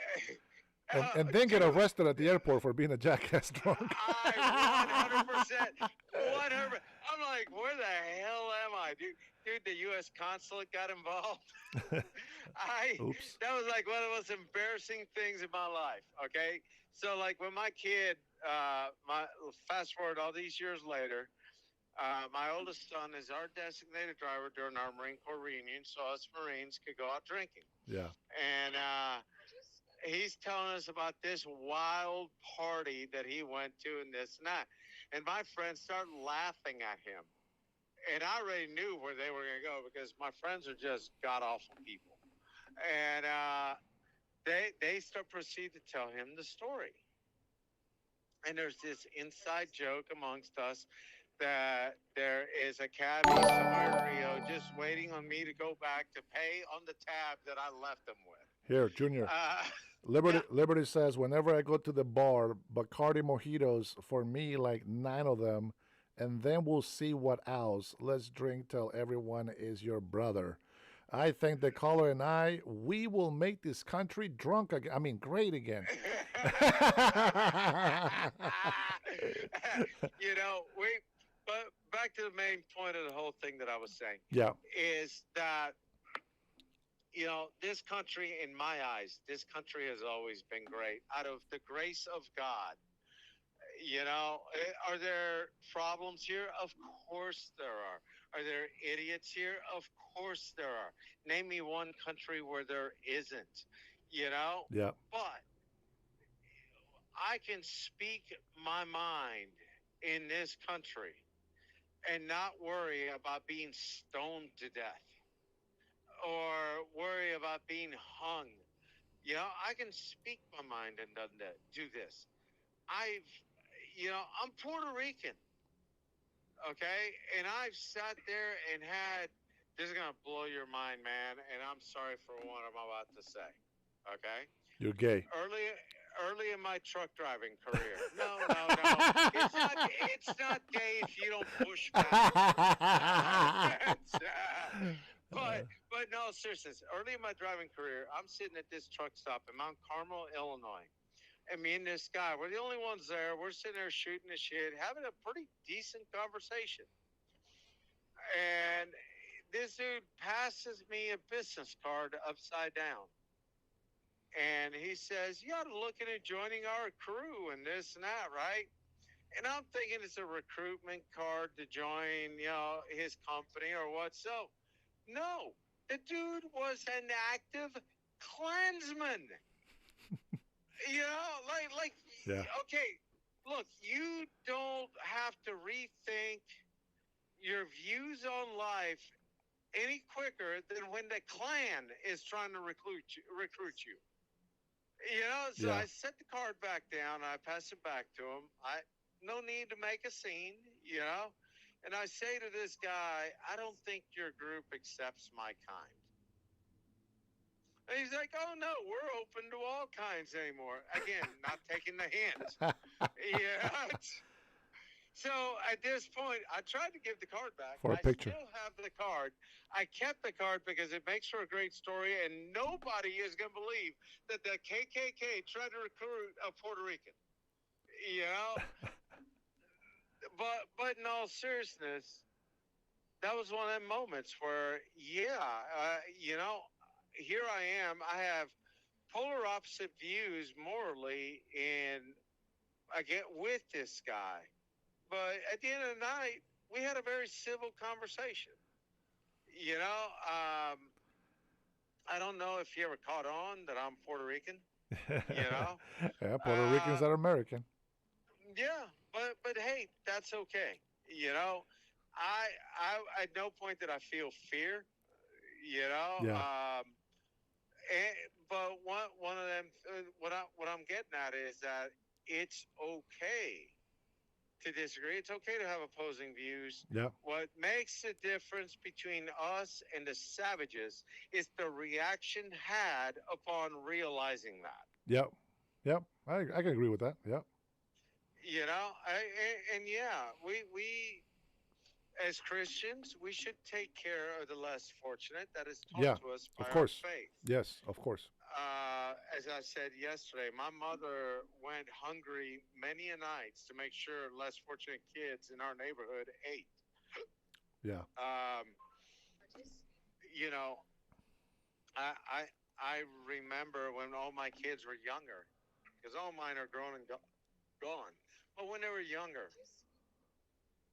And then get arrested at the airport for being a jackass drunk. I 100%. I'm like, where the hell am I? Dude, the U.S. consulate got involved. Oops. That was like one of the most embarrassing things in my life, okay? So, like, when my kid, fast forward all these years later, my oldest son is our designated driver during our Marine Corps reunion, so us Marines could go out drinking. Yeah. And he's telling us about this wild party that he went to and this and that. And my friends started laughing at him. And I already knew where they were going to go because my friends are just god-awful people. And they proceed to tell him the story. And there's this inside joke amongst us that there is a cabbie somewhere in Rio just waiting on me to go back to pay on the tab that I left them with. Here, Junior. Liberty says, whenever I go to the bar, Bacardi mojitos, for me, like 9 of them, and then we'll see what else. Let's drink till everyone is your brother. I think the caller and I, we will make this country drunk again. I mean, great again. But back to the main point of the whole thing that I was saying. Yeah. Is that, this country, in my eyes, this country has always been great. Out of the grace of God, are there problems here? Of course there are. Are there idiots here? Of course there are. Name me one country where there isn't, Yeah. But I can speak my mind in this country and not worry about being stoned to death or worry about being hung. I can speak my mind and do this. I'm Puerto Rican, okay? And I've sat there and this is going to blow your mind, man, and I'm sorry for what I'm about to say, okay? You're gay. Early in my truck driving career. No. It's not gay if you don't push back. But no, seriously, early in my driving career, I'm sitting at this truck stop in Mount Carmel, Illinois. And me and this guy, we're the only ones there. We're sitting there shooting the shit, having a pretty decent conversation. And this dude passes me a business card upside down. And he says, you ought to look into joining our crew and this and that, right? And I'm thinking it's a recruitment card to join, his company or what. So, no, the dude was an active Klansman. Okay, look, you don't have to rethink your views on life any quicker than when the Klan is trying to recruit you. So I set the card back down. I pass it back to him. No need to make a scene, And I say to this guy, I don't think your group accepts my kind. And he's like, oh, no, we're open to all kinds anymore. Again, not taking the hint. So at this point, I tried to give the card back. For a picture. I still have the card. I kept the card because it makes for a great story, and nobody is going to believe that the KKK tried to recruit a Puerto Rican. But in all seriousness, that was one of them moments where, here I am. I have polar opposite views morally, and I get with this guy. But at the end of the night, we had a very civil conversation. I don't know if you ever caught on that I'm Puerto Rican. Yeah, Puerto Ricans are American. Yeah, but hey, that's okay. I at no point did I feel fear. Yeah. But one of them, what I'm getting at is that it's okay to disagree. It's okay to have opposing views. Yeah. What makes the difference between us and the savages is the reaction had upon realizing that. Yep. Yep. I can agree with that. Yep. We as Christians, we should take care of the less fortunate. That is taught Yeah. to us by Of course. our faith. Yes. Of course. As I said yesterday, my mother went hungry many a nights to make sure less fortunate kids in our neighborhood ate. Yeah. I remember when all my kids were younger, because all mine are grown and gone. But when they were younger,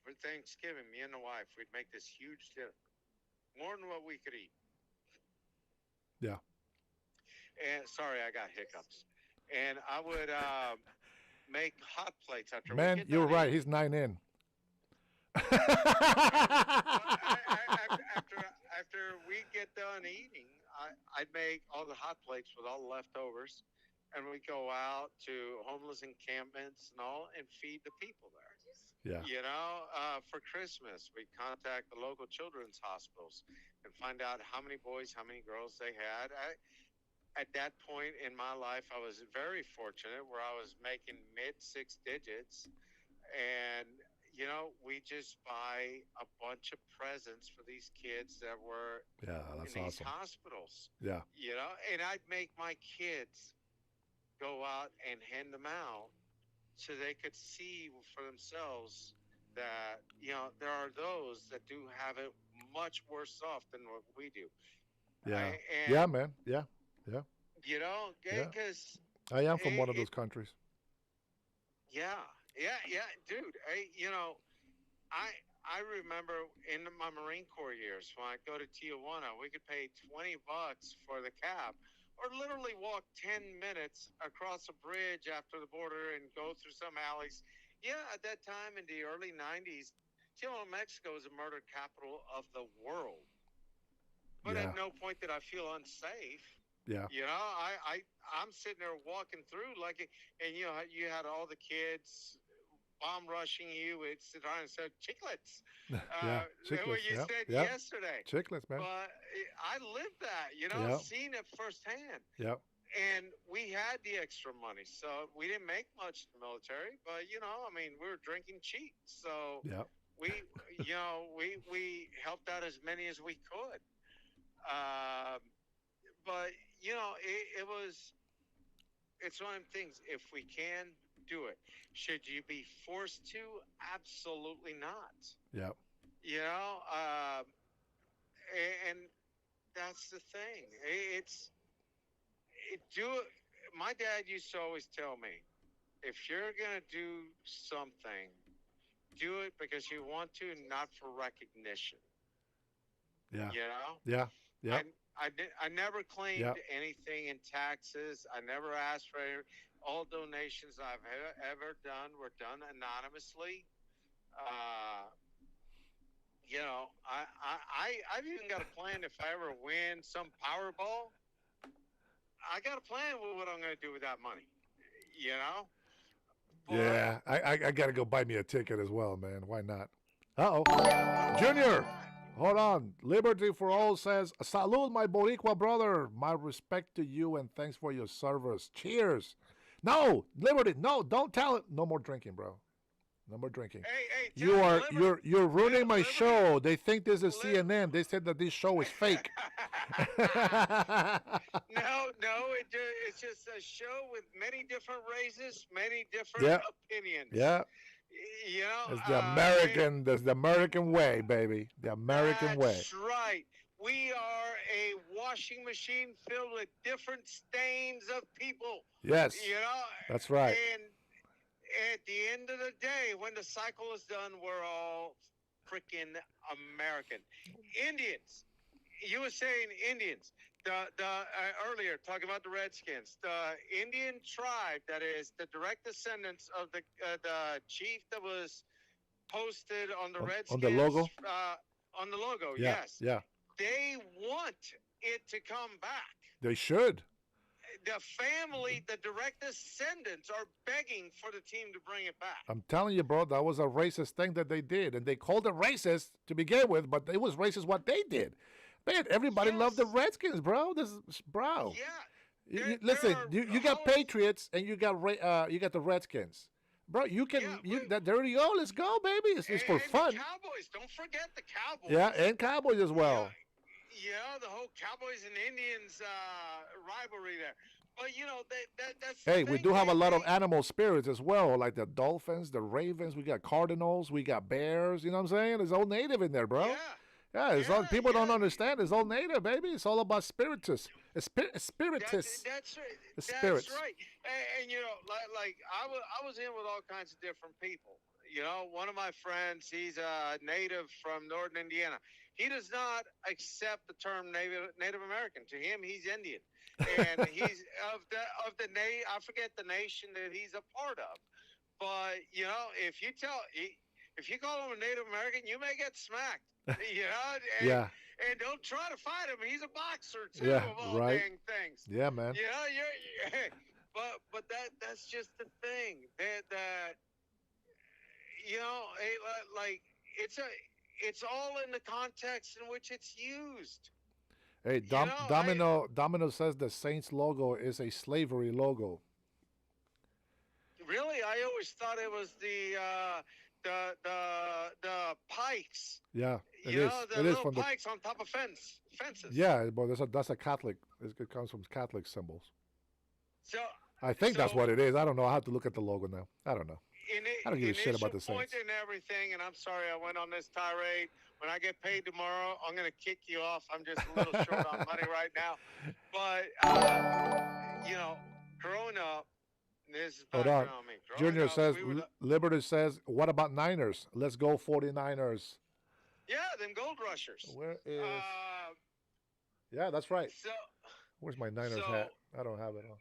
for Thanksgiving, me and the wife, we'd make this huge dinner, more than what we could eat. Yeah. And sorry, I got hiccups. And I would make hot plates after. Man, you're right. He's 9 in. After we get done eating, I'd make all the hot plates with all the leftovers, and we'd go out to homeless encampments and all, and feed the people there. Yeah. For Christmas, we contact the local children's hospitals and find out how many boys, how many girls they had. At that point in my life, I was very fortunate where I was making mid 6 digits, and we just buy a bunch of presents for these kids that were Yeah, that's in these awesome. hospitals. Yeah. And I'd make my kids go out and hand them out so they could see for themselves that there are those that do have it much worse off than what we do. Yeah. And, Yeah, man. Yeah. Yeah. Yeah. Because I am from one of those countries. yeah, dude. I remember in my Marine Corps years when I go to Tijuana, we could pay $20 for the cab, or literally walk 10 minutes across a bridge after the border and go through some alleys. Yeah, at that time in the early 90s, Tijuana, Mexico is the murder capital of the world. But Yeah. at no point did I feel unsafe. Yeah. I'm sitting there walking through and you had all the kids bomb rushing you. It's trying to say chiclets. Yeah. Chiclets. What you Yep. said Yep. yesterday. Chiclets, man. But I lived that, Yep. seen it firsthand. Yep. And we had the extra money, so we didn't make much in the military. But we were drinking cheap, so Yep. we helped out as many as we could. But it's one of them things. If we can do it, should you be forced to? Absolutely not. Yep. And that's the thing. My dad used to always tell me, if you're gonna do something, do it because you want to, not for recognition. Yeah. Yeah. Yeah. I never claimed Yep. anything in taxes. I never asked for any. All donations I've ever done were done anonymously. I've even got a plan if I ever win some Powerball. I got a plan with what I'm going to do with that money. Yeah. I got to go buy me a ticket as well, man. Why not? Uh-oh. Junior. Hold on. Liberty for All says, salud, my Boricua brother. My respect to you and thanks for your service. Cheers. No, Liberty. No, don't tell it. No more drinking, bro. No more drinking. Hey, you're ruining my show. They think this is CNN. They said that this show is fake. No, it's just a show with many different races, many different opinions. Yeah. You know, It's the American. That's the American way, baby. The American way. that's right. We are a washing machine filled with different stains of people. Yes. You know, That's right. and at the end of the day, when the cycle is done, we're all freaking American. Indians. You were saying Indians. Earlier talking about the Redskins, the Indian tribe that is the direct descendants of the chief that was posted on the Redskins On the logo. On the logo, Yeah. yes. Yeah. They want it to come back. They should. The family, the direct descendants, are begging for the team to bring it back. I'm telling you, bro, that was a racist thing that they did, and they called it racist to begin with, but it was racist what they did. Man, everybody loved the Redskins, bro. This is, bro. Yeah. Listen, you got Patriots and you got the Redskins, bro. You can there you go. Let's go, baby. It's for fun. The Cowboys, don't forget the Cowboys. Yeah, and Cowboys as well. Yeah, the whole Cowboys and Indians rivalry there. But you know that's. Hey, we do have a lot of animal spirits as well, like the Dolphins, the Ravens. We got Cardinals. We got Bears. You know what I'm saying? There's all native in there, bro. Yeah, it's all people don't understand. It's all native, baby. It's all about spiritus. Spiritus. That's right. The spirits. That's right. And you know, like I was in with all kinds of different people. You know, one of my friends, he's a native from northern Indiana. He does not accept the term Native American. To him, he's Indian, and he's of the I forget the nation that he's a part of. But you know, if you call him a Native American, you may get smacked. You know, and don't try to fight him. He's a boxer too, of all dang things. Yeah, man. You know, but that's just the thing that you know, like it's all in the context in which it's used. Hey, Domino says the Saints logo is a slavery logo. Really, I always thought it was the pikes. Yeah, it is. The little pikes on top of fences. Yeah, but that's a Catholic. It comes from Catholic symbols. So I think that's what it is. I don't know. I have to look at the logo now. I don't know. I don't give a shit about the Saints. And everything, and I'm sorry I went on this tirade. When I get paid tomorrow, I'm going to kick you off. I'm just a little short on money right now. But, you know, growing up, this is Hold on. on me. Junior says, Liberty says, what about Niners? Let's go 49ers. Yeah, them Gold Rushers. Where is... yeah, that's right. So, where's my Niners hat? I don't have it on.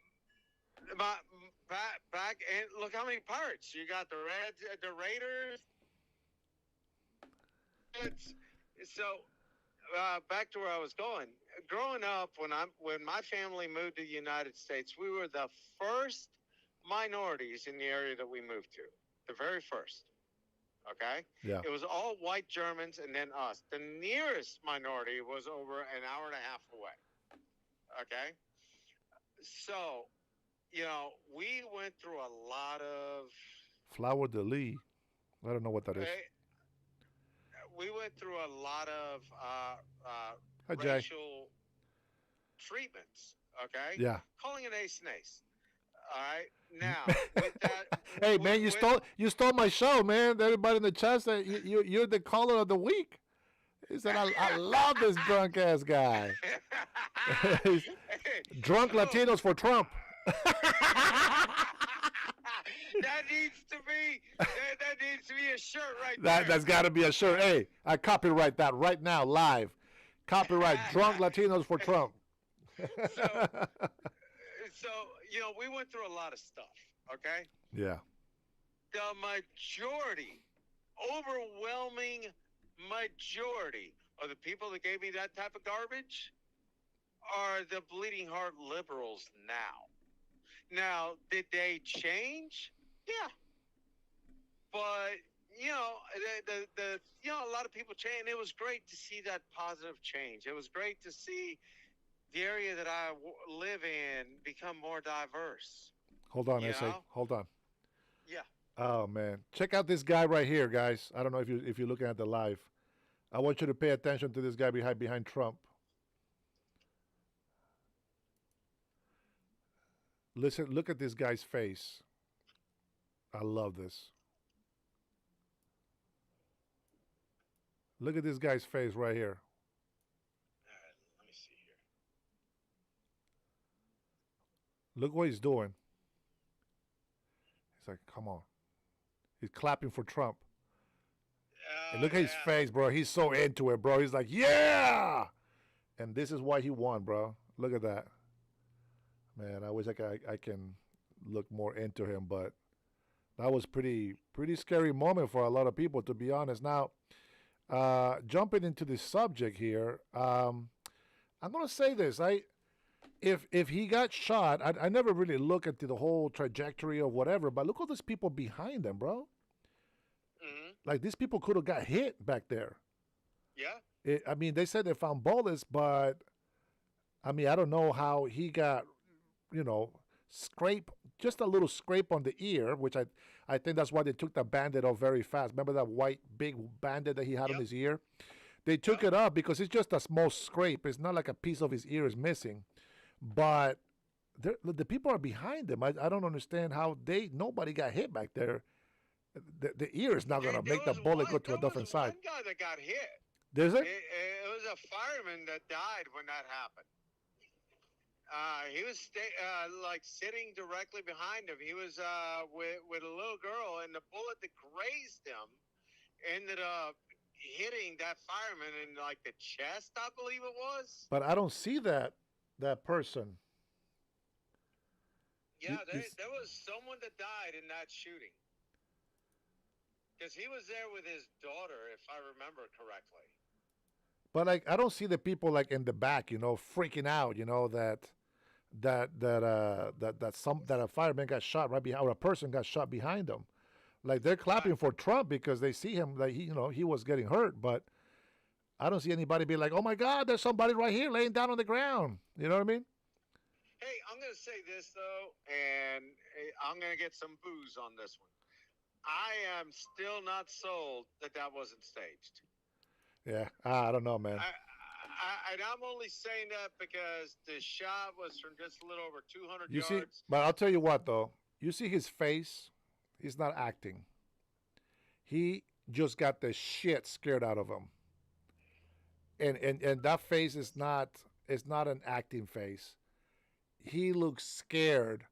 Back and look how many parts you got. The Reds, the Raiders. So back to where I was going. Growing up, when my family moved to the United States, we were the first minorities in the area that we moved to. The very first. Okay. Yeah. It was all white Germans and then us. The nearest minority was over an hour and a half away. Okay. So, you know, we went through a lot of... Flower de lis. I don't know what that is. We went through a lot of racial treatments, okay? Yeah. Calling it ace and ace. All right? Now, with that... Hey, man, you stole my show, man. Everybody in the chat said you're the caller of the week. He said, I love this drunk-ass guy. Drunk Latinos for Trump. That needs to be a shirt right there. That's got to be a shirt. Hey, I copyright that right now, live. Copyright Drunk Latinos for Trump. So, you know, we went through a lot of stuff, okay? Yeah. The majority, overwhelming majority of the people that gave me that type of garbage are the bleeding heart liberals now. Now, did they change? Yeah. But, you know, a lot of people change. And it was great to see that positive change. It was great to see the area that I live in become more diverse. Hold on, You SA. know? Hold on. Yeah. Oh, man. Check out this guy right here, guys. I don't know if you're looking at the live. I want you to pay attention to this guy behind Trump. Listen, look at this guy's face. I love this. Look at this guy's face right here. Let me see here. Look what he's doing. He's like, come on. He's clapping for Trump. And look at his face, bro. He's so into it, bro. He's like, yeah! And this is why he won, bro. Look at that. Man, I wish I can look more into him, but that was pretty scary moment for a lot of people, to be honest. Now, jumping into the subject here, I'm going to say this. If he got shot, I never really look into the whole trajectory of whatever, but look at these people behind him, bro. Mm-hmm. Like, these people could have got hit back there. Yeah. I mean, they said they found bullets, but, I mean, I don't know how he got, just a little scrape on the ear, which I think that's why they took the Band-Aid off very fast. Remember that white, big Band-Aid that he had on his ear? They took it off because it's just a small scrape. It's not like a piece of his ear is missing. But the people are behind him. I don't understand how nobody got hit back there. The ear is not going to make the bullet go to a different side. One guy that got hit. There's it? It was a fireman that died when that happened. He was sitting directly behind him. He was with a little girl, and the bullet that grazed him ended up hitting that fireman in like the chest, I believe it was. But I don't see that person. Yeah, there was someone that died in that shooting. Because he was there with his daughter, if I remember correctly. But like, I don't see the people like in the back, freaking out, that a fireman got shot right behind, or a person got shot behind them. Like, they're clapping for Trump because they see him, like, he was getting hurt, but I don't see anybody be like, oh my God, there's somebody right here laying down on the ground. You know what I mean? Hey, I'm going to say this though, and I'm going to get some booze on this one. I am still not sold that wasn't staged. Yeah, I don't know, man. And I'm only saying that because the shot was from just a little over 200 You yards. see, but I'll tell you what, though. You see his face? He's not acting. He just got the shit scared out of him. And that face is not an acting face. He looks scared,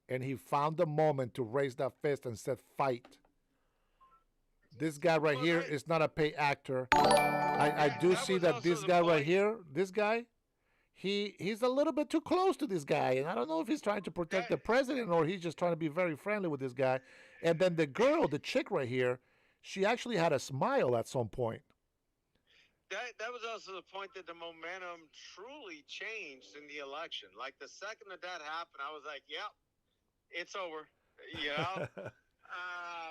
and he found the moment to raise that fist and said, fight. This guy right here is not a paid actor. I do see that this guy right here, this guy, he's a little bit too close to this guy. And I don't know if he's trying to protect the president or he's just trying to be very friendly with this guy. And then the girl, the chick right here, she actually had a smile at some point. That was also the point that the momentum truly changed in the election. Like, the second that happened, I was like, yep, it's over.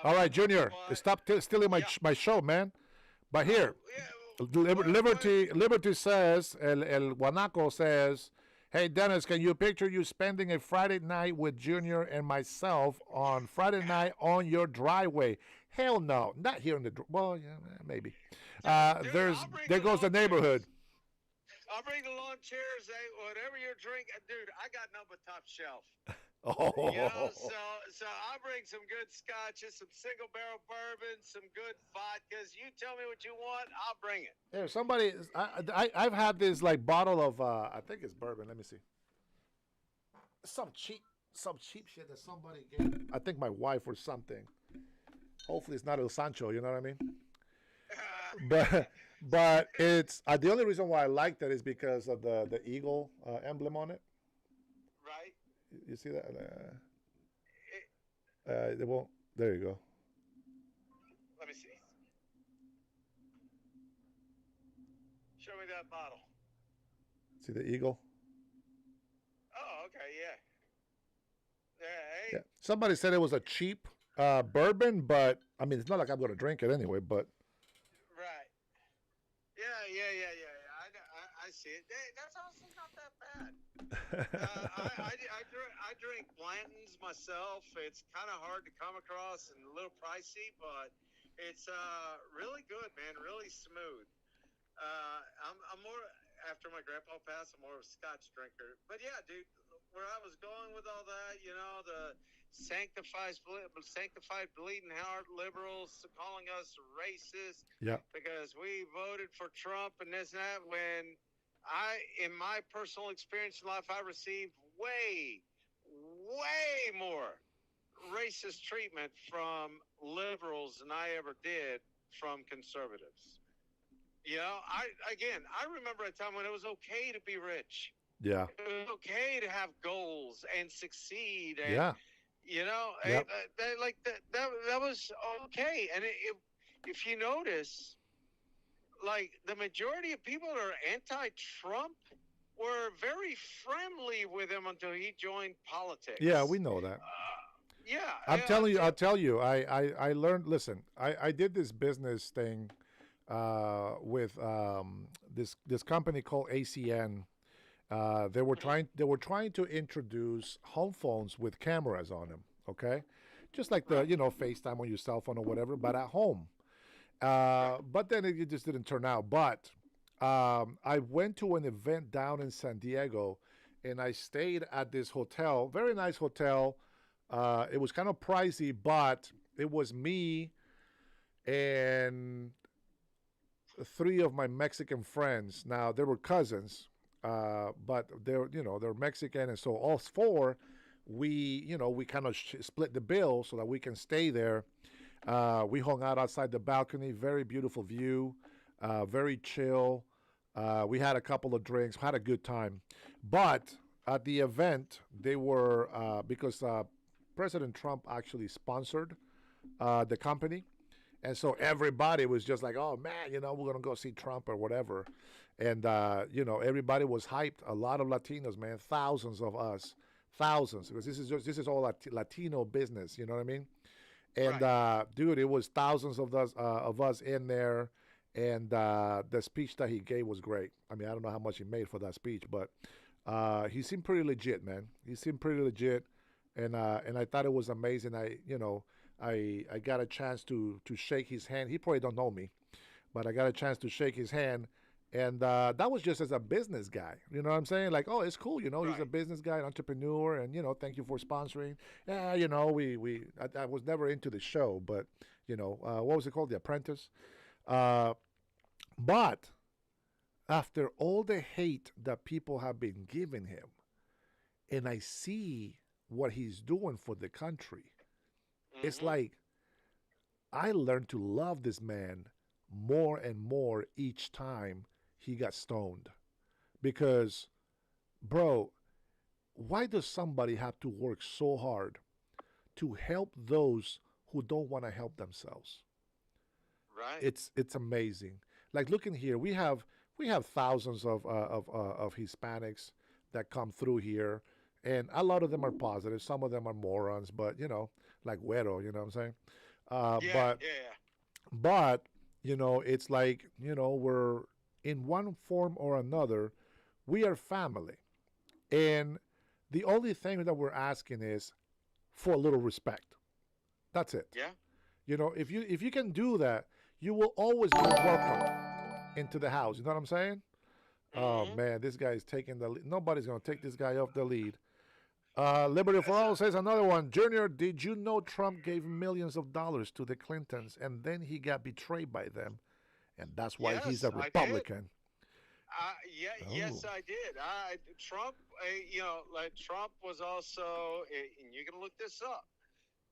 All right, Junior, stop stealing my show, man. But here, Liberty says, El Guanaco says, hey, Dennis, can you picture you spending a Friday night with Junior and myself on Friday night on your driveway? Hell no, not here in the, well, yeah, maybe. There goes the neighborhood. I'll bring the lawn chairs, whatever you're drinking. Dude, I got nothing but top shelf. Oh. So I'll bring some good scotches, some single barrel bourbon, some good vodkas. You tell me what you want, I'll bring it. Here, somebody, I've had this like bottle of, I think it's bourbon. Let me see. Some cheap shit that somebody gave. I think my wife or something. Hopefully it's not El Sancho, you know what I mean? But it's the only reason why I like that is because of the eagle emblem on it. Right. You see that? They won't. There you go. Let me see. Show me that bottle. See the eagle? Oh, okay, yeah. Yeah. Somebody said it was a cheap bourbon, but I mean, it's not like I'm going to drink it anyway. But right. Yeah. I see it. That's also not that bad. I drink Blanton's myself. It's kind of hard to come across and a little pricey, but it's really good, man. Really smooth. I'm more, after my grandpa passed, I'm more of a Scotch drinker. But yeah, dude, where I was going with all that, sanctified bleeding heart liberals calling us racist Yeah. because we voted for Trump and this and that. When in my personal experience in life, I received way more racist treatment from liberals than I ever did from conservatives. You know, I remember a time when it was okay to be rich. Yeah. It was okay to have goals and succeed. And, Yeah. you know, Yep. that was okay. And if you notice, like the majority of people that are anti-Trump were very friendly with him until he joined politics. Yeah, we know that. Yeah, I'll tell you. I learned. Listen, I did this business thing with this company called ACN. They were trying to introduce home phones with cameras on them. Okay, just like the FaceTime on your cell phone or whatever, but at home. But then it just didn't turn out. But I went to an event down in San Diego, and I stayed at this hotel, very nice hotel. It was kind of pricey, but it was me and three of my Mexican friends. Now they were cousins, but they're Mexican, and so all four, we kind of split the bill so that we can stay there. We hung out outside the balcony, very beautiful view, very chill. We had a couple of drinks, had a good time. But at the event, they were because President Trump actually sponsored the company. And so everybody was just like, oh, man, we're going to go see Trump or whatever. And, everybody was hyped. A lot of Latinos, man, thousands of us, thousands, because this is all Latino business, you know what I mean? And, dude, it was thousands of us in there. And the speech that he gave was great. I mean, I don't know how much he made for that speech, but he seemed pretty legit, man. He seemed pretty legit. And I thought it was amazing. I got a chance to shake his hand. He probably don't know me, but I got a chance to shake his hand, and that was just as a business guy. You know what I'm saying? Like, oh, it's cool. He's a business guy, an entrepreneur, and thank you for sponsoring. Yeah, I was never into the show, but what was it called? The Apprentice. But after all the hate that people have been giving him, and I see what he's doing for the country. It's like I learned to love this man more and more each time he got stoned. Because, bro, why does somebody have to work so hard to help those who don't want to help themselves? Right. It's amazing. Like, look in here, we have thousands of Hispanics that come through here. And a lot of them are positive. Some of them are morons, but, like Güero, you know what I'm saying? But, it's like, we're in one form or another, we are family. And the only thing that we're asking is for a little respect. That's it. Yeah. If you can do that, you will always be welcome into the house. You know what I'm saying? Oh, man, this guy is taking the lead. Nobody's going to take this guy off the lead. Liberty for All says another one. Junior, did you know Trump gave millions of dollars to the Clintons and then he got betrayed by them? And that's why he's a Republican. Yes, I did. Trump, Trump was also, and you can look this up,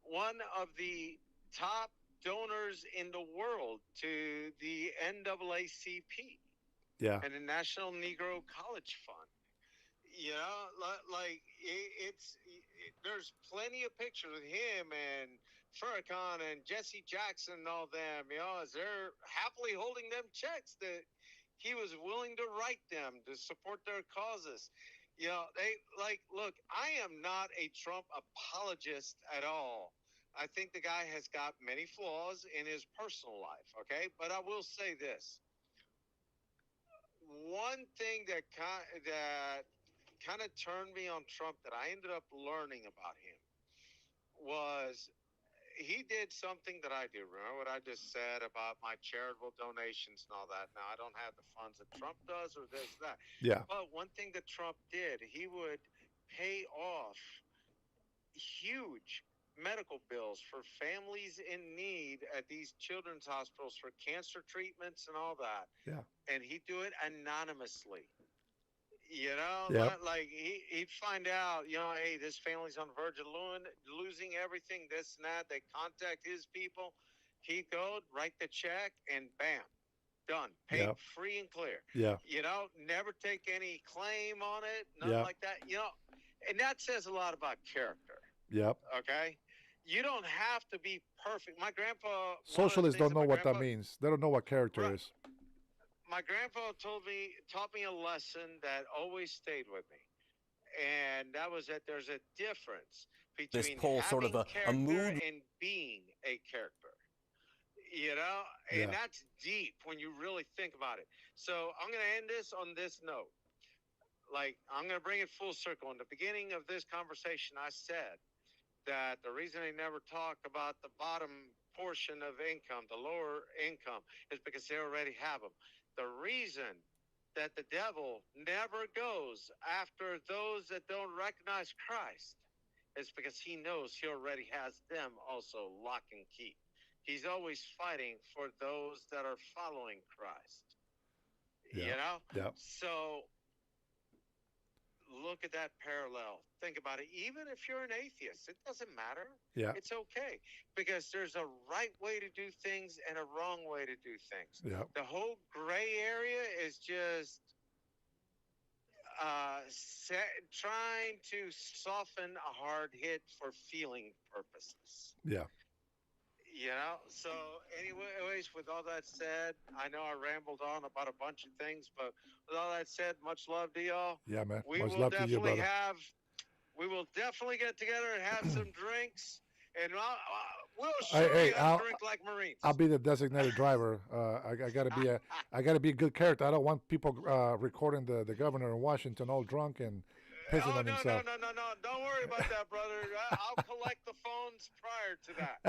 one of the top donors in the world to the NAACP. Yeah. And the National Negro College Fund. There's plenty of pictures of him and Farrakhan and Jesse Jackson and all them, as they're happily holding them checks that he was willing to write them to support their causes. Look, I am not a Trump apologist at all. I think the guy has got many flaws in his personal life, okay? But I will say this. One thing that kind of turned me on Trump that I ended up learning about him was he did something that I do. Remember what I just said about my charitable donations and all that? Now, I don't have the funds that Trump does or this, that. Yeah. But one thing that Trump did, he would pay off huge medical bills for families in need at these children's hospitals for cancer treatments and all that. Yeah. And he'd do it anonymously. You know, Yep. like he'd find out, you know, hey, this family's on the verge of losing everything, this and that. They contact his people. He'd go, write the check, and bam, done. Paid Yep. free and clear. Yeah. You know, never take any claim on it, nothing Yep. like that. You know, and that says a lot about character. Yep. Okay? You don't have to be perfect. My grandpa... Socialists don't know what that means. They don't know what character is. My grandpa taught me a lesson that always stayed with me. And that was that there's a difference between poll sort of a mood and being a character. You know? And that's deep when you really think about it. So I'm going to end this on this note. Like, I'm going to bring it full circle. In the beginning of this conversation, I said that the reason they never talk about the bottom portion of income, the lower income, is because they already have them. The reason that the devil never goes after those that don't recognize Christ is because he knows he already has them also lock and key. He's always fighting for those that are following Christ. Yeah. You know? Yeah. So look at that parallel. Think about it. Even if you're an atheist, it doesn't matter. Yeah. It's okay. Because there's a right way to do things and a wrong way to do things. Yeah. The whole gray area is just trying to soften a hard hit for feeling purposes. Yeah. You know, so anyways, with all that said, I know I rambled on about a bunch of things, but with all that said, much love to y'all. Yeah, man. We Much will love to you, definitely brother. we will definitely get together and have some drinks, and we'll Hey, surely drink like Marines. I'll be the designated driver. I gotta be a good character. I don't want people recording the governor in Washington all drunk and pissing on himself. No. Don't worry about that, brother. I'll collect the phones prior to that.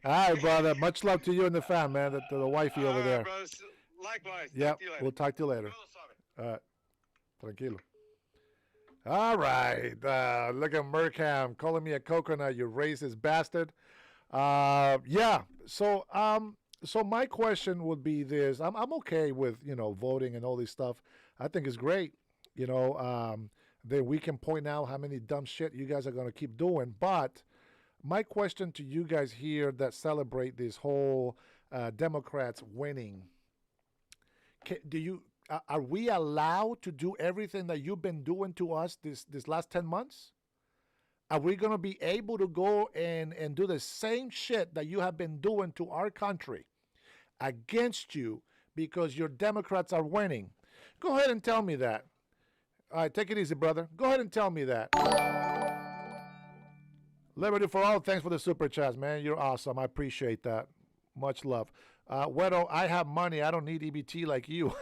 All right, brother. Much love to you and the fam, man. The wifey over there. Brothers. Likewise. Yep. Talk to you later. We'll talk to you later. All right. Tranquilo. All right. Look at Murkham calling me a coconut, you racist bastard. Yeah. So my question would be this. I'm okay with, voting and all this stuff. I think it's great. That we can point out how many dumb shit you guys are going to keep doing. But my question to you guys here that celebrate this whole Democrats winning, are we allowed to do everything that you've been doing to us this last 10 months? Are we going to be able to go and do the same shit that you have been doing to our country against you because your Democrats are winning? Go ahead and tell me that. All right, take it easy, brother. Go ahead and tell me that. Liberty for all. Thanks for the super chats, man. You're awesome. I appreciate that. Much love. Wedo, I have money. I don't need EBT like you.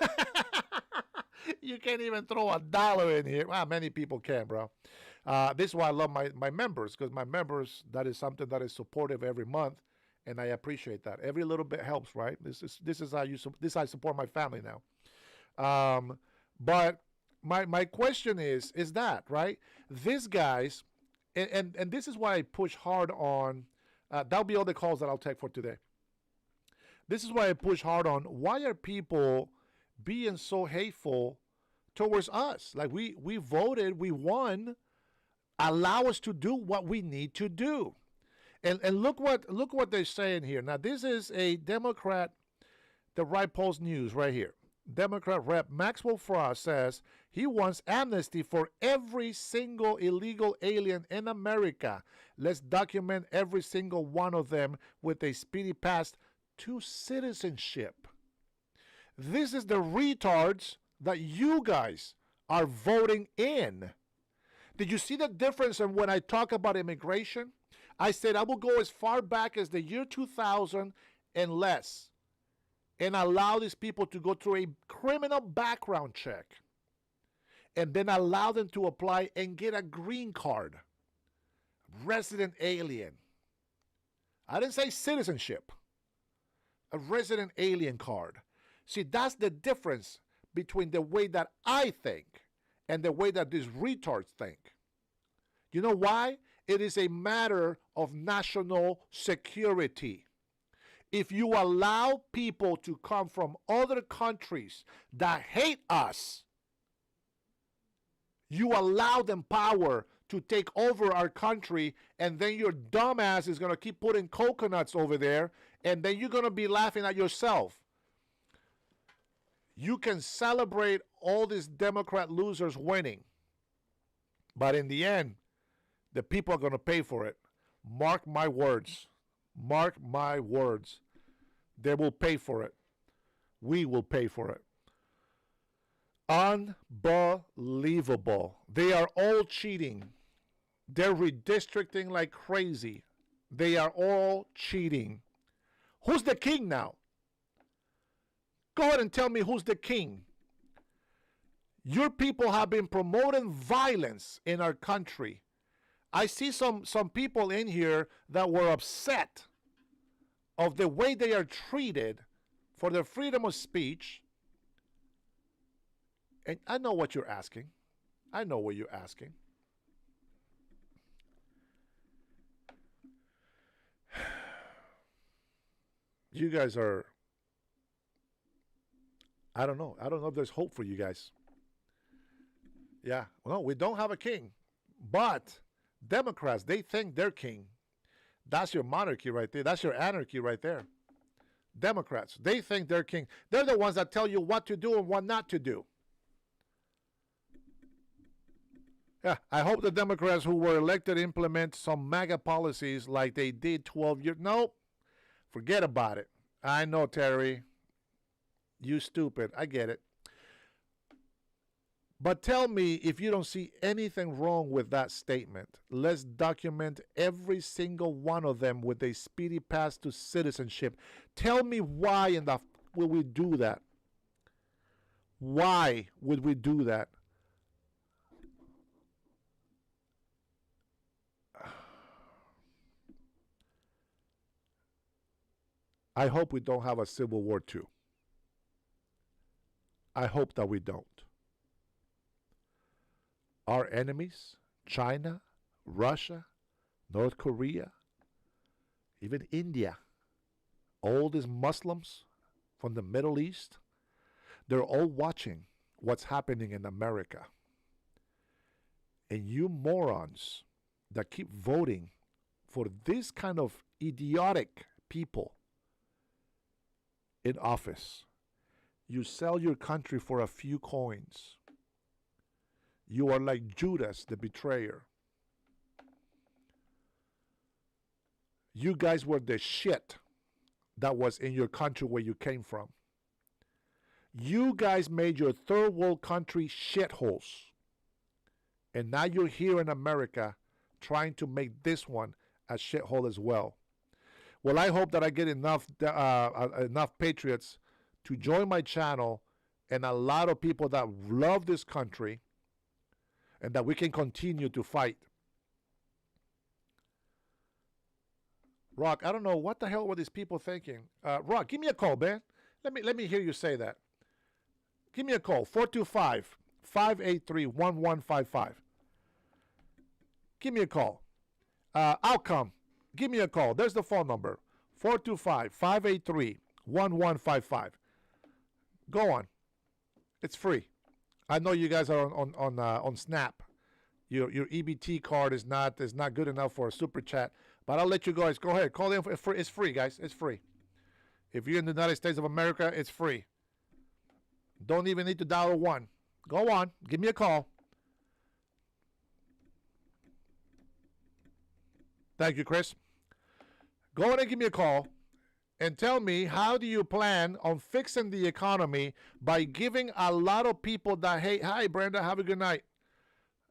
You can't even throw $1 in here. Well, many people can, bro. This is why I love my members, because my members, that is something that is supportive every month, and I appreciate that. Every little bit helps, right? This is how I support my family now. But my question is that, right? These guys, and this is why I push hard on, that'll be all the calls that I'll take for today. This is why I push hard on, why are people being so hateful towards us? Like, we voted, we won, allow us to do what we need to do. And look what they're saying here. Now, this is a Democrat, the Right Post News right here. Democrat Rep Maxwell Frost says he wants amnesty for every single illegal alien in America. Let's document every single one of them with a speedy path to citizenship. This is the retards that you guys are voting in. Did you see the difference in when I talk about immigration? I said I will go as far back as the year 2000 and less and allow these people to go through a criminal background check and then allow them to apply and get a green card. Resident alien. I didn't say citizenship. A resident alien card. See, that's the difference between the way that I think and the way that these retards think. You know why? It is a matter of national security. If you allow people to come from other countries that hate us, you allow them power to take over our country, and then your dumbass is going to keep putting coconuts over there, and then you're going to be laughing at yourself. You can celebrate all these Democrat losers winning, but in the end, the people are going to pay for it. Mark my words. Mark my words. They will pay for it. We will pay for it. Unbelievable. They are all cheating. They're redistricting like crazy. They are all cheating. Who's the king now? Go ahead and tell me who's the king. Your people have been promoting violence in our country. I see some people in here that were upset of the way they are treated for their freedom of speech. And I know what you're asking. I know what you're asking. You guys are, I don't know. I don't know if there's hope for you guys. Yeah, well, we don't have a king. But Democrats, they think they're king. That's your monarchy right there. That's your anarchy right there. Democrats, they think they're king. They're the ones that tell you what to do and what not to do. Yeah, I hope the Democrats who were elected implement some MAGA policies like they did 12 years. Nope. Forget about it. I know, Terry. You stupid. I get it. But tell me if you don't see anything wrong with that statement. Let's document every single one of them with a speedy path to citizenship. Tell me why in the will we do that? Why would we do that? I hope we don't have a Civil War II. I hope that we don't. Our enemies, China, Russia, North Korea, even India, all these Muslims from the Middle East, they're all watching what's happening in America. And you morons that keep voting for this kind of idiotic people in office, you sell your country for a few coins. You are like Judas the betrayer. You guys were the shit that was in your country where you came from. You guys made your third world country shitholes. And now you're here in America trying to make this one a shithole as well. Well, I hope that I get enough patriots to join my channel and a lot of people that love this country and that we can continue to fight. Rock, I don't know what the hell were these people thinking. Rock, give me a call, man. Let me hear you say that. Give me a call, 425-583-1155. Give me a call. Outcome, give me a call. There's the phone number, 425-583-1155. Go on. It's free. I know you guys are on Snap. Your EBT card is not good enough for a super chat, but I'll let you guys go ahead. Call in. It's free, guys. It's free. If you're in the United States of America, it's free. Don't even need to dial 1. Go on. Give me a call. Thank you, Chris. Go ahead and give me a call and tell me, how do you plan on fixing the economy by giving a lot of people that hate, hi, Brenda, have a good night,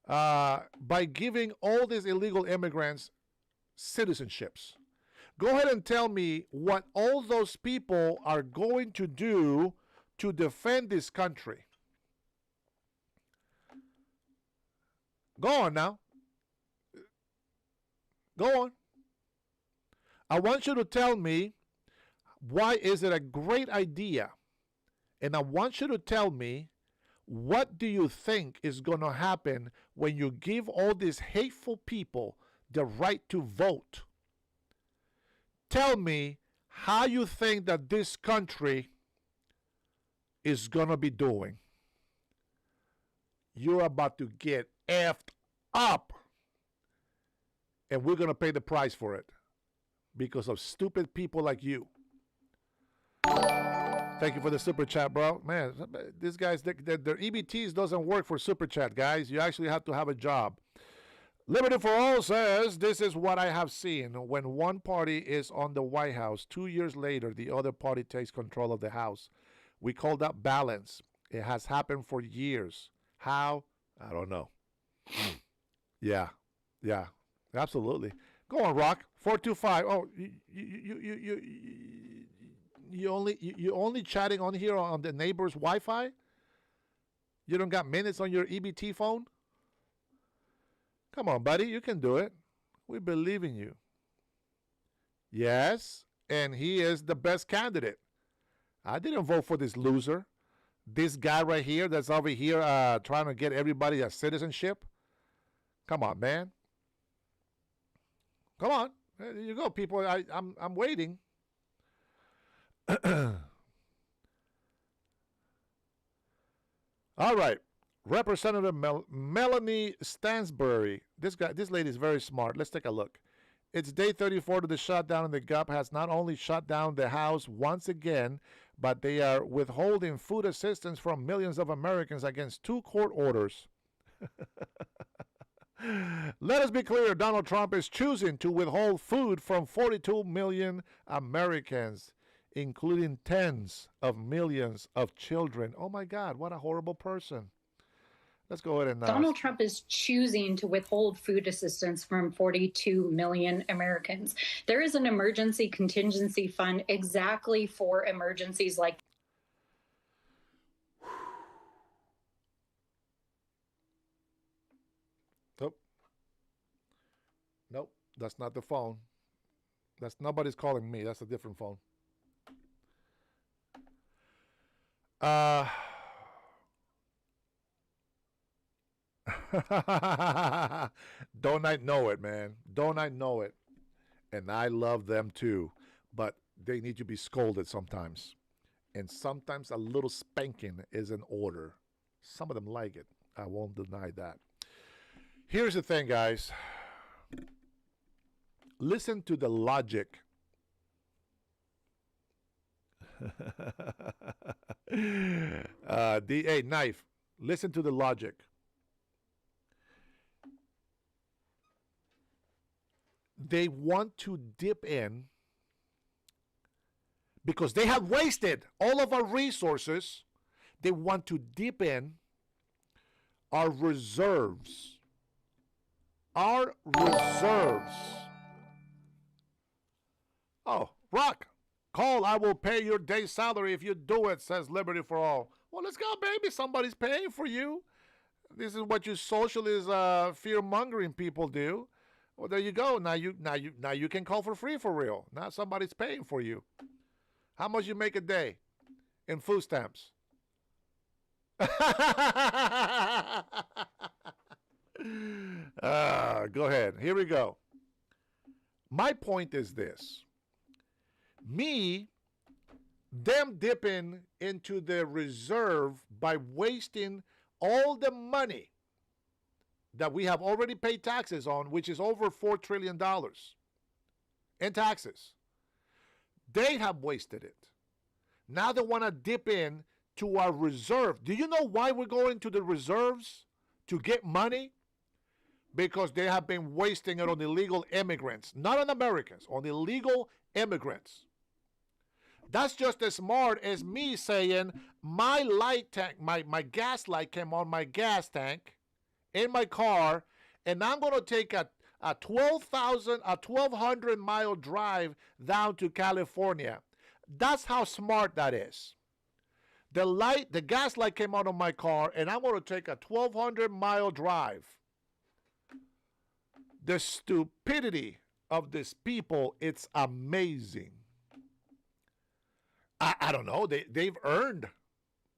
by giving all these illegal immigrants citizenships? Go ahead and tell me what all those people are going to do to defend this country. Go on now. Go on. I want you to tell me why is it a great idea, and I want you to tell me What do you think is going to happen when you give all these hateful people the right to vote? Tell me how you think that this country is going to be doing. You're about to get effed up. And we're going to pay the price for it because of stupid people like you. Thank you for the super chat, bro. Man, these guys, their EBTs doesn't work for super chat, guys. You actually have to have a job. Liberty for All says, this is what I have seen. When one party is on the White House, 2 years later, the other party takes control of the House. We call that balance. It has happened for years. How? I don't know. Yeah. Absolutely. Go on, Rock. 425. Oh, you only chatting on here on the neighbor's Wi-Fi? You don't got minutes on your EBT phone? Come on, buddy. You can do it. We believe in you. Yes, and he is the best candidate. I didn't vote for this loser. This guy right here that's over here trying to get everybody a citizenship. Come on, man. Come on. There you go, people. I'm waiting. All right. Representative Melanie Stansbury. This lady is very smart. Let's take a look. It's day 34 to the shutdown, and the GOP has not only shut down the House once again, but they are withholding food assistance from millions of Americans against 2 court orders. Let us be clear, Donald Trump is choosing to withhold food from 42 million Americans, including tens of millions of children. Oh my God, what a horrible person. Let's go ahead and... Donald Trump is choosing to withhold food assistance from 42 million Americans. There is an emergency contingency fund exactly for emergencies like... Nope, that's not the phone. That's nobody's calling me. That's a different phone. Don't I know it, man? Don't I know it? And I love them too, but they need to be scolded sometimes. And sometimes a little spanking is in order. Some of them like it. I won't deny that. Here's the thing, guys. Listen to the logic. DA Knife. Listen to the logic. They want to dip in because they have wasted all of our resources. They want to dip in our reserves. Our reserves. Oh, Rock, call. I will pay your day's salary if you do it, says Liberty for All. Well, let's go, baby. Somebody's paying for you. This is what you socialist, fear-mongering people do. Well, there you go. Now you can call for free for real. Now somebody's paying for you. How much you make a day in food stamps? Go ahead. Here we go. My point is this. Them dipping into their reserve by wasting all the money that we have already paid taxes on, which is over $4 trillion in taxes. They have wasted it. Now they want to dip in to our reserve. Do you know why we're going to the reserves? To get money? Because they have been wasting it on illegal immigrants. Not on Americans, on illegal immigrants. That's just as smart as me saying my light tank, my gas light came on my gas tank in my car, and I'm going to take a 1,200 mile drive down to California. That's how smart that is. The gas light came on my car, and I'm going to take a 1,200 mile drive. The stupidity of these people, it's amazing. I don't know. They've earned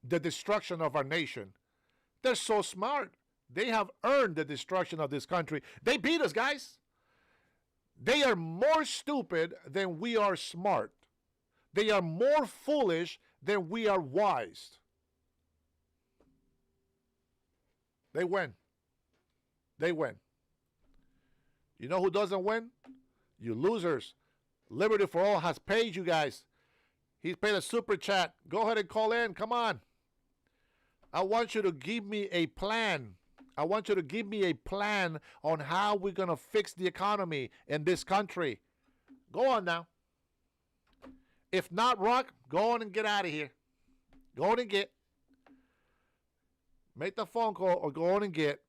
the destruction of our nation. They're so smart. They have earned the destruction of this country. They beat us, guys. They are more stupid than we are smart. They are more foolish than we are wise. They win. They win. You know who doesn't win? You losers. Liberty for All has paid you guys. He's paid a super chat. Go ahead and call in. Come on. I want you to give me a plan. I want you to give me a plan on how we're going to fix the economy in this country. Go on now. If not, Rock, go on and get out of here. Go on and get. Make the phone call or go on and get.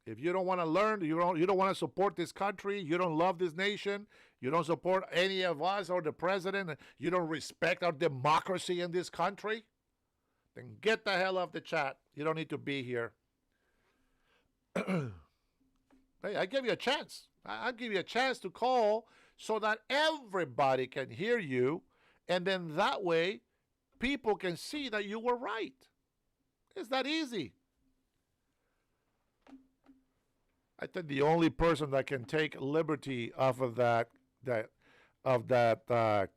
If you don't want to learn, you don't want to support this country, you don't love this nation, you don't support any of us or the president, you don't respect our democracy in this country, then get the hell off the chat. You don't need to be here. Hey, I give you a chance. I'll give you a chance to call so that everybody can hear you, and then that way people can see that you were right. It's that easy. I think the only person that can take liberty off of that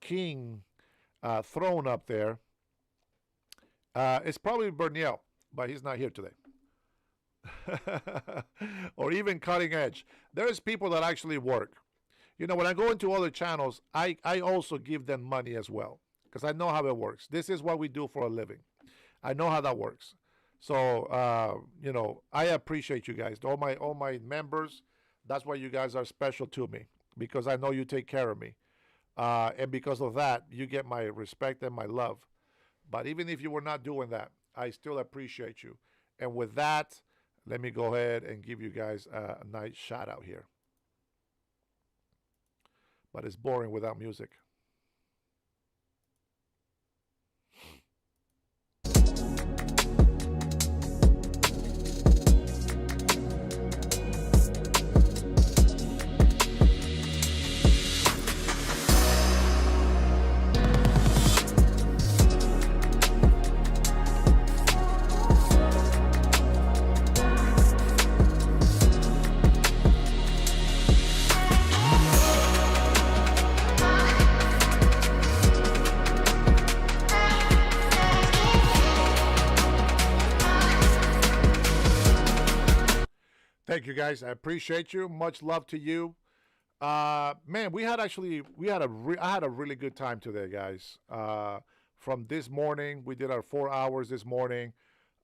king throne up there is probably Bernier, but he's not here today. Or even Cutting Edge. There's people that actually work. You know, when I go into other channels, I also give them money as well because I know how it works. This is what we do for a living. I know how that works. So, you know, I appreciate you guys. All my members, that's why you guys are special to me, because I know you take care of me. And because of that, you get my respect and my love. But even if you were not doing that, I still appreciate you. And with that, let me go ahead and give you guys a nice shout out here. But it's boring without music. Thank you guys. I appreciate you. Much love to you. Man, I had a really good time today, guys. From this morning, we did our 4 hours this morning.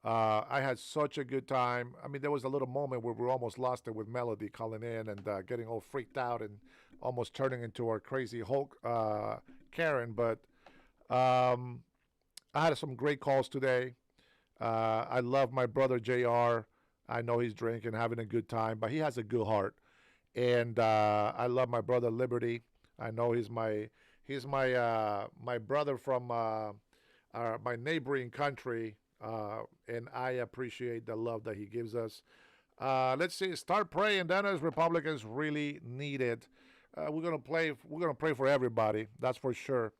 I had such a good time. I mean, there was a little moment where we almost lost it with Melody calling in and getting all freaked out and almost turning into our crazy Hulk Karen. But I had some great calls today. I love my brother JR. I know he's drinking, having a good time, but he has a good heart. And I love my brother Liberty. I know he's my brother from my neighboring country, and I appreciate the love that he gives us. Let's see, start praying. Then as Republicans really need it. We're gonna pray for everybody. That's for sure.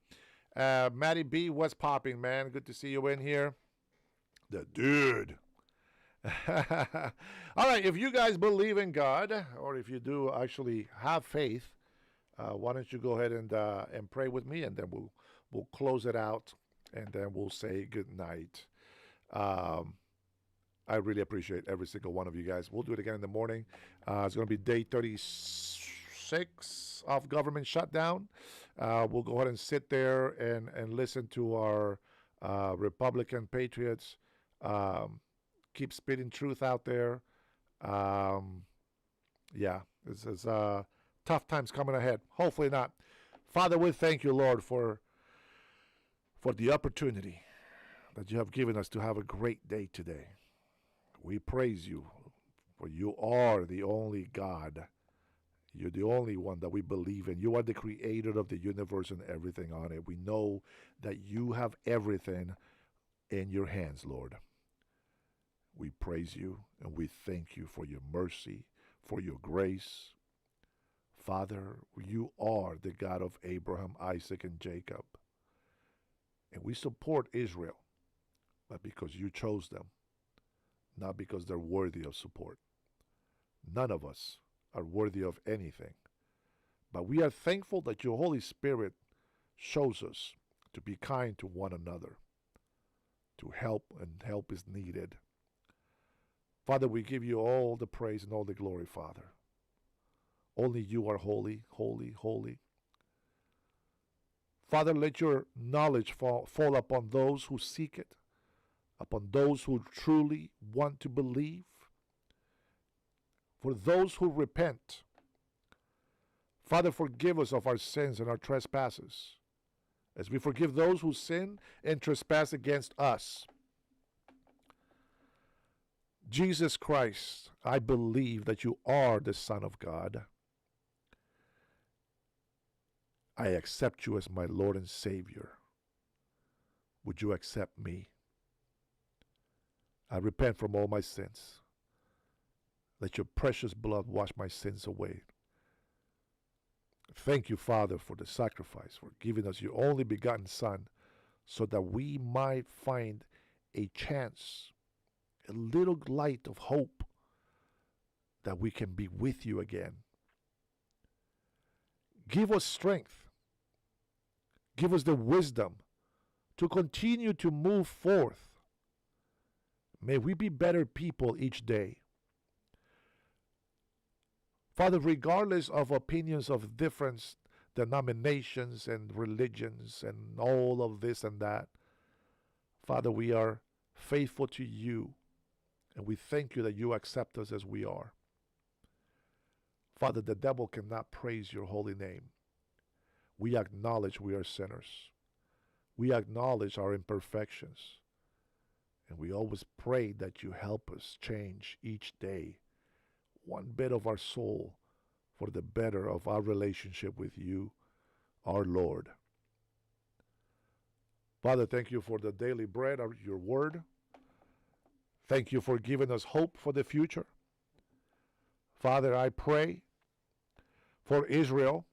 Matty B, what's popping, man? Good to see you in here. The dude. All right, if you guys believe in God, or if you do actually have faith, why don't you go ahead and pray with me, and then we'll close it out, and then we'll say good night. I really appreciate every single one of you guys. We'll do it again in the morning. It's going to be day 36 of government shutdown. We'll go ahead and sit there and listen to our Republican patriots. Keep spitting truth out there. Yeah, this is tough times coming ahead. Hopefully not. Father, we thank you, Lord, for the opportunity that you have given us to have a great day today. We praise you, for you are the only God. You're the only one that we believe in. You are the creator of the universe and everything on it. We know that you have everything in your hands, Lord. We praise you and we thank you for your mercy, for your grace. Father, you are the God of Abraham, Isaac, and Jacob. And we support Israel, but because you chose them, not because they're worthy of support. None of us are worthy of anything. But we are thankful that your Holy Spirit shows us to be kind to one another, to help, and help is needed. Father, we give you all the praise and all the glory, Father. Only you are holy, holy, holy. Father, let your knowledge fall upon those who seek it, upon those who truly want to believe, for those who repent. Father, forgive us of our sins and our trespasses, as we forgive those who sin and trespass against us. Jesus Christ, I believe that you are the Son of God. I accept you as my Lord and Savior. Would you accept me? I repent from all my sins. Let your precious blood wash my sins away. Thank you, Father, for the sacrifice, for giving us your only begotten Son, so that we might find a chance, a little light of hope, that we can be with you again. Give us strength. Give us the wisdom to continue to move forth. May we be better people each day. Father, regardless of opinions of different denominations and religions and all of this and that, Father, we are faithful to you, and we thank you that you accept us as we are. Father, the devil cannot praise your holy name. We acknowledge we are sinners. We acknowledge our imperfections. And we always pray that you help us change each day one bit of our soul for the better of our relationship with you, our Lord. Father, thank you for the daily bread of your word. Thank you for giving us hope for the future. Father, I pray for Israel.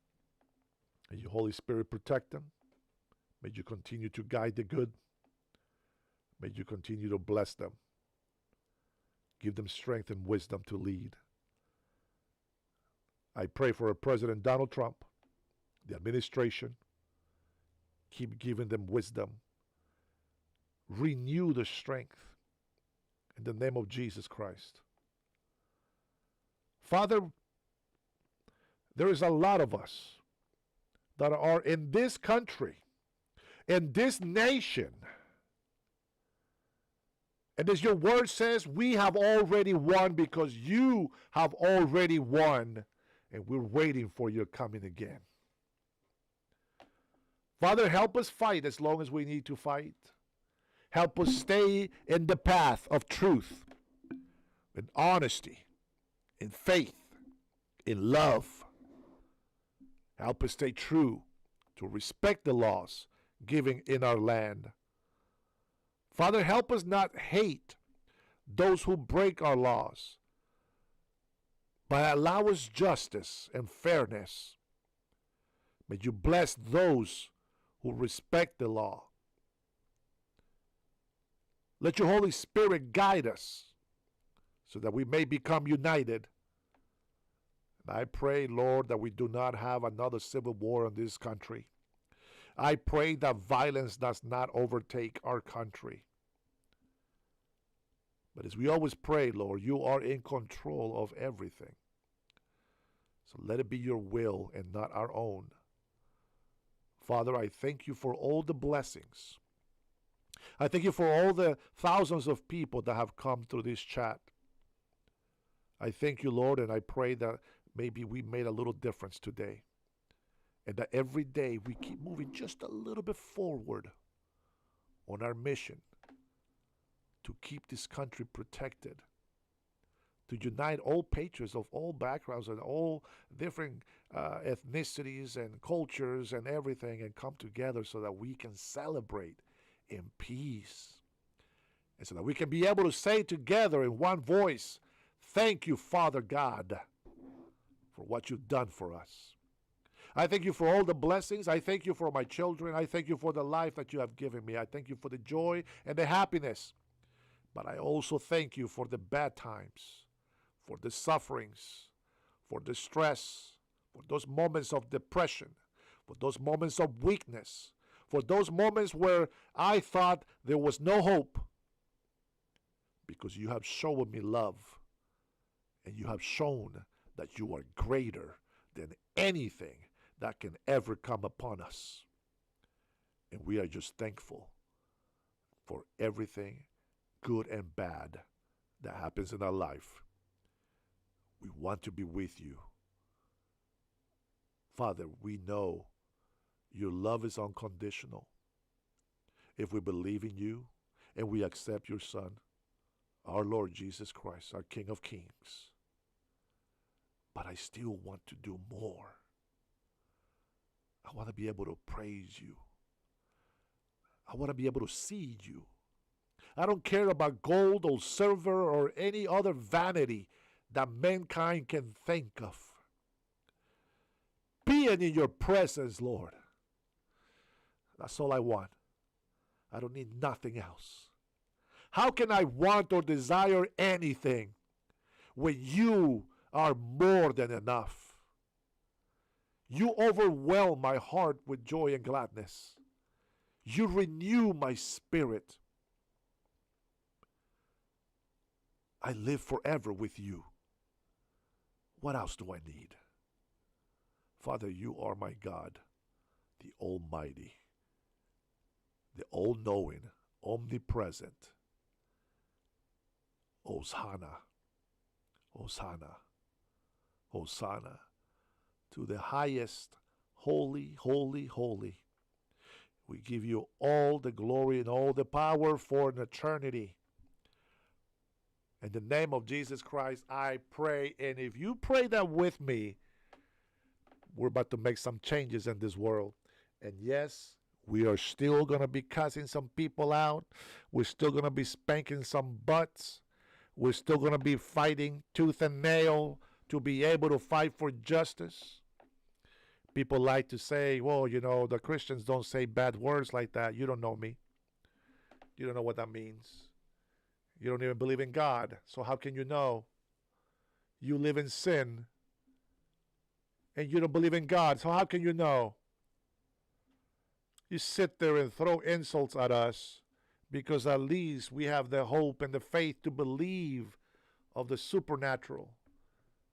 May your Holy Spirit protect them. May you continue to guide the good. May you continue to bless them. Give them strength and wisdom to lead. I pray for President Donald Trump, the administration. Keep giving them wisdom. Renew the strength in the name of Jesus Christ. Father, there is a lot of us that are in this country, in this nation. And as your word says, we have already won because you have already won, and we're waiting for your coming again. Father, help us fight as long as we need to fight. Help us stay in the path of truth, in honesty, in faith, in love. Help us stay true to respect the laws given in our land. Father, help us not hate those who break our laws, but allow us justice and fairness. May you bless those who respect the law. Let your Holy Spirit guide us so that we may become united. And I pray, Lord, that we do not have another civil war in this country. I pray that violence does not overtake our country. But as we always pray, Lord, you are in control of everything. So let it be your will and not our own. Father, I thank you for all the blessings. I thank you for all the thousands of people that have come through this chat. I thank you, Lord, and I pray that maybe we made a little difference today. And that every day we keep moving just a little bit forward on our mission to keep this country protected, to unite all patriots of all backgrounds and all different ethnicities and cultures and everything, and come together so that we can celebrate in peace. And so that we can be able to say together in one voice, thank you, Father God, for what you've done for us. I thank you for all the blessings. I thank you for my children. I thank you for the life that you have given me. I thank you for the joy and the happiness. But I also thank you for the bad times, for the sufferings, for the stress, for those moments of depression, for those moments of weakness, for those moments where I thought there was no hope. Because you have shown me love, and you have shown that you are greater than anything that can ever come upon us. And we are just thankful for everything good and bad that happens in our life. We want to be with you. Father, we know your love is unconditional. If we believe in you and we accept your Son, our Lord Jesus Christ, our King of Kings. But I still want to do more. I want to be able to praise you. I want to be able to see you. I don't care about gold or silver or any other vanity that mankind can think of. Being in your presence, Lord. That's all I want. I don't need nothing else. How can I want or desire anything when you are more than enough? You overwhelm my heart with joy and gladness. You renew my spirit. I live forever with you. What else do I need? Father, you are my God, the Almighty, the all-knowing, omnipresent. Hosanna, Hosanna, Hosanna to the highest, holy, holy, holy. We give you all the glory and all the power for an eternity. In the name of Jesus Christ, I pray. And if you pray that with me, we're about to make some changes in this world. And yes, we are still going to be cussing some people out. We're still going to be spanking some butts. We're still going to be fighting tooth and nail to be able to fight for justice. People like to say, well, you know, the Christians don't say bad words like that. You don't know me. You don't know what that means. You don't even believe in God. So how can you know? You live in sin and you don't believe in God. So how can you know? You sit there and throw insults at us because at least we have the hope and the faith to believe of the supernatural,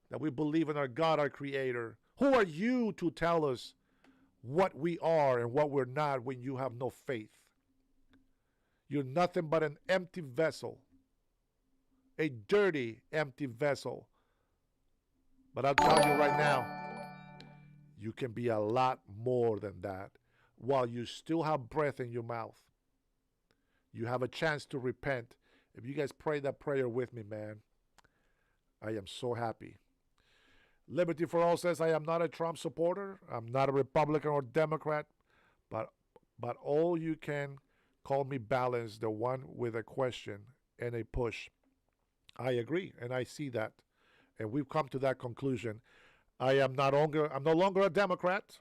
that we believe in our God, our Creator. Who are you to tell us what we are and what we're not when you have no faith? You're nothing but an empty vessel, a dirty, empty vessel. But I'll tell you right now, you can be a lot more than that while you still have breath in your mouth. You have a chance to repent. If you guys pray that prayer with me, man, I am so happy. Liberty for All says, I am not a Trump supporter. I'm not a Republican or Democrat, but all you can call me balanced, the one with a question and a push. I agree, and I see that. And we've come to that conclusion. I'm no longer a Democrat.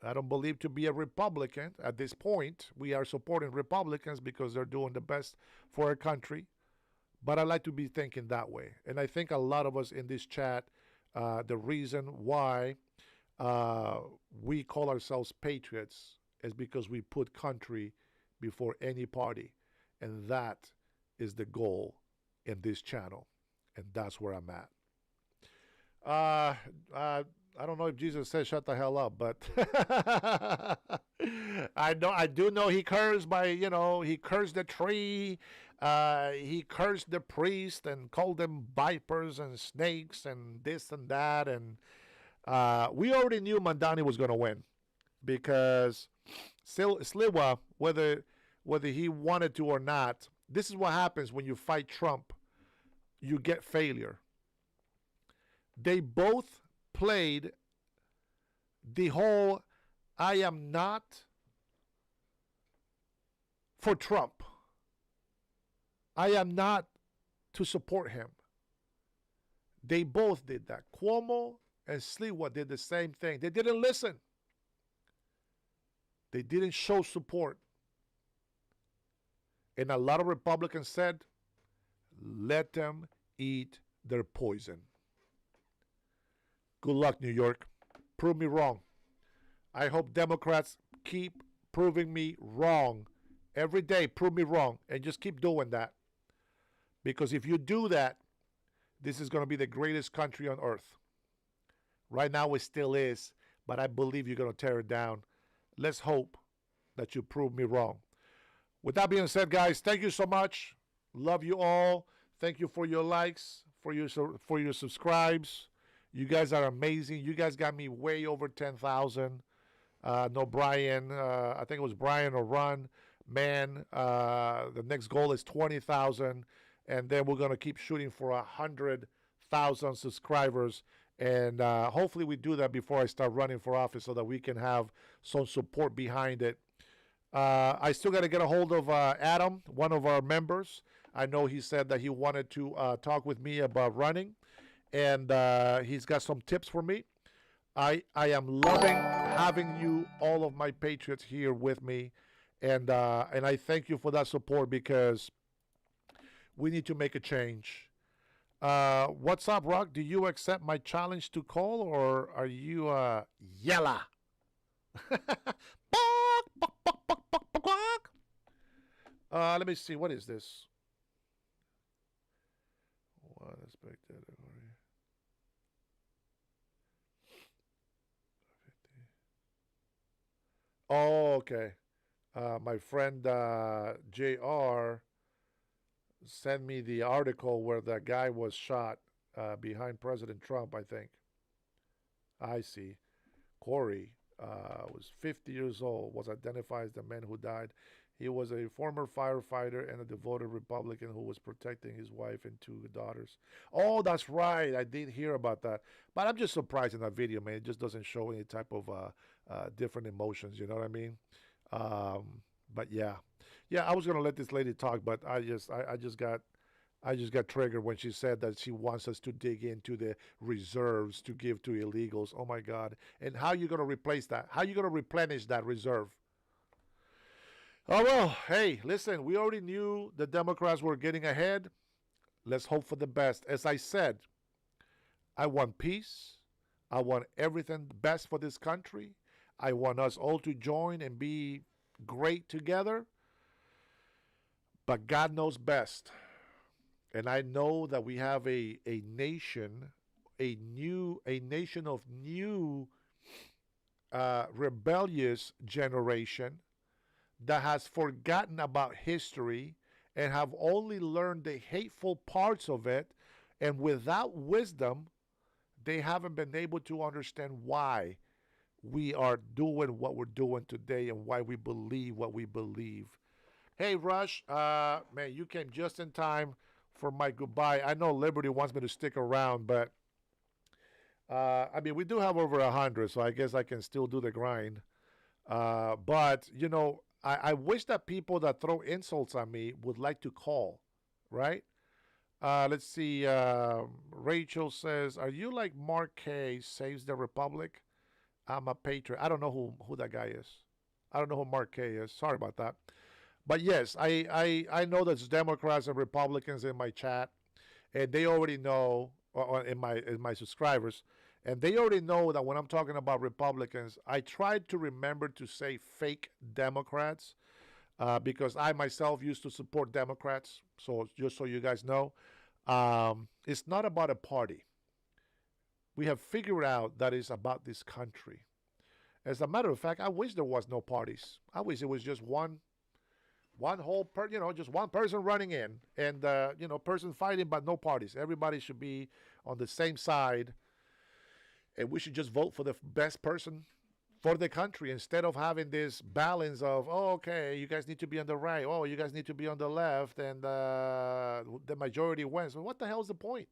I don't believe to be a Republican. At this point, we are supporting Republicans because they're doing the best for our country. But I like to be thinking that way. And I think a lot of us in this chat, the reason why we call ourselves patriots is because we put country before any party. And that is the goal in this channel. And that's where I'm at. I don't know if Jesus said shut the hell up, but I do know he cursed he cursed the tree, he cursed the priest and called them vipers and snakes and this and that, and we already knew Mandani was going to win because Sliwa, whether he wanted to or not, this is what happens when you fight Trump. You get failure. They both played the whole I am not for Trump. I am not to support him. They both did that. Cuomo and Sliwa did the same thing. They didn't listen. They didn't show support. And a lot of Republicans said, Let them eat their poison. Good luck, New York. Prove me wrong. I hope Democrats keep proving me wrong. Every day, prove me wrong. And just keep doing that. Because if you do that, this is going to be the greatest country on earth. Right now, it still is. But I believe you're going to tear it down. Let's hope that you prove me wrong. With that being said, guys, thank you so much. Love you all. Thank you for your likes, for your subscribes. You guys are amazing. You guys got me way over 10,000. No, Brian. I think it was Brian or Ron. Man, the next goal is 20,000. And then we're going to keep shooting for 100,000 subscribers. And hopefully we do that before I start running for office so that we can have some support behind it. I still got to get a hold of Adam, one of our members. I know he said that he wanted to talk with me about running. And he's got some tips for me. I am loving having you, all of my patriots, here with me. And I thank you for that support because we need to make a change. What's up, Rock? Do you accept my challenge to call, or are you yella? Let me see. What is this? What is Oh, okay. My friend JR sent me the article where that guy was shot behind President Trump, I think. I see. Corey was 50 years old, was identified as the man who died. He was a former firefighter and a devoted Republican who was protecting his wife and two daughters. Oh, that's right. I did hear about that. But I'm just surprised in that video, man. It just doesn't show any type of different emotions. You know what I mean? But yeah. Yeah, I was going to let this lady talk, but I just got triggered when she said that she wants us to dig into the reserves to give to illegals. Oh, my God. And how are you going to replace that? How are you going to replenish that reserve? Oh, well, hey, listen, we already knew the Democrats were getting ahead. Let's hope for the best. As I said, I want peace. I want everything best for this country. I want us all to join and be great together. But God knows best. And I know that we have a nation, a nation of new rebellious generation that has forgotten about history and have only learned the hateful parts of it. And without wisdom, they haven't been able to understand why we are doing what we're doing today and why we believe what we believe. Hey, Rush, man, you came just in time for my goodbye. I know Liberty wants me to stick around, but I mean, we do have over 100, so I guess I can still do the grind. But, you know, I wish that people that throw insults on me would like to call, right? Let's see. Rachel says, are you like Mark K. Saves the Republic? I'm a patriot. I don't know who that guy is. I don't know who Mark K. is. Sorry about that. But yes, I know there's Democrats and Republicans in my chat, and they already know, or in my subscribers, and they already know that when I'm talking about Republicans, I tried to remember to say fake Democrats because I myself used to support Democrats. So just so you guys know, it's not about a party. We have figured out that it's about this country. As a matter of fact, I wish there was no parties. I wish it was just one just one person running in and, person fighting, but no parties. Everybody should be on the same side. And we should just vote for the best person for the country instead of having this balance of, oh, okay, you guys need to be on the right. Oh, you guys need to be on the left. And the majority wins. Well, what the hell is the point?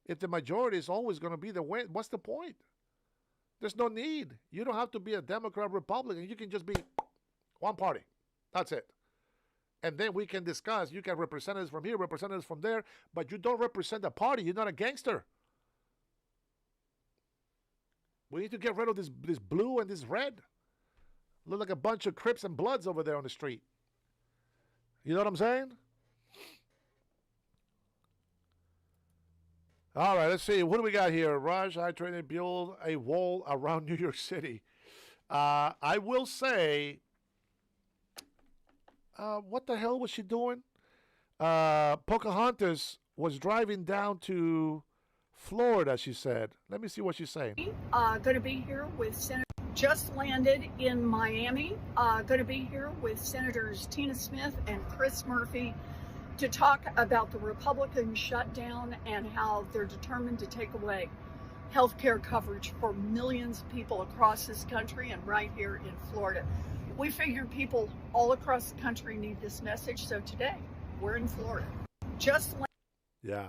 If the majority is always going to be the win, what's the point? There's no need. You don't have to be a Democrat, Republican. You can just be one party. That's it. And then we can discuss. You can represent us from here, representatives from there, but you don't represent the party. You're not a gangster. We need to get rid of this blue and this red. Look like a bunch of Crips and Bloods over there on the street. You know what I'm saying? All right, let's see. What do we got here? Raj, I trying to build a wall around New York City. I will say, what the hell was she doing? Pocahontas was driving down to Florida, she said. Let me see what she's saying. Going to be here with Senator. Just landed in Miami. Going to be here with Senators Tina Smith and Chris Murphy to talk about the Republican shutdown and how they're determined to take away health care coverage for millions of people across this country and right here in Florida. We figured people all across the country need this message, so today we're in Florida. Yeah.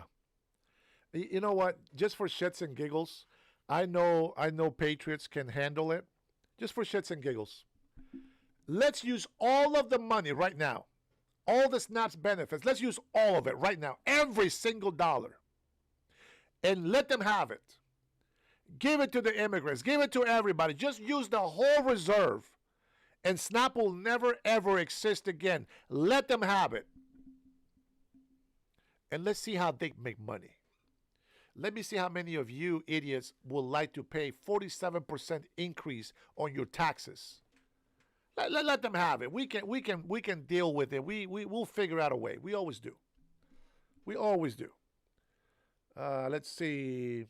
You know what? Just for shits and giggles, I know patriots can handle it. Just for shits and giggles. Let's use all of the money right now. All the SNAP's benefits. Let's use all of it right now. Every single dollar. And let them have it. Give it to the immigrants. Give it to everybody. Just use the whole reserve. And SNAP will never, ever exist again. Let them have it. And let's see how they make money. Let me see how many of you idiots would like to pay 47% increase on your taxes. Let them have it. We can deal with it. We'll figure out a way. We always do. We always do. Let's see.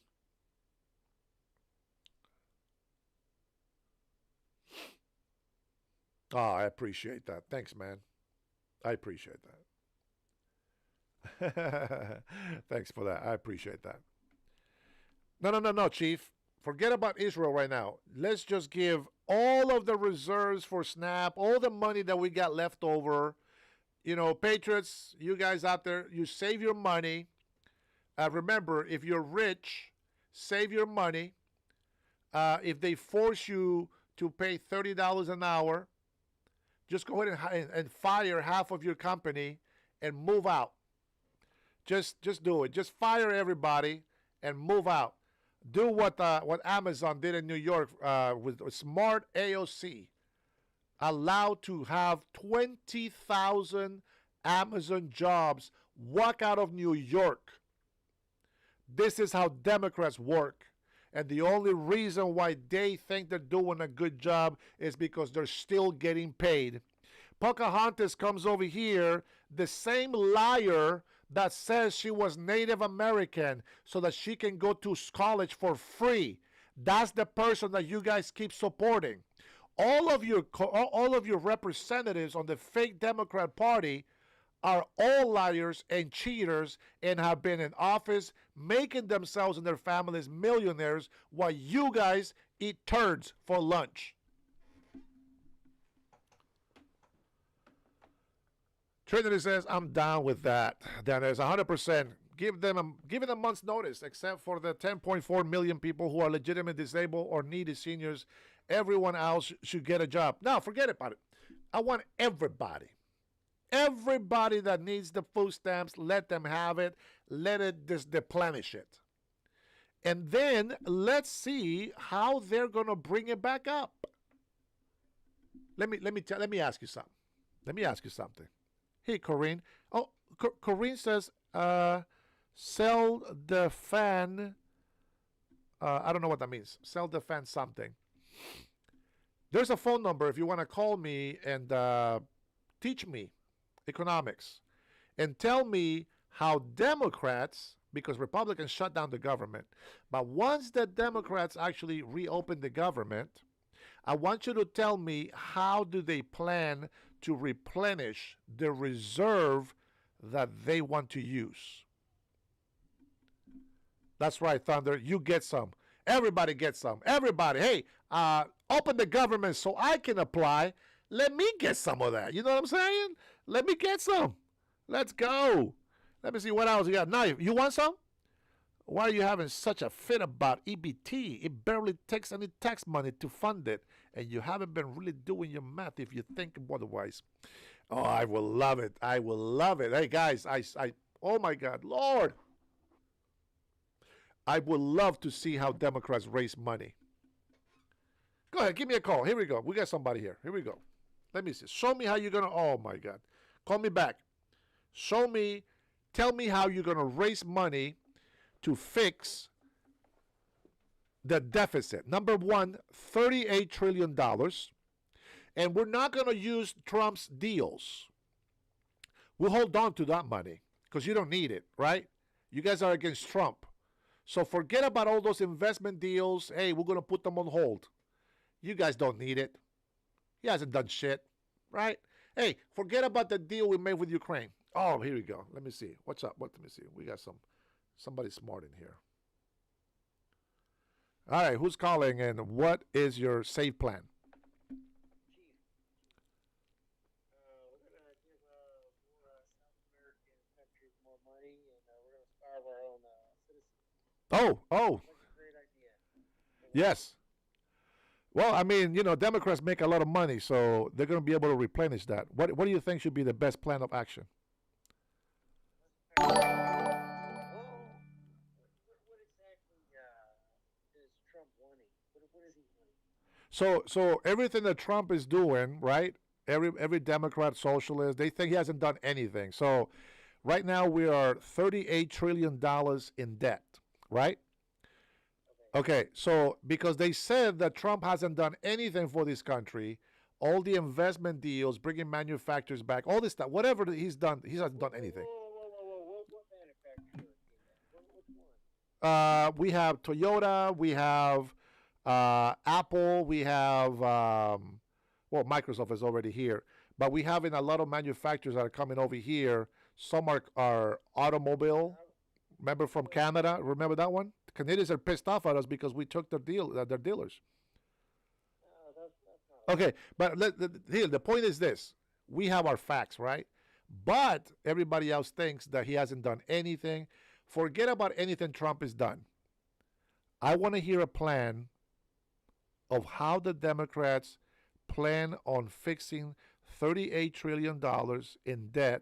Oh, I appreciate that. Thanks, man. I appreciate that. Thanks for that. I appreciate that. No, Chief. Forget about Israel right now. Let's just give all of the reserves for SNAP, all the money that we got left over. You know, patriots, you guys out there, you save your money. Remember, if you're rich, save your money. If they force you to pay $30 an hour, just go ahead and fire half of your company and move out. Just do it. Just fire everybody and move out. Do what Amazon did in New York with smart AOC. Allowed to have 20,000 Amazon jobs walk out of New York. This is how Democrats work. And the only reason why they think they're doing a good job is because they're still getting paid. Pocahontas comes over here, the same liar that says she was Native American so that she can go to college for free. That's the person that you guys keep supporting. All of your representatives on the fake Democrat Party are all liars and cheaters and have been in office making themselves and their families millionaires while you guys eat turds for lunch. Trinity says, I'm down with that. Then there's 100%. Give them a month's notice, except for the 10.4 million people who are legitimately disabled or needy seniors. Everyone else should get a job. No, forget about it. I want everybody. Everybody that needs the food stamps, let them have it. Let it just deplenish it. And then let's see how they're going to bring it back up. Let me ask you something. Let me ask you something. Hey, Corinne. Oh, Corinne says, sell the fan. I don't know what that means. Sell the fan something. There's a phone number if you want to call me and teach me economics and tell me how Democrats, because Republicans shut down the government, but once the Democrats actually reopen the government, I want you to tell me how do they plan to replenish the reserve that they want to use. That's right, Thunder. You get some. Everybody gets some. Everybody. Hey, open the government so I can apply. Let me get some of that. You know what I'm saying? Let me get some. Let's go. Let me see what else you got. Now, you want some? Why are you having such a fit about EBT? It barely takes any tax money to fund it. And you haven't been really doing your math if you think otherwise. Oh, I will love it. I will love it. Hey, guys, oh my God, Lord. I would love to see how Democrats raise money. Go ahead, give me a call. Here we go. We got somebody here. Here we go. Let me see. Show me how you're going to, oh my God. Call me back. Show me, tell me how you're going to raise money to fix the deficit. Number one, $38 trillion. And we're not going to use Trump's deals. We'll hold on to that money because you don't need it, right? You guys are against Trump. So forget about all those investment deals. Hey, we're going to put them on hold. You guys don't need it. He hasn't done shit, right? Hey, forget about the deal we made with Ukraine. Oh, here we go. Let me see. What's up? Let me see. We got somebody smart in here. All right, who's calling and what is your save plan? Oh. Yes. Well, I mean, Democrats make a lot of money, so they're going to be able to replenish that. What do you think should be the best plan of action? So everything that Trump is doing, right? Every Democrat, socialist, they think he hasn't done anything. So right now we are $38 trillion in debt, right? Okay, so because they said that Trump hasn't done anything for this country, all the investment deals, bringing manufacturers back, all this stuff, whatever he's done, he hasn't done anything. We have Toyota, we have Apple, we have, Microsoft is already here, but we have in a lot of manufacturers that are coming over here. Some are automobile, remember from Canada, remember that one? Canadians are pissed off at us because we took their dealers. Okay, but the point is this. We have our facts, right? But everybody else thinks that he hasn't done anything. Forget about anything Trump has done. I want to hear a plan of how the Democrats plan on fixing $38 trillion in debt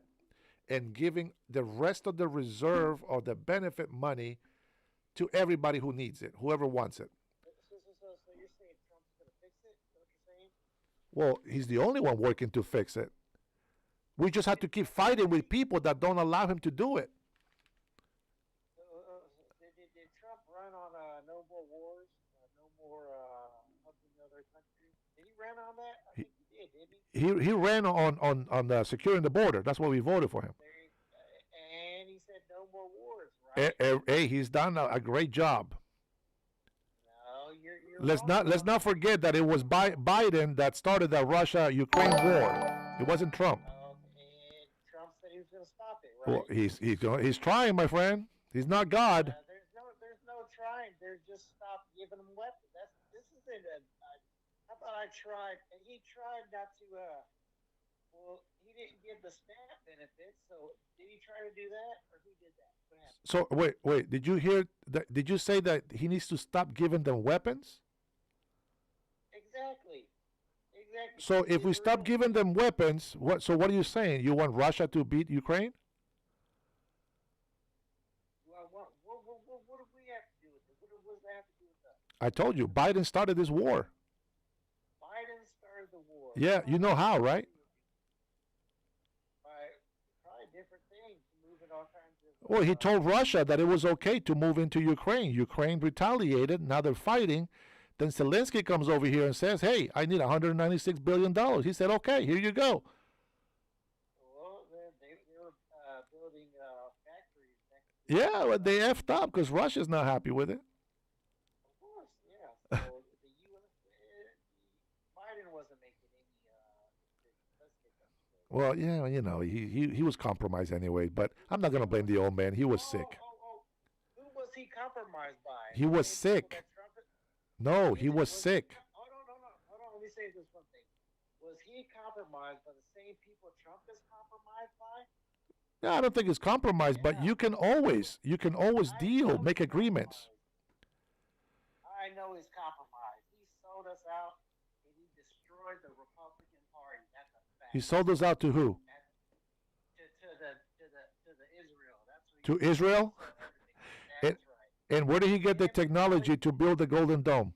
and giving the rest of the reserve or the benefit money to everybody who needs it, whoever wants it. So you're saying Trump's going to fix it? Is that what you're saying? Well, he's the only one working to fix it. We just have to keep fighting with people that don't allow him to do it. Did Trump run on no more wars, no more helping other countries? Did he run on that? I think he did, didn't he? He ran on securing the border. That's why we voted for him. And he said no more wars, right? Hey, he's done a great job. No, you're Let's not forget that it was Biden that started the Russia-Ukraine war. It wasn't Trump. And Trump said he was going to stop it, right? Well, he's trying, my friend. He's not God. There's no trying. There's just stop giving them weapons. This isn't how about I tried, and he tried not to. He didn't give the SNAP benefits. So did he try to do that, or who did that? What happened? So wait. Did you hear that? Did you say that he needs to stop giving them weapons? Exactly. So if we stop giving them weapons, what are you saying? You want Russia to beat Ukraine? Well, what do we have to do with it? What does that have to do with us? I told you, Biden started this war. Biden started the war. Yeah, you know how, right? Probably different things, moving all kinds of. Well, he told Russia that it was okay to move into Ukraine. Ukraine retaliated. Now they're fighting. Then Zelensky comes over here and says, hey, I need $196 billion. He said, okay, here you go. Well, they were building factories. Yeah, but they effed up because Russia's not happy with it. Of course, yeah. So the U.S. Biden wasn't making any let's get that straight. Well, yeah, he was compromised anyway, but I'm not going to blame the old man. He was sick. Who was he compromised by? He was sick. No, he was sick. Hold on. Let me say this one thing. Was he compromised by the same people Trump is compromised by? No, I don't think it's compromised, but you can always deal, make agreements. I know he's compromised. He sold us out, and he destroyed the Republican Party. That's a fact. He sold us out to who? To the Israel. That's what To Israel? And where did he get the technology to build the Golden Dome?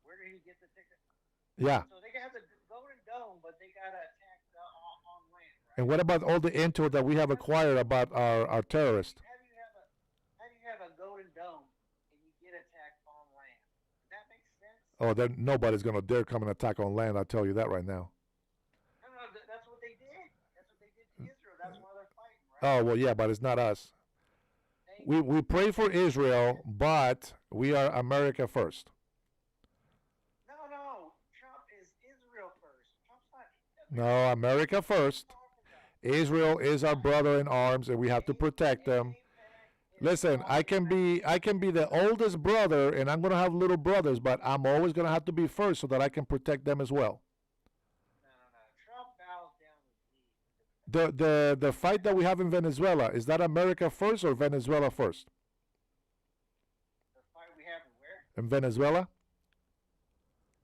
Where did he get the technology? Yeah. So they have the Golden Dome, but they got to attack on land, right? And what about all the intel that we have acquired about our terrorists? How do you have a Oh, then nobody's going to dare come and attack on land. I'll tell you that right now. No, that's what they did. That's what they did to Israel. That's why they're fighting, right? Oh, well, yeah, but it's not us. We pray for Israel, but we are America first. No. Trump is Israel first. Trump's not. No, America first. Israel is our brother in arms, and we have to protect them. Listen, I can be the oldest brother, and I'm going to have little brothers, but I'm always going to have to be first so that I can protect them as well. Trump bows down The fight that we have in Venezuela, is that America first or Venezuela first? the fight we have in where? In Venezuela?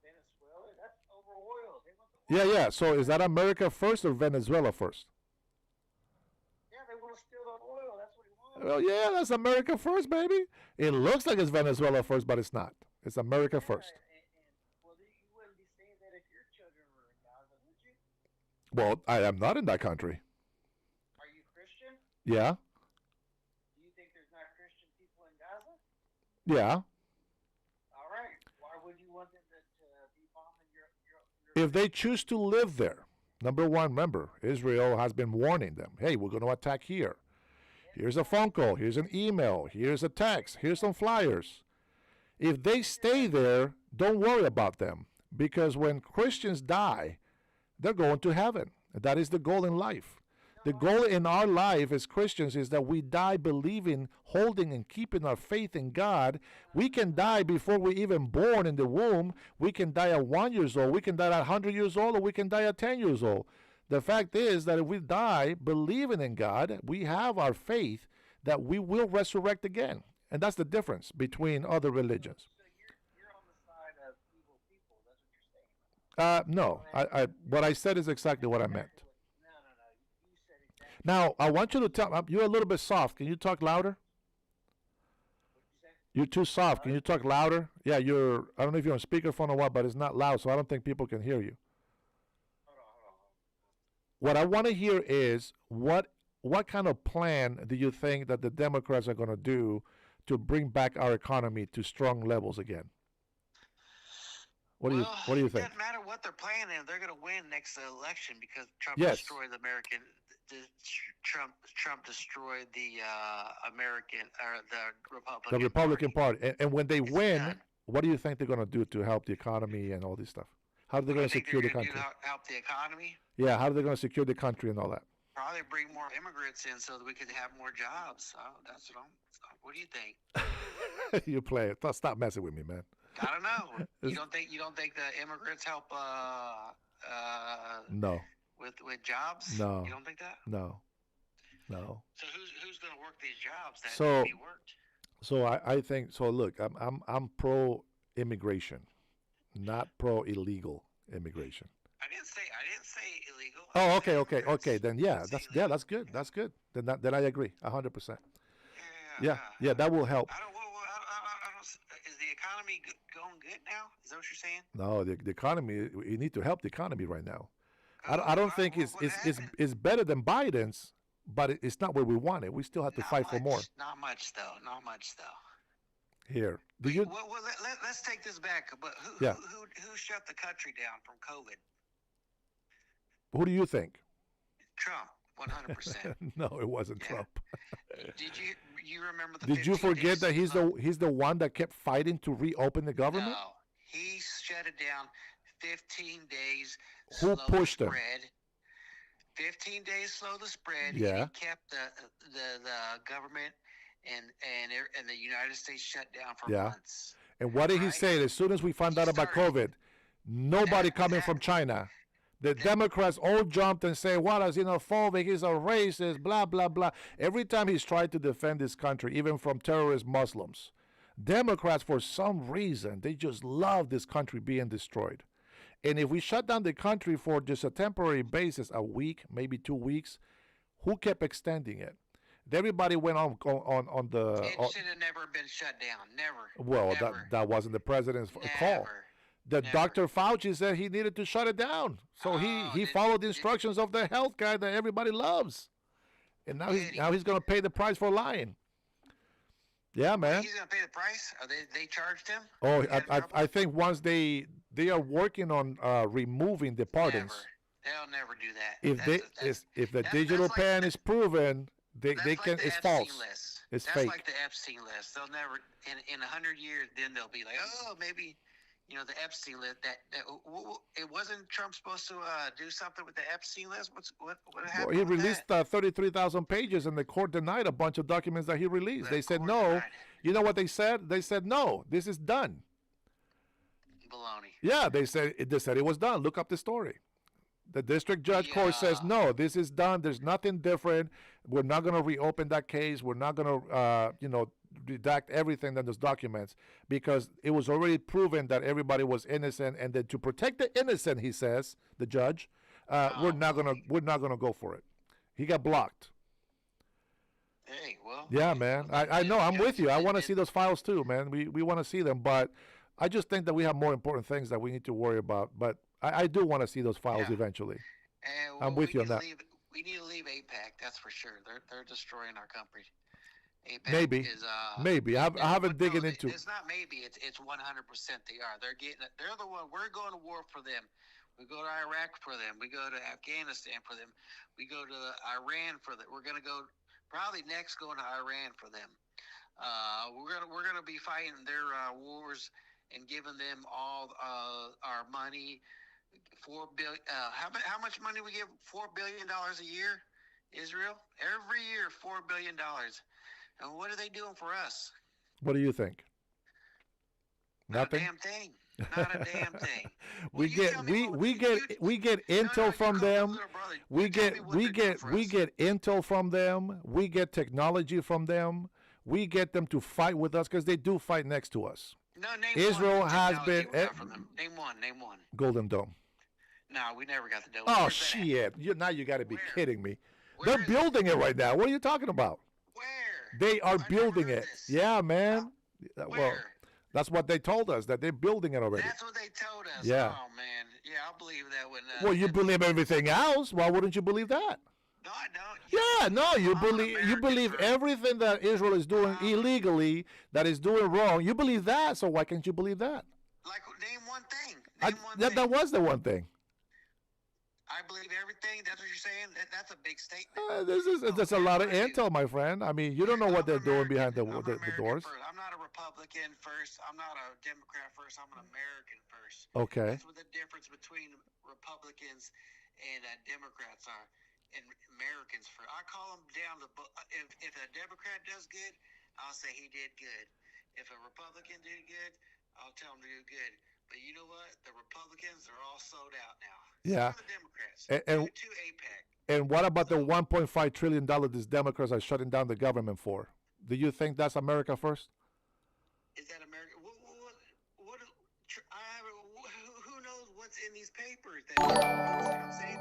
Venezuela? That's over oil. They want the Yeah. So is that America first or Venezuela first? Yeah, they want to steal the oil. That's what he wants. Well, yeah, that's America first, baby. It looks like it's Venezuela first, but it's not. It's America first. Well, you wouldn't be saying that if your children were in Gaza, would you? Well, I am not in that country. Are you Christian? Yeah. Do you think there's not Christian people in Gaza? Yeah. All right. Why would you want them to be bombing your If they choose to live there, number one, remember, Israel has been warning them, hey, we're going to attack here. Here's a phone call. Here's an email. Here's a text. Here's some flyers. If they stay there, don't worry about them. Because when Christians die, they're going to heaven. That is the goal in life. The goal in our life as Christians is that we die believing, holding, and keeping our faith in God. We can die before we're even born in the womb. We can die at 1 year old. We can die at 100 years old, or we can die at 10 years old. The fact is that if we die believing in God, we have our faith that we will resurrect again. And that's the difference between other religions. So you're on the side of evil people. That's what you're saying. No, what I said is exactly what I meant. No. You said exactly. Now, I want you to tell, you're a little bit soft. Can you talk louder? You're too soft. Can you talk louder? Yeah, I don't know if you're on speakerphone or what, but it's not loud, so I don't think people can hear you. What I want to hear is what kind of plan do you think that the Democrats are going to do to bring back our economy to strong levels again? What do you think? It doesn't matter what they're planning. They're going to win next election because Trump Yes. destroyed the American. Trump destroyed the American or the Republican. The Republican Party. And when they win, done. what do you think they're going to do to help the economy and all this stuff? How are they going to secure the country? Help the economy. Yeah, how are they going to secure the country and all that? Probably bring more immigrants in so that we could have more jobs. So that's what what do you think? You play it. Stop messing with me, man. I don't know. You don't think the immigrants help? No. With jobs? No. You don't think that? No. So who's going to work these jobs that So- need to be worked? So I think so. Look, I'm pro immigration, not pro illegal immigration. I didn't say illegal. Oh, okay. Then that's good. That's good. Then I agree 100%. Yeah, that will help. Is the economy going good now? Is that what you're saying? No, the economy. We need to help the economy right now. I don't think it's better than Biden's, but it's not where we want it. We still have to fight for more. Not much though. Here, Well, let's take this back. But who shut the country down from COVID? Who do you think? Trump, 100%. No, it wasn't Trump. Did you remember the? Did you 15 forget days that he's the one that kept fighting to reopen the government? No, he shut it down. 15 days. Who slow pushed the him? spread. 15 days slow the spread. Yeah. And he kept the government and the United States shut down for months. And what did he say? As soon as we found out about COVID, nobody coming from China. The Democrats all jumped and say, "What is xenophobic? He's a racist." Blah blah blah. Every time he's tried to defend this country, even from terrorist Muslims, Democrats, for some reason, they just love this country being destroyed. And if we shut down the country for just a temporary basis, a week, maybe 2 weeks, who kept extending it? Everybody went on the. It should have never been shut down. Never. Well, never. that wasn't the president's call. Dr. Fauci said he needed to shut it down. So he followed the instructions of the health guy that everybody loves. And now he's going to pay the price for lying. Yeah, man. He's gonna pay the price. Are they charged him? Oh, I think once they are working on removing the pardons. They'll never do that. If the digital pen is proven, they can. It's false. It's That's fake. like the Epstein list. They'll never in 100 years. Then they'll be like, oh, maybe, the Epstein list. It wasn't Trump supposed to do something with the Epstein list. What happened? Well, he with released 33,000 pages, and the court denied a bunch of documents that he released. They said no. denied You know what they said? They said no. This is done. Baloney. Yeah, they said it was done. Look up the story. The district judge court says no. This is done. There's nothing different. We're not going to reopen that case. We're not going to redact everything in those documents because it was already proven that everybody was innocent. And then to protect the innocent, he says, the judge, we're not gonna go for it. He got blocked. Hey, well. Yeah, man. I know. I'm with you. I want to see those files too, man. We want to see them, but I just think that we have more important things that we need to worry about. But I do want to see those files eventually. I'm with you on that. We need to leave APAC. That's for sure. They're destroying our country. APAC Maybe. is Maybe. I haven't digging into. It's not maybe. It's 100%. They are. They're the one. We're going to war for them. We go to Iraq for them. We go to Afghanistan for them. We go to Iran for them. We're going to go probably next going to Iran for them. We're gonna be fighting their wars and giving them all our money. $4 billion. How much money we give? $4 billion a year. Israel every year $4 billion. And what are they doing for us? What do you think? Nothing. Not a damn thing. Not a damn thing. we get intel from them. We get intel from them. We get technology from them. We get them to fight with us because they do fight next to us. No, name Israel one has technology been we got from them. Name one. Golden Dome. No, we never got the dome. Oh Where's that shit! Now you got to be kidding me. They're building it right now. What are you talking about? Where? They are building it. Yeah, man. Well, that's what they told us, that they're building it already. That's what they told us. Yeah. Oh man. Yeah, I'll believe that when. Well, you believe everything else. Why wouldn't you believe that? No, I don't. Yeah, no, you believe everything that Israel is doing illegally, that is doing wrong. You believe that, so why can't you believe that? Like, name one thing. That was the one thing. I believe everything. That's what you're saying. That's a big statement. There's a lot of intel, my friend. I mean, you don't know what they're doing behind the doors. First. I'm not a Republican first. I'm not a Democrat first. I'm an American first. Okay. That's what the difference between Republicans and Democrats are. And Americans first. I call them down the. If a Democrat does good, I'll say he did good. If a Republican did good, I'll tell him to do good. But you know what? The Republicans are all sold out now. Yeah. So are the Democrats. To APAC. And what about the $1.5 trillion these Democrats are shutting down the government for? Do you think that's America first? Is that America? Who knows what's in these papers? I'm saying.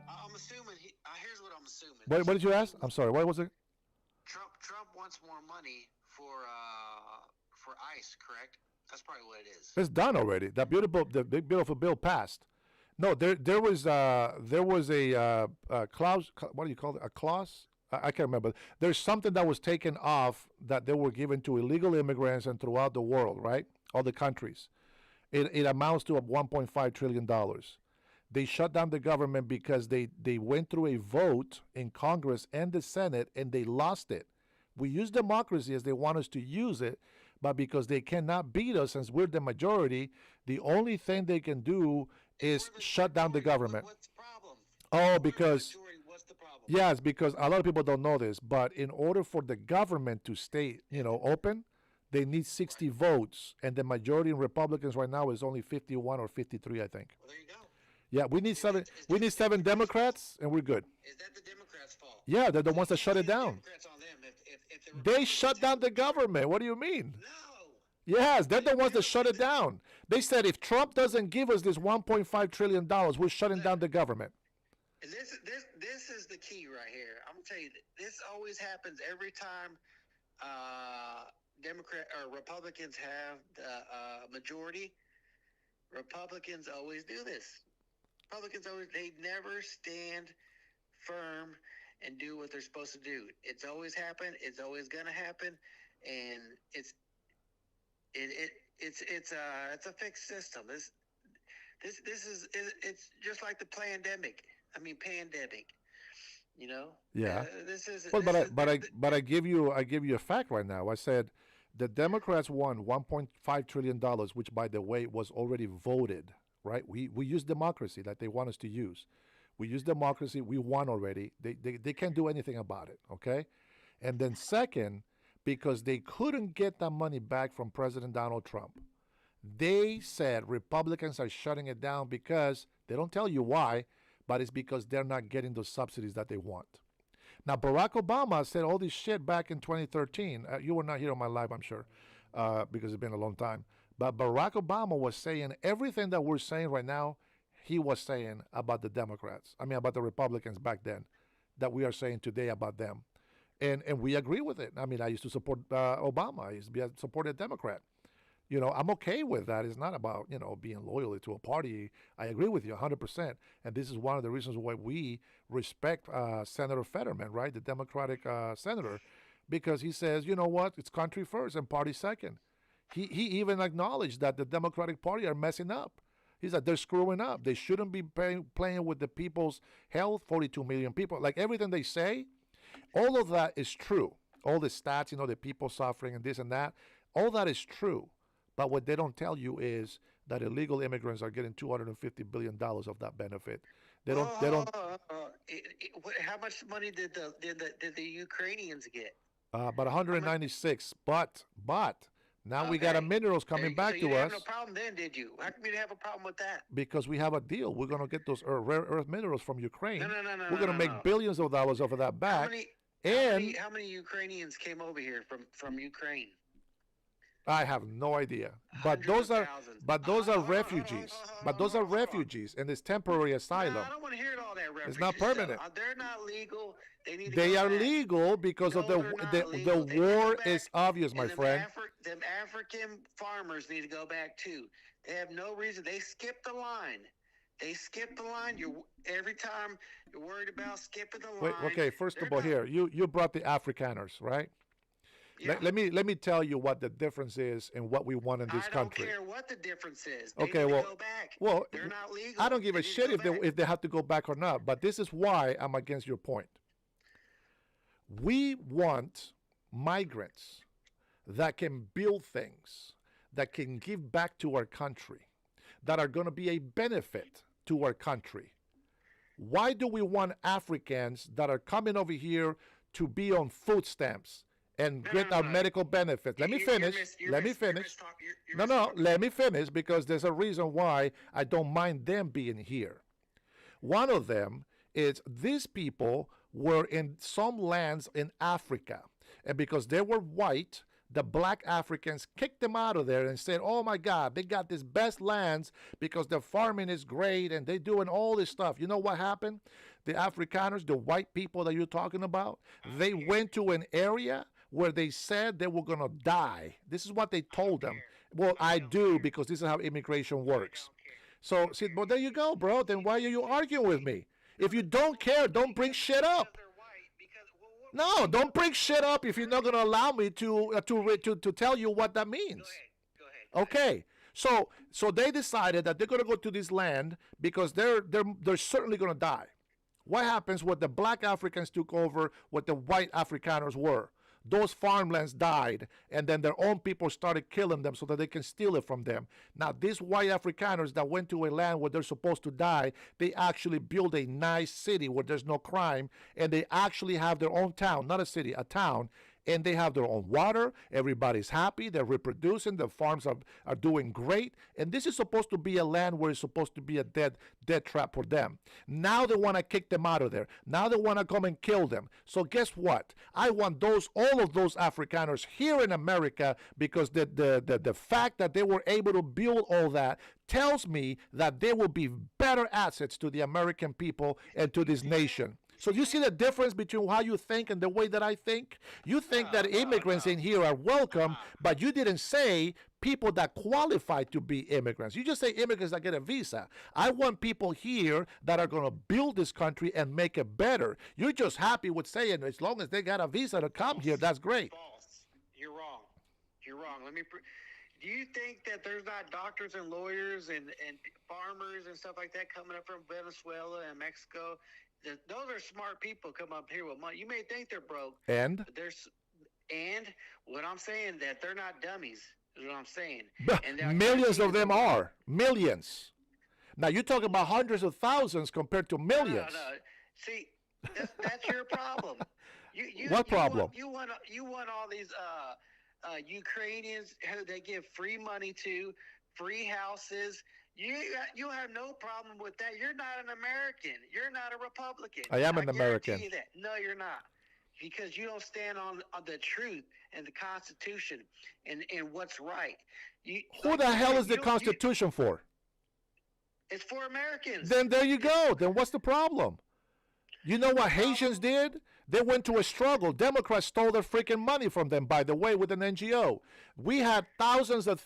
I'm assuming. Here's what I'm assuming. What did you ask? I'm sorry. What was it? Trump wants more money for ICE, correct? That's probably what it is. It's done already. The big beautiful bill passed. No, there was a clause. What do you call it? A clause? I can't remember. There's something that was taken off that they were given to illegal immigrants and throughout the world, right? All the countries. It amounts to $1.5 trillion. They shut down the government because they went through a vote in Congress and the Senate and they lost it. We use democracy as they want us to use it, but because they cannot beat us since we're the majority, the only thing they can do is shut down the government. What's the problem? Oh, because What's the problem? yes, because a lot of people don't know this, but in order for the government to stay, open, they need 60 votes, and the majority in Republicans right now is only 51 or 53, I think. Well, there you go. Yeah, we need seven. We need 7 Democrats, and we're good. Is that the Democrats' fault? Yeah, they're the ones that shut it down. Democrats on them. If They shut down the government. What do you mean? No. Yes, they're the ones that shut it down. They said if Trump doesn't give us this $1.5 trillion, we're shutting down the government. This is the key right here. I'm gonna tell you, this always happens every time Democrat or Republicans have the majority. Republicans always do this. They never stand firm and do what they're supposed to do. It's always happened. It's always going to happen. and it's a fixed system. This is it's just like the pandemic. I mean, pandemic. You know. Yeah. This is. But I give you a fact right now. I said the Democrats won $1.5 trillion, which, by the way, was already voted. Right? We use democracy that they want us to use. We use democracy. We won already. They can't do anything about it. Okay. And then second, because they couldn't get that money back from President Donald Trump, they said Republicans are shutting it down because they don't tell you why, but it's because they're not getting those subsidies that they want. Now, Barack Obama said all this shit back in 2013. You were not here on my live, I'm sure, because it's been a long time. But Barack Obama was saying everything that we're saying right now, he was saying about the Democrats. I mean, about the Republicans back then, that we are saying today about them. And we agree with it. I mean, I used to support Obama. I used to support a Democrat. You know, I'm okay with that. It's not about, you know, being loyal to a party. I agree with you 100%. And this is one of the reasons why we respect Senator Fetterman, right, the Democratic senator, because he says, you know what, it's country first and party second. He even acknowledged that the Democratic Party are messing up. He said they're screwing up. They shouldn't be playing with the people's health, 42 million people. Like everything they say, all of that is true. All the stats, you know, the people suffering and this and that, all that is true. But what they don't tell you is that illegal immigrants are getting $250 billion of that benefit. They don't. How much money did the Ukrainians get? About 196. But now we got minerals coming back so to you didn't us. have no problem then, did you? How come you didn't have a problem with that? Because we have a deal. We're going to get those rare earth minerals from Ukraine. No. We're going to make billions of dollars off of that back. How many Ukrainians came over here from Ukraine? I have no idea. But those are refugees. But those are refugees, and it's temporary asylum. I don't want to hear all that refugees. It's not permanent. They're not legal. They are legal because of the war is obvious, my friend. Them African farmers need to go back too. They have no reason. They skip the line. Every time you're worried about skipping the line. Wait, okay. First of all, here you brought the Afrikaners, right? Yeah. Let me tell you what the difference is and what we want in this country. I don't care what the difference is. Okay, they need to go back. Well, they're not legal. I don't give a shit if they have to go back or not. But this is why I'm against your point. We want migrants that can build things, that can give back to our country, that are going to be a benefit to our country. Why do we want Africans that are coming over here to be on food stamps and get our medical benefits? Let me finish. Let me finish. Let me finish, because there's a reason why I don't mind them being here. One of them is these people were in some lands in Africa, and because they were white, the black Africans kicked them out of there and said, oh my God, they got these best lands because the farming is great and they're doing all this stuff. You know what happened? The Afrikaners, the white people that you're talking about, they went to an area where they said they were going to die. This is what they told them. Well, I do, because this is how immigration works. So, see, well, there you go, bro. Then why are you arguing with me? If you don't care, don't bring shit up. No, don't bring shit up if you're not going to allow me to tell you what that means. Go ahead. Okay. So they decided that they're going to go to this land because they're certainly going to die. What happens when the black Africans took over what the white Afrikaners were? Those farmlands died, and then their own people started killing them so that they can steal it from them. Now, these white Afrikaners that went to a land where they're supposed to die, they actually build a nice city where there's no crime, and they actually have their own town, not a city, a town, and they have their own water. Everybody's happy. They're reproducing. The farms are doing great. And this is supposed to be a land where it's supposed to be a dead trap for them. Now they want to kick them out of there. Now they want to come and kill them. So guess what? I want all of those Afrikaners here in America, because the fact that they were able to build all that tells me that they will be better assets to the American people and to this nation. So you see the difference between how you think and the way that I think? You think that immigrants in here are welcome, but you didn't say people that qualify to be immigrants. You just say immigrants that get a visa. I want people here that are going to build this country and make it better. You're just happy with saying as long as they got a visa to come here, that's great. False. You're wrong. You're wrong. Do you think that there's not doctors and lawyers and farmers and stuff like that coming up from Venezuela and Mexico? Those are smart people come up here with money. You may think they're broke. And? And what I'm saying, that they're not dummies, is what I'm saying. And millions of them are. Millions. Now, you're talking about hundreds of thousands compared to millions. No. See, that's your problem. What problem? You want all these Ukrainians who they give free money to, free houses. You have no problem with that. You're not an American. You're not a Republican. I am an American. You that. No, you're not. Because you don't stand on the truth and the Constitution and what's right. Who the hell is the Constitution for? It's for Americans. Then there you go. Then what's the problem? You know what Haitians did? They went to a struggle. Democrats stole their freaking money from them, by the way, with an NGO. We had thousands of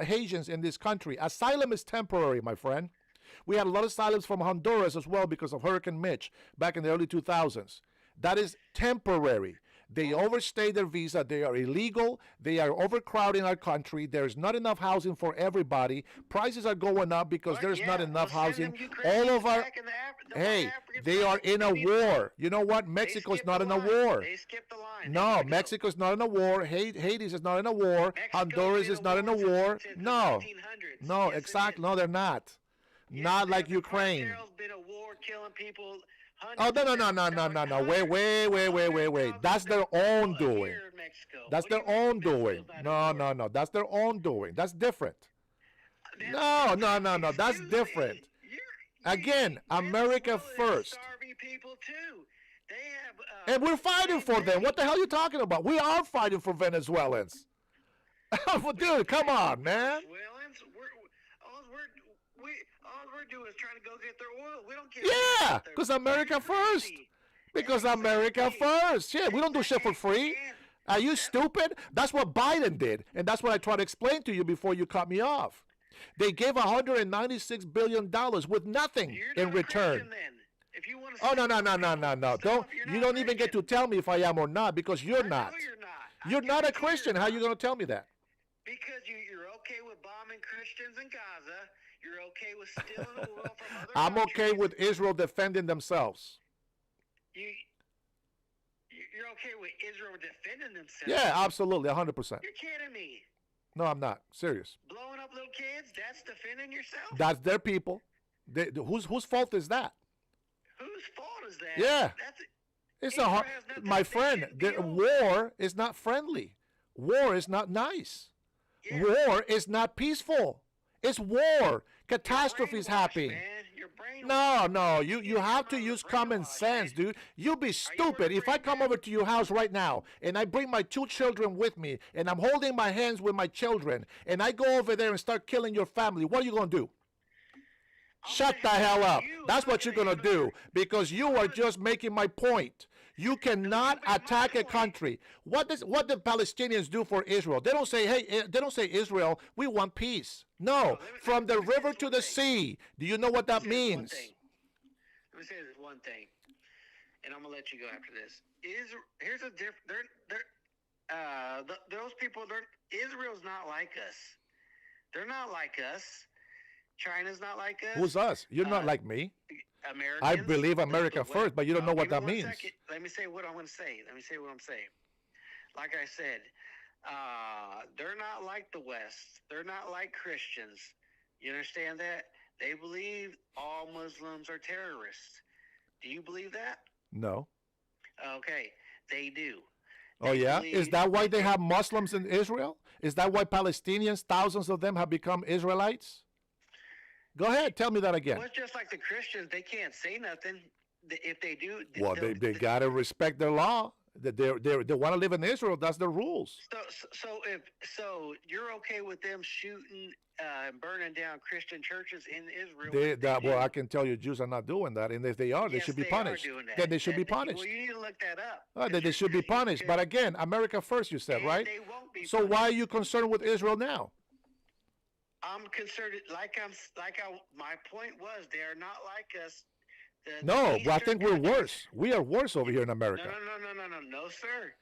Haitians in this country. Asylum is temporary, my friend. We had a lot of asylums from Honduras as well because of Hurricane Mitch back in the early 2000s. That is temporary. They overstay their visa. They are illegal. They are overcrowding our country. There's not enough housing for everybody. Prices are going up because there's not enough housing. All of our they are in a war. You know what? Mexico is not in a war. They skipped the line. No, Mexico is not in a war. Haiti is not in a war. Honduras is not in a war. No, no, exactly. No, they're not. Not like Ukraine. Cartel's been a war, killing people. Oh, no. Wait. That's their own doing. That's their own doing. No. That's their own doing. That's different. No. That's different. Again, America first. And we're fighting for them. What the hell are you talking about? We are fighting for Venezuelans. Dude, come on, man. All we're doing is trying to go get their oil. We don't care. Yeah, because America first. Because America first. Yeah, we don't do shit for free. Are you stupid? That's what Biden did. And that's what I tried to explain to you before you cut me off. They gave $196 billion with nothing in return. Oh, no. You don't even get to tell me if I am or not because you're not. You're not a Christian. How are you going to tell me that? Because you're okay with bombing Christians in Gaza. You're okay with stealing oil from other I'm countries. okay with Israel defending themselves. You're okay with Israel defending themselves? Yeah, absolutely, 100%. You're kidding me. No, I'm not. Serious. Blowing up little kids, that's defending yourself? That's their people. Whose fault is that? Whose fault is that? Yeah. It's my friend, war is not friendly. War is not nice. Yeah. War is not peaceful. It's war. Catastrophes happen. No. You have to use common sense, dude. You'd be stupid if I come over to your house right now and I bring my 2 children with me and I'm holding my hands with my children and I go over there and start killing your family. What are you going to do? Shut the hell up. That's what you're going to do because you are just making my point. You cannot attack a country. What do Palestinians do for Israel? They don't say, hey, they don't say, Israel, we want peace. No, from the river to the sea. Do you know what that means? Let me say this one thing, and I'm going to let you go after this. Here's a different, those people, Israel's not like us. They're not like us. China's not like us. Who's us? You're not like me. Americans, I believe America first, but you don't know what that means. Let me say what I'm going to say. Like I said, they're not like the West. They're not like Christians. You understand that? They believe all Muslims are terrorists. Do you believe that? No. Okay, they do. Oh, yeah? Is that why they have Muslims in Israel? Is that why Palestinians, thousands of them, have become Israelites? Go ahead, tell me that again. Well, it's just like the Christians. They can't say nothing. If they do... Well, they got to respect their law. They want to live in Israel. That's the rules. So you're okay with them shooting and burning down Christian churches in Israel? Well, I can tell you Jews are not doing that. And if they are, they should be punished. Then they should be punished. Well, you need to look that up. They should be punished. But again, America first, you said, right? They won't be so why are you concerned with Israel now? I'm concerned, my point was, they are not like us. No, I think we're worse. We are worse over here in America. No, sir.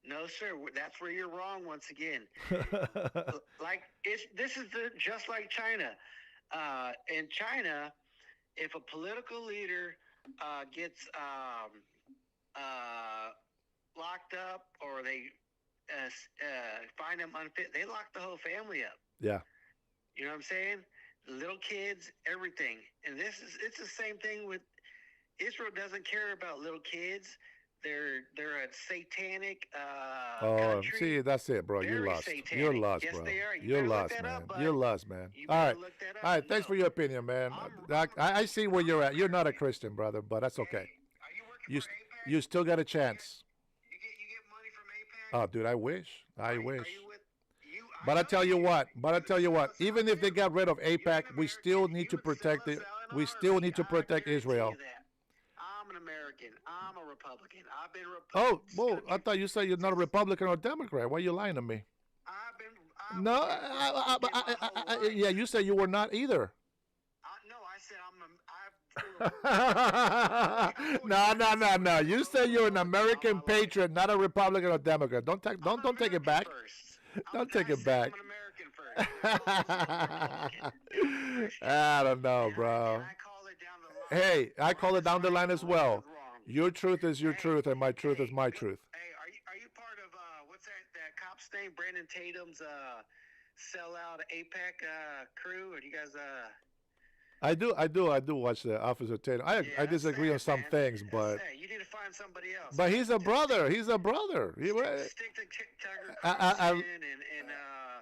No, sir. That's where you're wrong once again. Like this is just like China. In China, if a political leader gets locked up or they find them unfit, they lock the whole family up. Yeah. You know what I'm saying? Little kids, everything. And it's the same thing with Israel. Doesn't care about little kids. They're a satanic country. See, that's it, bro. You're Very lost. satanic. You're lost, Yes, bro. they are. You're lost, man. You're lost, man. All right. All right. Thanks for your opinion, man. I see where you're at. You're not a Christian, brother, but that's okay. You still got a chance. You get money from APAC? Oh, dude, I wish. I wish. But I tell you what. Even if they got rid of APAC, we still need to protect it. We still need to protect Israel. I'm an American. I'm a Republican. I've been Oh, well, I thought you said you're not a Republican or a Democrat. Why are you lying to me? No, yeah, you said you were not either. No, I said No. You said you're an American patriot, not a Republican or Democrat. Don't take it back. Don't take it back. I don't know, bro. Hey, I call it down the line as well. Your truth is your truth, and my truth is my truth. Hey, are you part of what's that cop's name? Brandon Tatum's sellout APAC crew? Or do you guys I do watch the Officer Tatum. I disagree on some things, but you need to find somebody else. But he's a brother. He's a brother. Stick to Tucker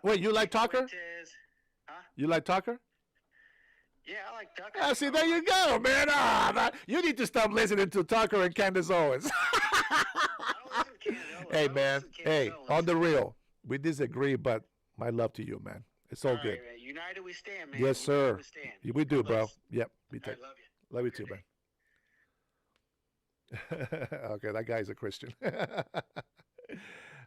wait, you like Tucker? Huh? You like Tucker? Yeah, I like Tucker. See, there you go, man. You need to stop listening to Tucker and Candace Owens. Hey, man. Hey, on the real, we disagree, but my love to you, man. It's all good. Right, united we stand, man. Yes, sir. We do, bro. bless. Yep. We do. I love you. Love you too, man. Okay, that guy's a Christian.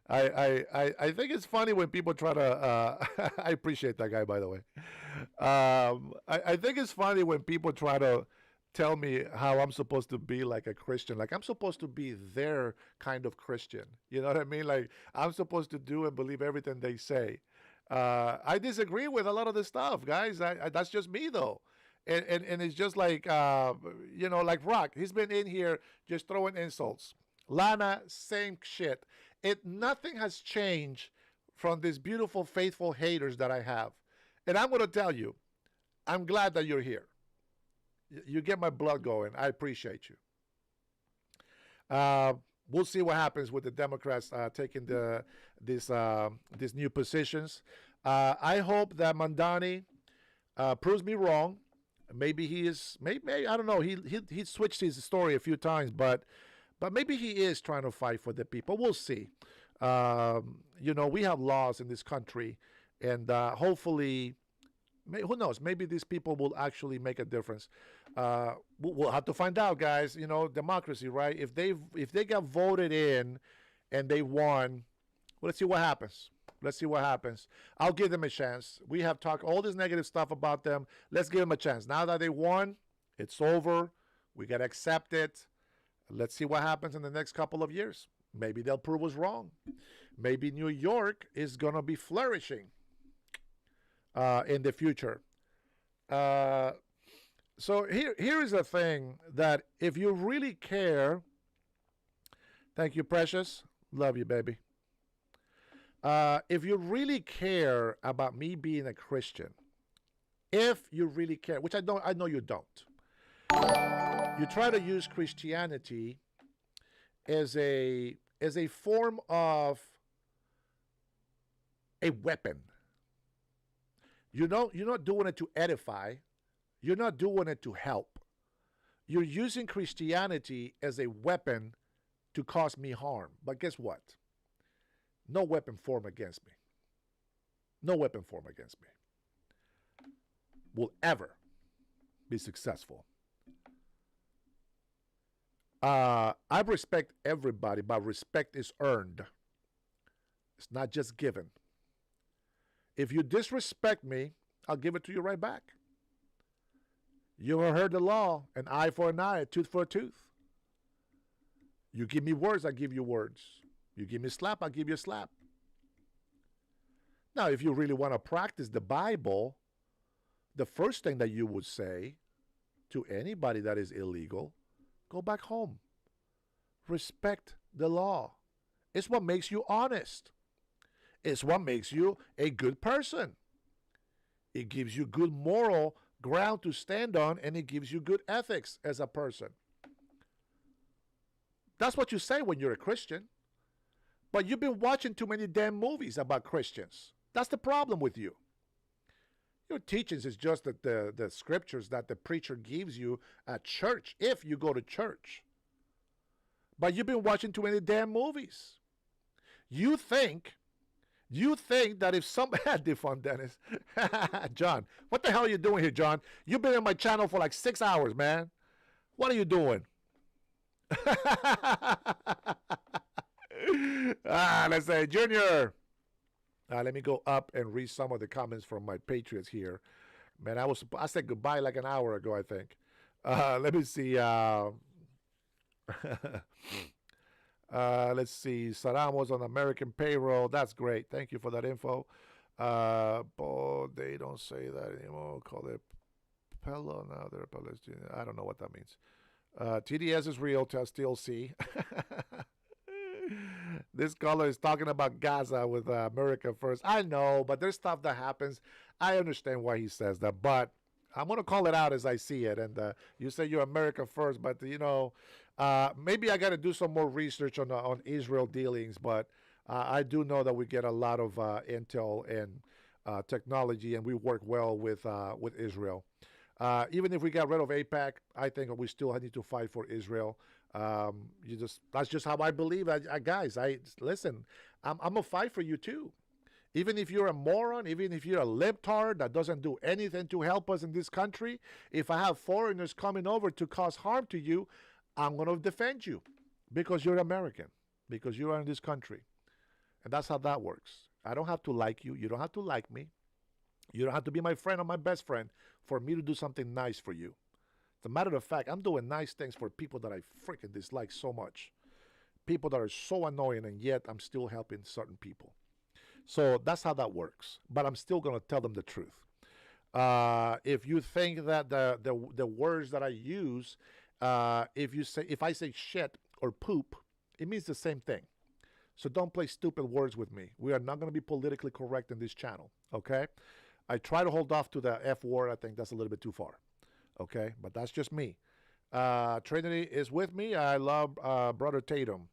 I think it's funny when people try to. I appreciate that guy, by the way. I think it's funny when people try to tell me how I'm supposed to be like a Christian. Like I'm supposed to be their kind of Christian. You know what I mean? Like I'm supposed to do and believe everything they say. I disagree with a lot of the stuff, guys. That's just me, though. And it's just like, like Rock. He's been in here just throwing insults. Lana, same shit. Nothing has changed from these beautiful, faithful haters that I have. And I'm going to tell you, I'm glad that you're here. You get my blood going. I appreciate you. We'll see what happens with the Democrats taking these new positions. I hope that Mandani proves me wrong. Maybe he is. Maybe I don't know. He switched his story a few times, but maybe he is trying to fight for the people. We'll see. We have laws in this country, and hopefully, who knows? Maybe these people will actually make a difference. We'll have to find out, guys. Democracy, right? If they got voted in and they won, well, let's see what happens. I'll give them a chance. We have talked all this negative stuff about them. Let's give them a chance. Now that they won, it's over. We got to accept it. Let's see what happens in the next couple of years. Maybe they'll prove us wrong. Maybe New York is going to be flourishing in the future. So here is the thing that if you really care, thank you, Precious. Love you, baby. If you really care about me being a Christian, if you really care, which I know you don't, you try to use Christianity as a form of a weapon. You're not doing it to edify. You're not doing it to help. You're using Christianity as a weapon to cause me harm. But guess what? No weapon formed against me. No weapon formed against me will ever be successful. I respect everybody, but respect is earned. It's not just given. If you disrespect me, I'll give it to you right back. You have heard the law, an eye for an eye, a tooth for a tooth. You give me words, I give you words. You give me a slap, I'll give you a slap. Now, if you really want to practice the Bible, the first thing that you would say to anybody that is illegal, go back home. Respect the law. It's what makes you honest. It's what makes you a good person. It gives you good moral ground to stand on, and it gives you good ethics as a person. That's what you say when you're a Christian. But you've been watching too many damn movies about Christians. That's the problem with you. Your teachings is just that the scriptures that the preacher gives you at church, if you go to church. But you've been watching too many damn movies. You think that if somebody had defund Dennis, John, what the hell are you doing here, John? You've been on my channel for like 6 hours, man. What are you doing? Let's say, Junior. Let me go up and read some of the comments from my Patriots here. Man, I said goodbye like an hour ago, I think. Let me see. Let's see. Saddam was on American payroll. That's great. Thank you for that info. But they don't say that anymore. Call it Pella. Now they're Palestinian. I don't know what that means. TDS is real. Still see. This caller is talking about Gaza with America first. I know, but there's stuff that happens. I understand why he says that, but I'm going to call it out as I see it. And you say you're America first, but, maybe I got to do some more research on Israel dealings. But I do know that we get a lot of intel and technology, and we work well with Israel. Even if we got rid of AIPAC, I think we still need to fight for Israel. That's just how I believe. Guys, listen, I'm going to fight for you too. Even if you're a moron, even if you're a libtard that doesn't do anything to help us in this country, if I have foreigners coming over to cause harm to you, I'm going to defend you because you're American, because you are in this country. And that's how that works. I don't have to like you. You don't have to like me. You don't have to be my friend or my best friend for me to do something nice for you. As a matter of fact, I'm doing nice things for people that I freaking dislike so much. People that are so annoying, and yet I'm still helping certain people. So that's how that works. But I'm still going to tell them the truth. If you think that the words that I use, if I say shit or poop, it means the same thing. So don't play stupid words with me. We are not going to be politically correct in this channel, okay? I try to hold off to the F word. I think that's a little bit too far, okay? But that's just me. Trinity is with me. I love Brother Tatum.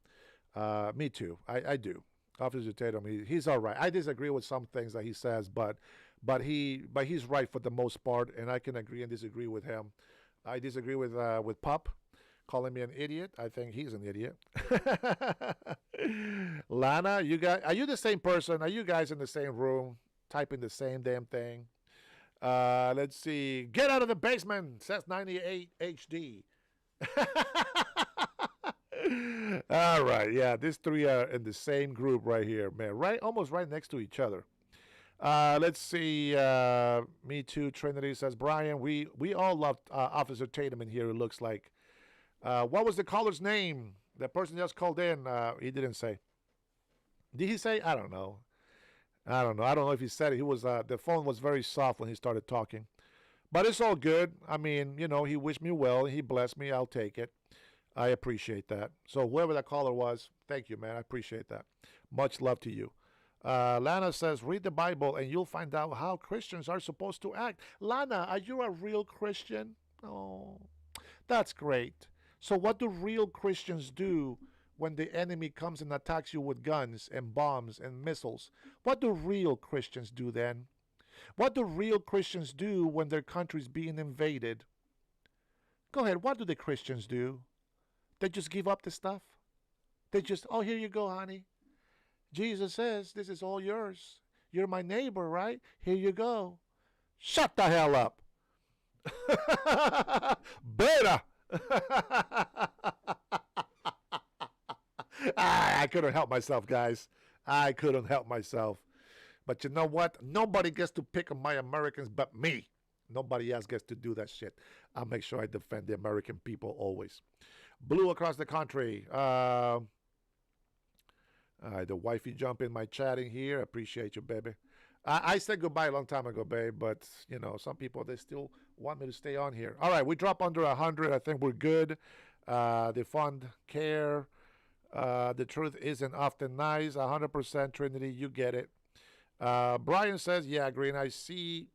Me too. I do. Officer Tatum, he's all right. I disagree with some things that he says, but he's right for the most part, and I can agree and disagree with him. I disagree with Pup calling me an idiot. I think he's an idiot. Lana, you guys, are you the same person? Are you guys in the same room typing the same damn thing? Let's see. Get out of the basement, says 98 HD. All right, yeah, these three are in the same group right here, man. Almost right next to each other. Let's see. Me too. Trinity says, Brian, we all love Officer Tatum in here. It looks like. What was the caller's name? The person just called in. He didn't say. Did he say? I don't know. I don't know if he said it. He was. The phone was very soft when he started talking, but it's all good. I mean, he wished me well. He blessed me. I'll take it. I appreciate that. So whoever that caller was, thank you, man. I appreciate that. Much love to you. Lana says, read the Bible and you'll find out how Christians are supposed to act. Lana, are you a real Christian? Oh, that's great. So what do real Christians do when the enemy comes and attacks you with guns and bombs and missiles? What do real Christians do then? What do real Christians do when their country's being invaded? Go ahead. What do the Christians do? They just give up the stuff. They just, oh, here you go, honey. Jesus says, this is all yours. You're my neighbor, right? Here you go. Shut the hell up. Better. I couldn't help myself, guys. I couldn't help myself. But you know what? Nobody gets to pick on my Americans but me. Nobody else gets to do that shit. I'll make sure I defend the American people always. Blue across the country. The wifey jump in my chatting here. Appreciate you, baby. I said goodbye a long time ago, babe, but you know, some people they still want me to stay on here. All right, we drop under 100. I think we're good. The fund care. The truth isn't often nice. 100% Trinity, you get it. Brian says, yeah, Green, I see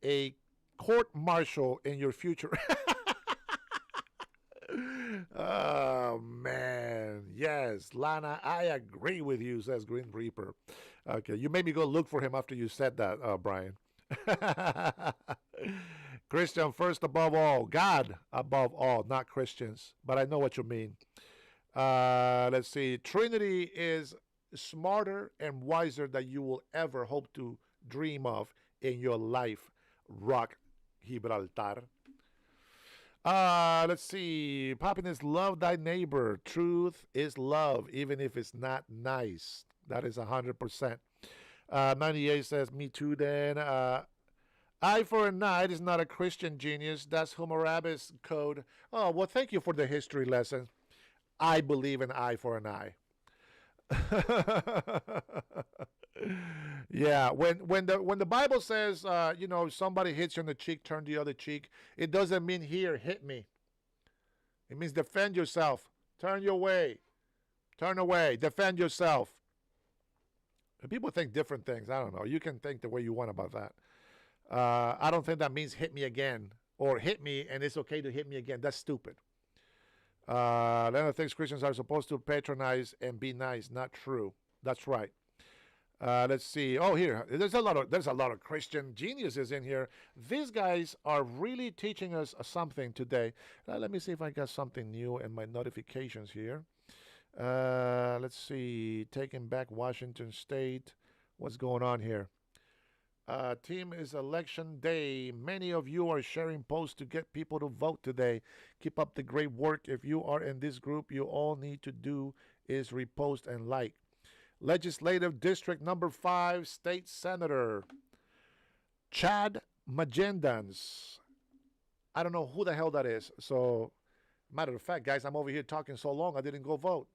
a court martial in your future. Oh, man. Yes, Lana, I agree with you, says Green Reaper. Okay, you made me go look for him after you said that, Brian. Christian first above all. God above all, not Christians. But I know what you mean. Let's see. Trinity is smarter and wiser than you will ever hope to dream of in your life. Rock Gibraltar. Let's see. Poppiness, love thy neighbor. Truth is love, even if it's not nice. That is 100%. 98 says, me too, then. Eye for an eye is not a Christian genius. That's Hammurabi's code. Oh, well, thank you for the history lesson. I believe in eye for an eye. Yeah, when the Bible says, you know, if somebody hits you on the cheek, turn the other cheek, it doesn't mean here, hit me. It means defend yourself. Turn your way. Turn away. Defend yourself. And people think different things. I don't know. You can think the way you want about that. I don't think that means hit me again or hit me and it's okay to hit me again. That's stupid. Leonard thinks Christians are supposed to patronize and be nice. Not true. That's right. Let's see. Oh, here there's a lot of Christian geniuses in here. These guys are really teaching us something today. Let me see if I got something new in my notifications here. Let's see. Taking back Washington State. What's going on here? Team is election day. Many of you are sharing posts to get people to vote today. Keep up the great work. If you are in this group, you all need to do is repost and like. Legislative District number 5, State Senator Chad Magendans. I don't know who the hell that is. So, matter of fact, guys, I'm over here talking so long I didn't go vote.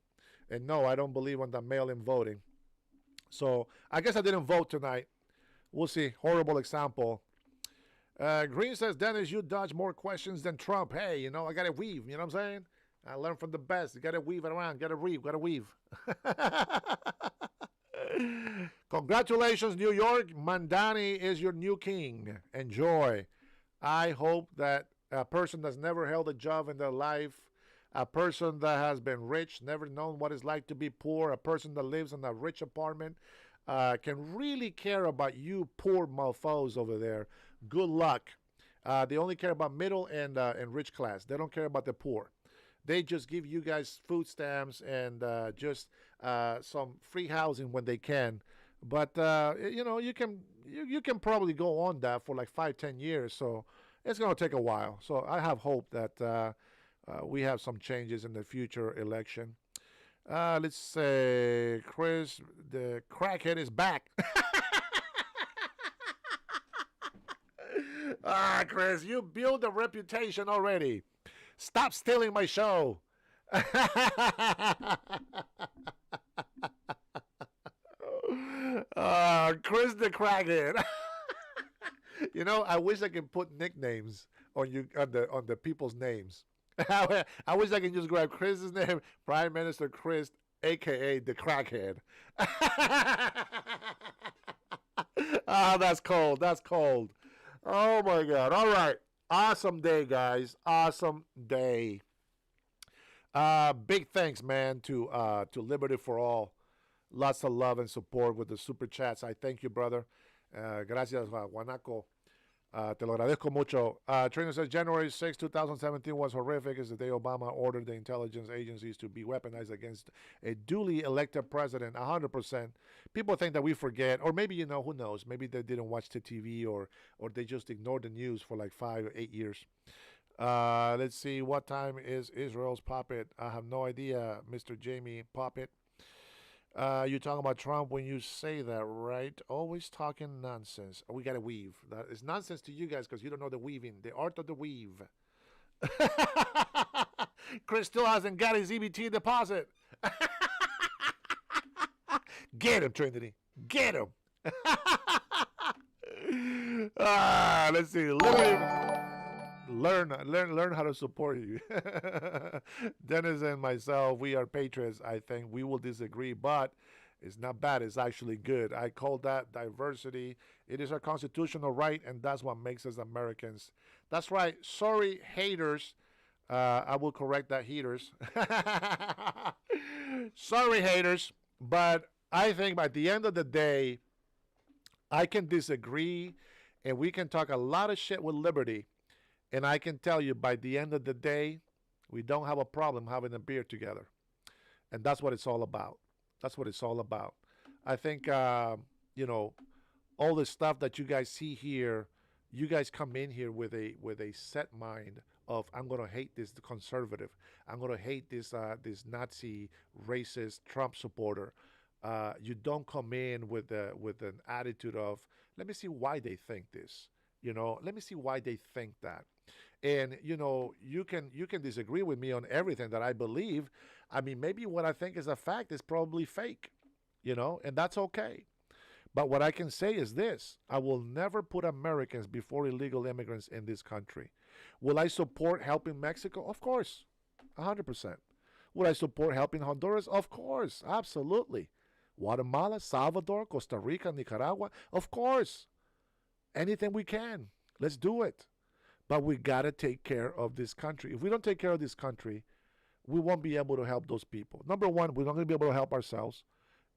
And no, I don't believe in the mail-in voting. So, I guess I didn't vote tonight. We'll see. Horrible example. Green says, Dennis, you dodge more questions than Trump. Hey, you know, I got to weave. You know what I'm saying? I learned from the best. You got to weave it around. Got to weave. Got to weave. Congratulations, New York. Mandani is your new king. Enjoy. I hope that a person that's never held a job in their life, a person that has been rich, never known what it's like to be poor, a person that lives in a rich apartment, can really care about you poor mofos over there. Good luck. They only care about middle and rich class. They don't care about the poor. They just give you guys food stamps and just some free housing when they can. But you know, you can probably go on that for like 5-10 years. So it's going to take a while. So I have hope that we have some changes in the future election. Let's say Chris, the crackhead is back. Chris, you built a reputation already. Stop stealing my show. Chris the crackhead. You know, I wish I could put nicknames on you on the people's names. I wish I could just grab Chris's name, Prime Minister Chris, aka the crackhead. That's cold. That's cold. Oh my God. All right. Awesome day, guys. Awesome day. Big thanks, man, to Liberty for All. Lots of love and support with the super chats. I thank you, brother. Gracias, Guanaco. Te lo agradezco mucho. Trainer says January 6, 2017 was horrific as the day Obama ordered the intelligence agencies to be weaponized against a duly elected president. 100%. People think that we forget, or maybe, you know, who knows? Maybe they didn't watch the TV or they just ignored the news for like 5 or 8 years. Let's see. What time is Israel's puppet? I have no idea, Mr. Jamie Puppet. You talking about Trump when you say that, right? Always talking nonsense. We got to weave. That is nonsense to you guys because you don't know the weaving, the art of the weave. Chris still hasn't got his EBT deposit. Get him, Trinity. Get him. Let's see. Learn how to support you. Dennis and myself, we are patriots. I think we will disagree, but it's not bad. It's actually good. I call that diversity. It is our constitutional right, and that's what makes us Americans. That's right. Sorry, haters. I will correct that, haters. Sorry, haters. But I think by the end of the day, I can disagree, and we can talk a lot of shit with liberty. And I can tell you, by the end of the day, we don't have a problem having a beer together. And that's what it's all about. That's what it's all about. I think, you know, all the stuff that you guys see here, you guys come in here with a set mind of, I'm going to hate this conservative. I'm going to hate this Nazi, racist Trump supporter. You don't come in with an attitude of, let me see why they think this. You know, let me see why they think that. And you know, you can disagree with me on everything that I believe. I mean, maybe what I think is a fact is probably fake, you know, and that's okay. But what I can say is this: I will never put Americans before illegal immigrants in this country. Will I support helping Mexico? Of course, 100%. Would I support helping Honduras? Of course, absolutely. Guatemala, Salvador, Costa Rica, Nicaragua? Of course. Anything we can. Let's do it. But we got to take care of this country. If we don't take care of this country, we won't be able to help those people. Number one, we're not going to be able to help ourselves.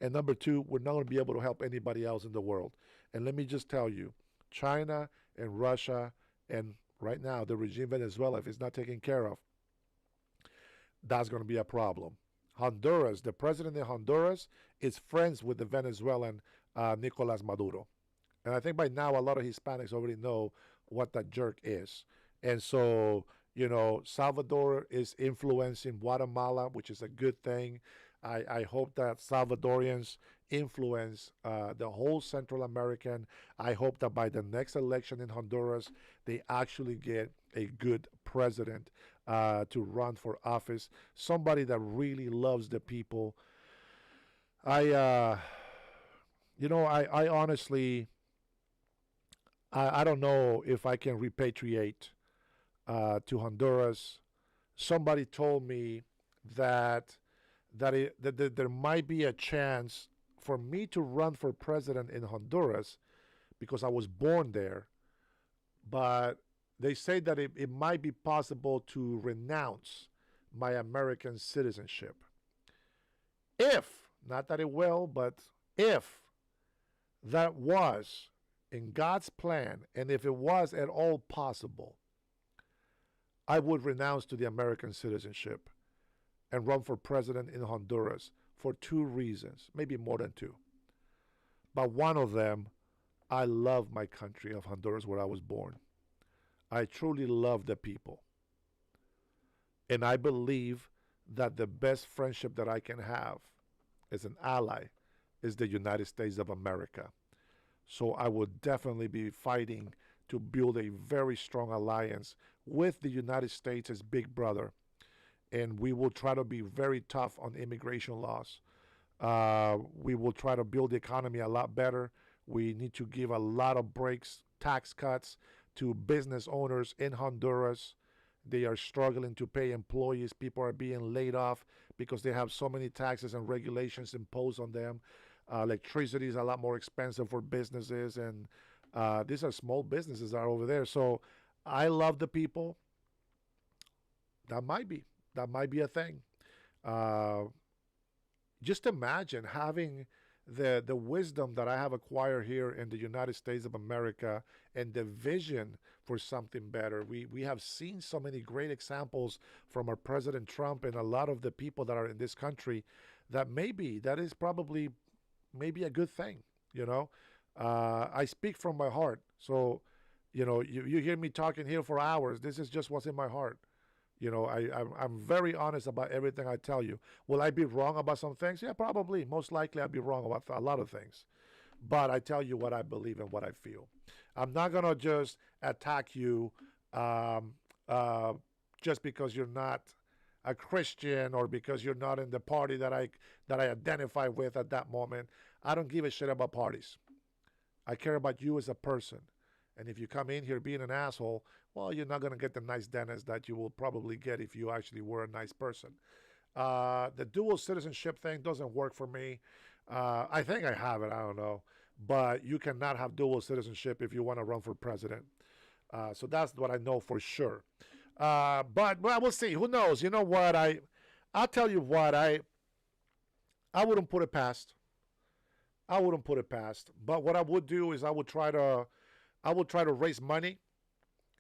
And number two, we're not going to be able to help anybody else in the world. And let me just tell you, China and Russia and right now the regime Venezuela, if it's not taken care of, that's going to be a problem. Honduras, the president of Honduras is friends with the Venezuelan Nicolas Maduro. And I think by now a lot of Hispanics already know what that jerk is. And so, you know, Salvador is influencing Guatemala, which is a good thing. I hope that Salvadorians influence the whole Central American. I hope that by the next election in Honduras, they actually get a good president to run for office, somebody that really loves the people. I honestly, I don't know if I can repatriate to Honduras. Somebody told me that there might be a chance for me to run for president in Honduras because I was born there. But they say that it might be possible to renounce my American citizenship. If, not that it will, but if that was in God's plan, and if it was at all possible, I would renounce to the American citizenship and run for president in Honduras for two reasons, maybe more than two. But one of them, I love my country of Honduras where I was born. I truly love the people. And I believe that the best friendship that I can have as an ally is the United States of America. So I would definitely be fighting to build a very strong alliance with the United States as big brother. And we will try to be very tough on immigration laws. We will try to build the economy a lot better. We need to give a lot of breaks, tax cuts to business owners in Honduras. They are struggling to pay employees. People are being laid off because they have so many taxes and regulations imposed on them. Electricity is a lot more expensive for businesses, and these are small businesses that are over there. So I love the people. That might be a thing. Just imagine having the wisdom that I have acquired here in the United States of America and the vision for something better. We have seen so many great examples from our President Trump and a lot of the people that are in this country that that is probably maybe a good thing, you know. I speak from my heart. So, you know, you hear me talking here for hours. This is just what's in my heart. You know, I'm very honest about everything I tell you. Will I be wrong about some things? Yeah, probably. Most likely I'll be wrong about a lot of things. But I tell you what I believe and what I feel. I'm not going to just attack you just because you're not a Christian or because you're not in the party that I identify with at that moment. I don't give a shit about parties. I care about you as a person. And if you come in here being an asshole, well, you're not going to get the nice dentist that you will probably get if you actually were a nice person. The dual citizenship thing doesn't work for me. I think I have it. I don't know. But you cannot have dual citizenship if you want to run for president. So that's what I know for sure. But well, we'll see. Who knows? You know what? I'll tell you what. I wouldn't put it past. I wouldn't put it past. But what I would do is I would try to raise money,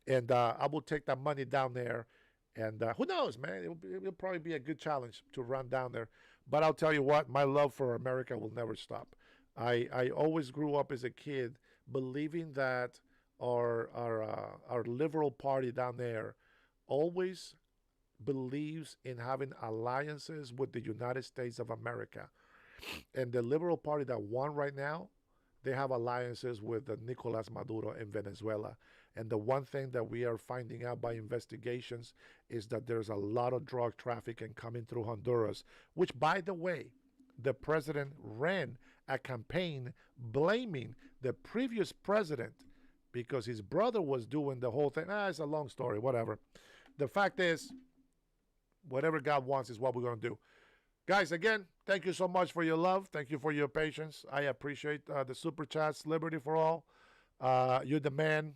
and I will take that money down there. And who knows, man? It'll probably be a good challenge to run down there. But I'll tell you what, my love for America will never stop. I always grew up as a kid believing that our liberal party down there always believes in having alliances with the United States of America. And the liberal party that won right now, they have alliances with Nicolas Maduro in Venezuela. And the one thing that we are finding out by investigations is that there's a lot of drug trafficking coming through Honduras, which, by the way, the president ran a campaign blaming the previous president because his brother was doing the whole thing. It's a long story, whatever. The fact is, whatever God wants is what we're going to do. Guys, again, thank you so much for your love. Thank you for your patience. I appreciate the super chats. Liberty for all. You're the man.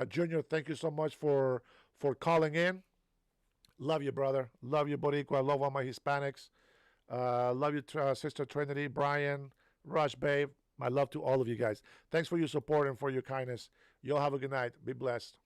Junior, thank you so much for calling in. Love you, brother. Love you, Boricua. I love all my Hispanics. Love you, Sister Trinity, Brian, Rush, babe. My love to all of you guys. Thanks for your support and for your kindness. Y'all have a good night. Be blessed.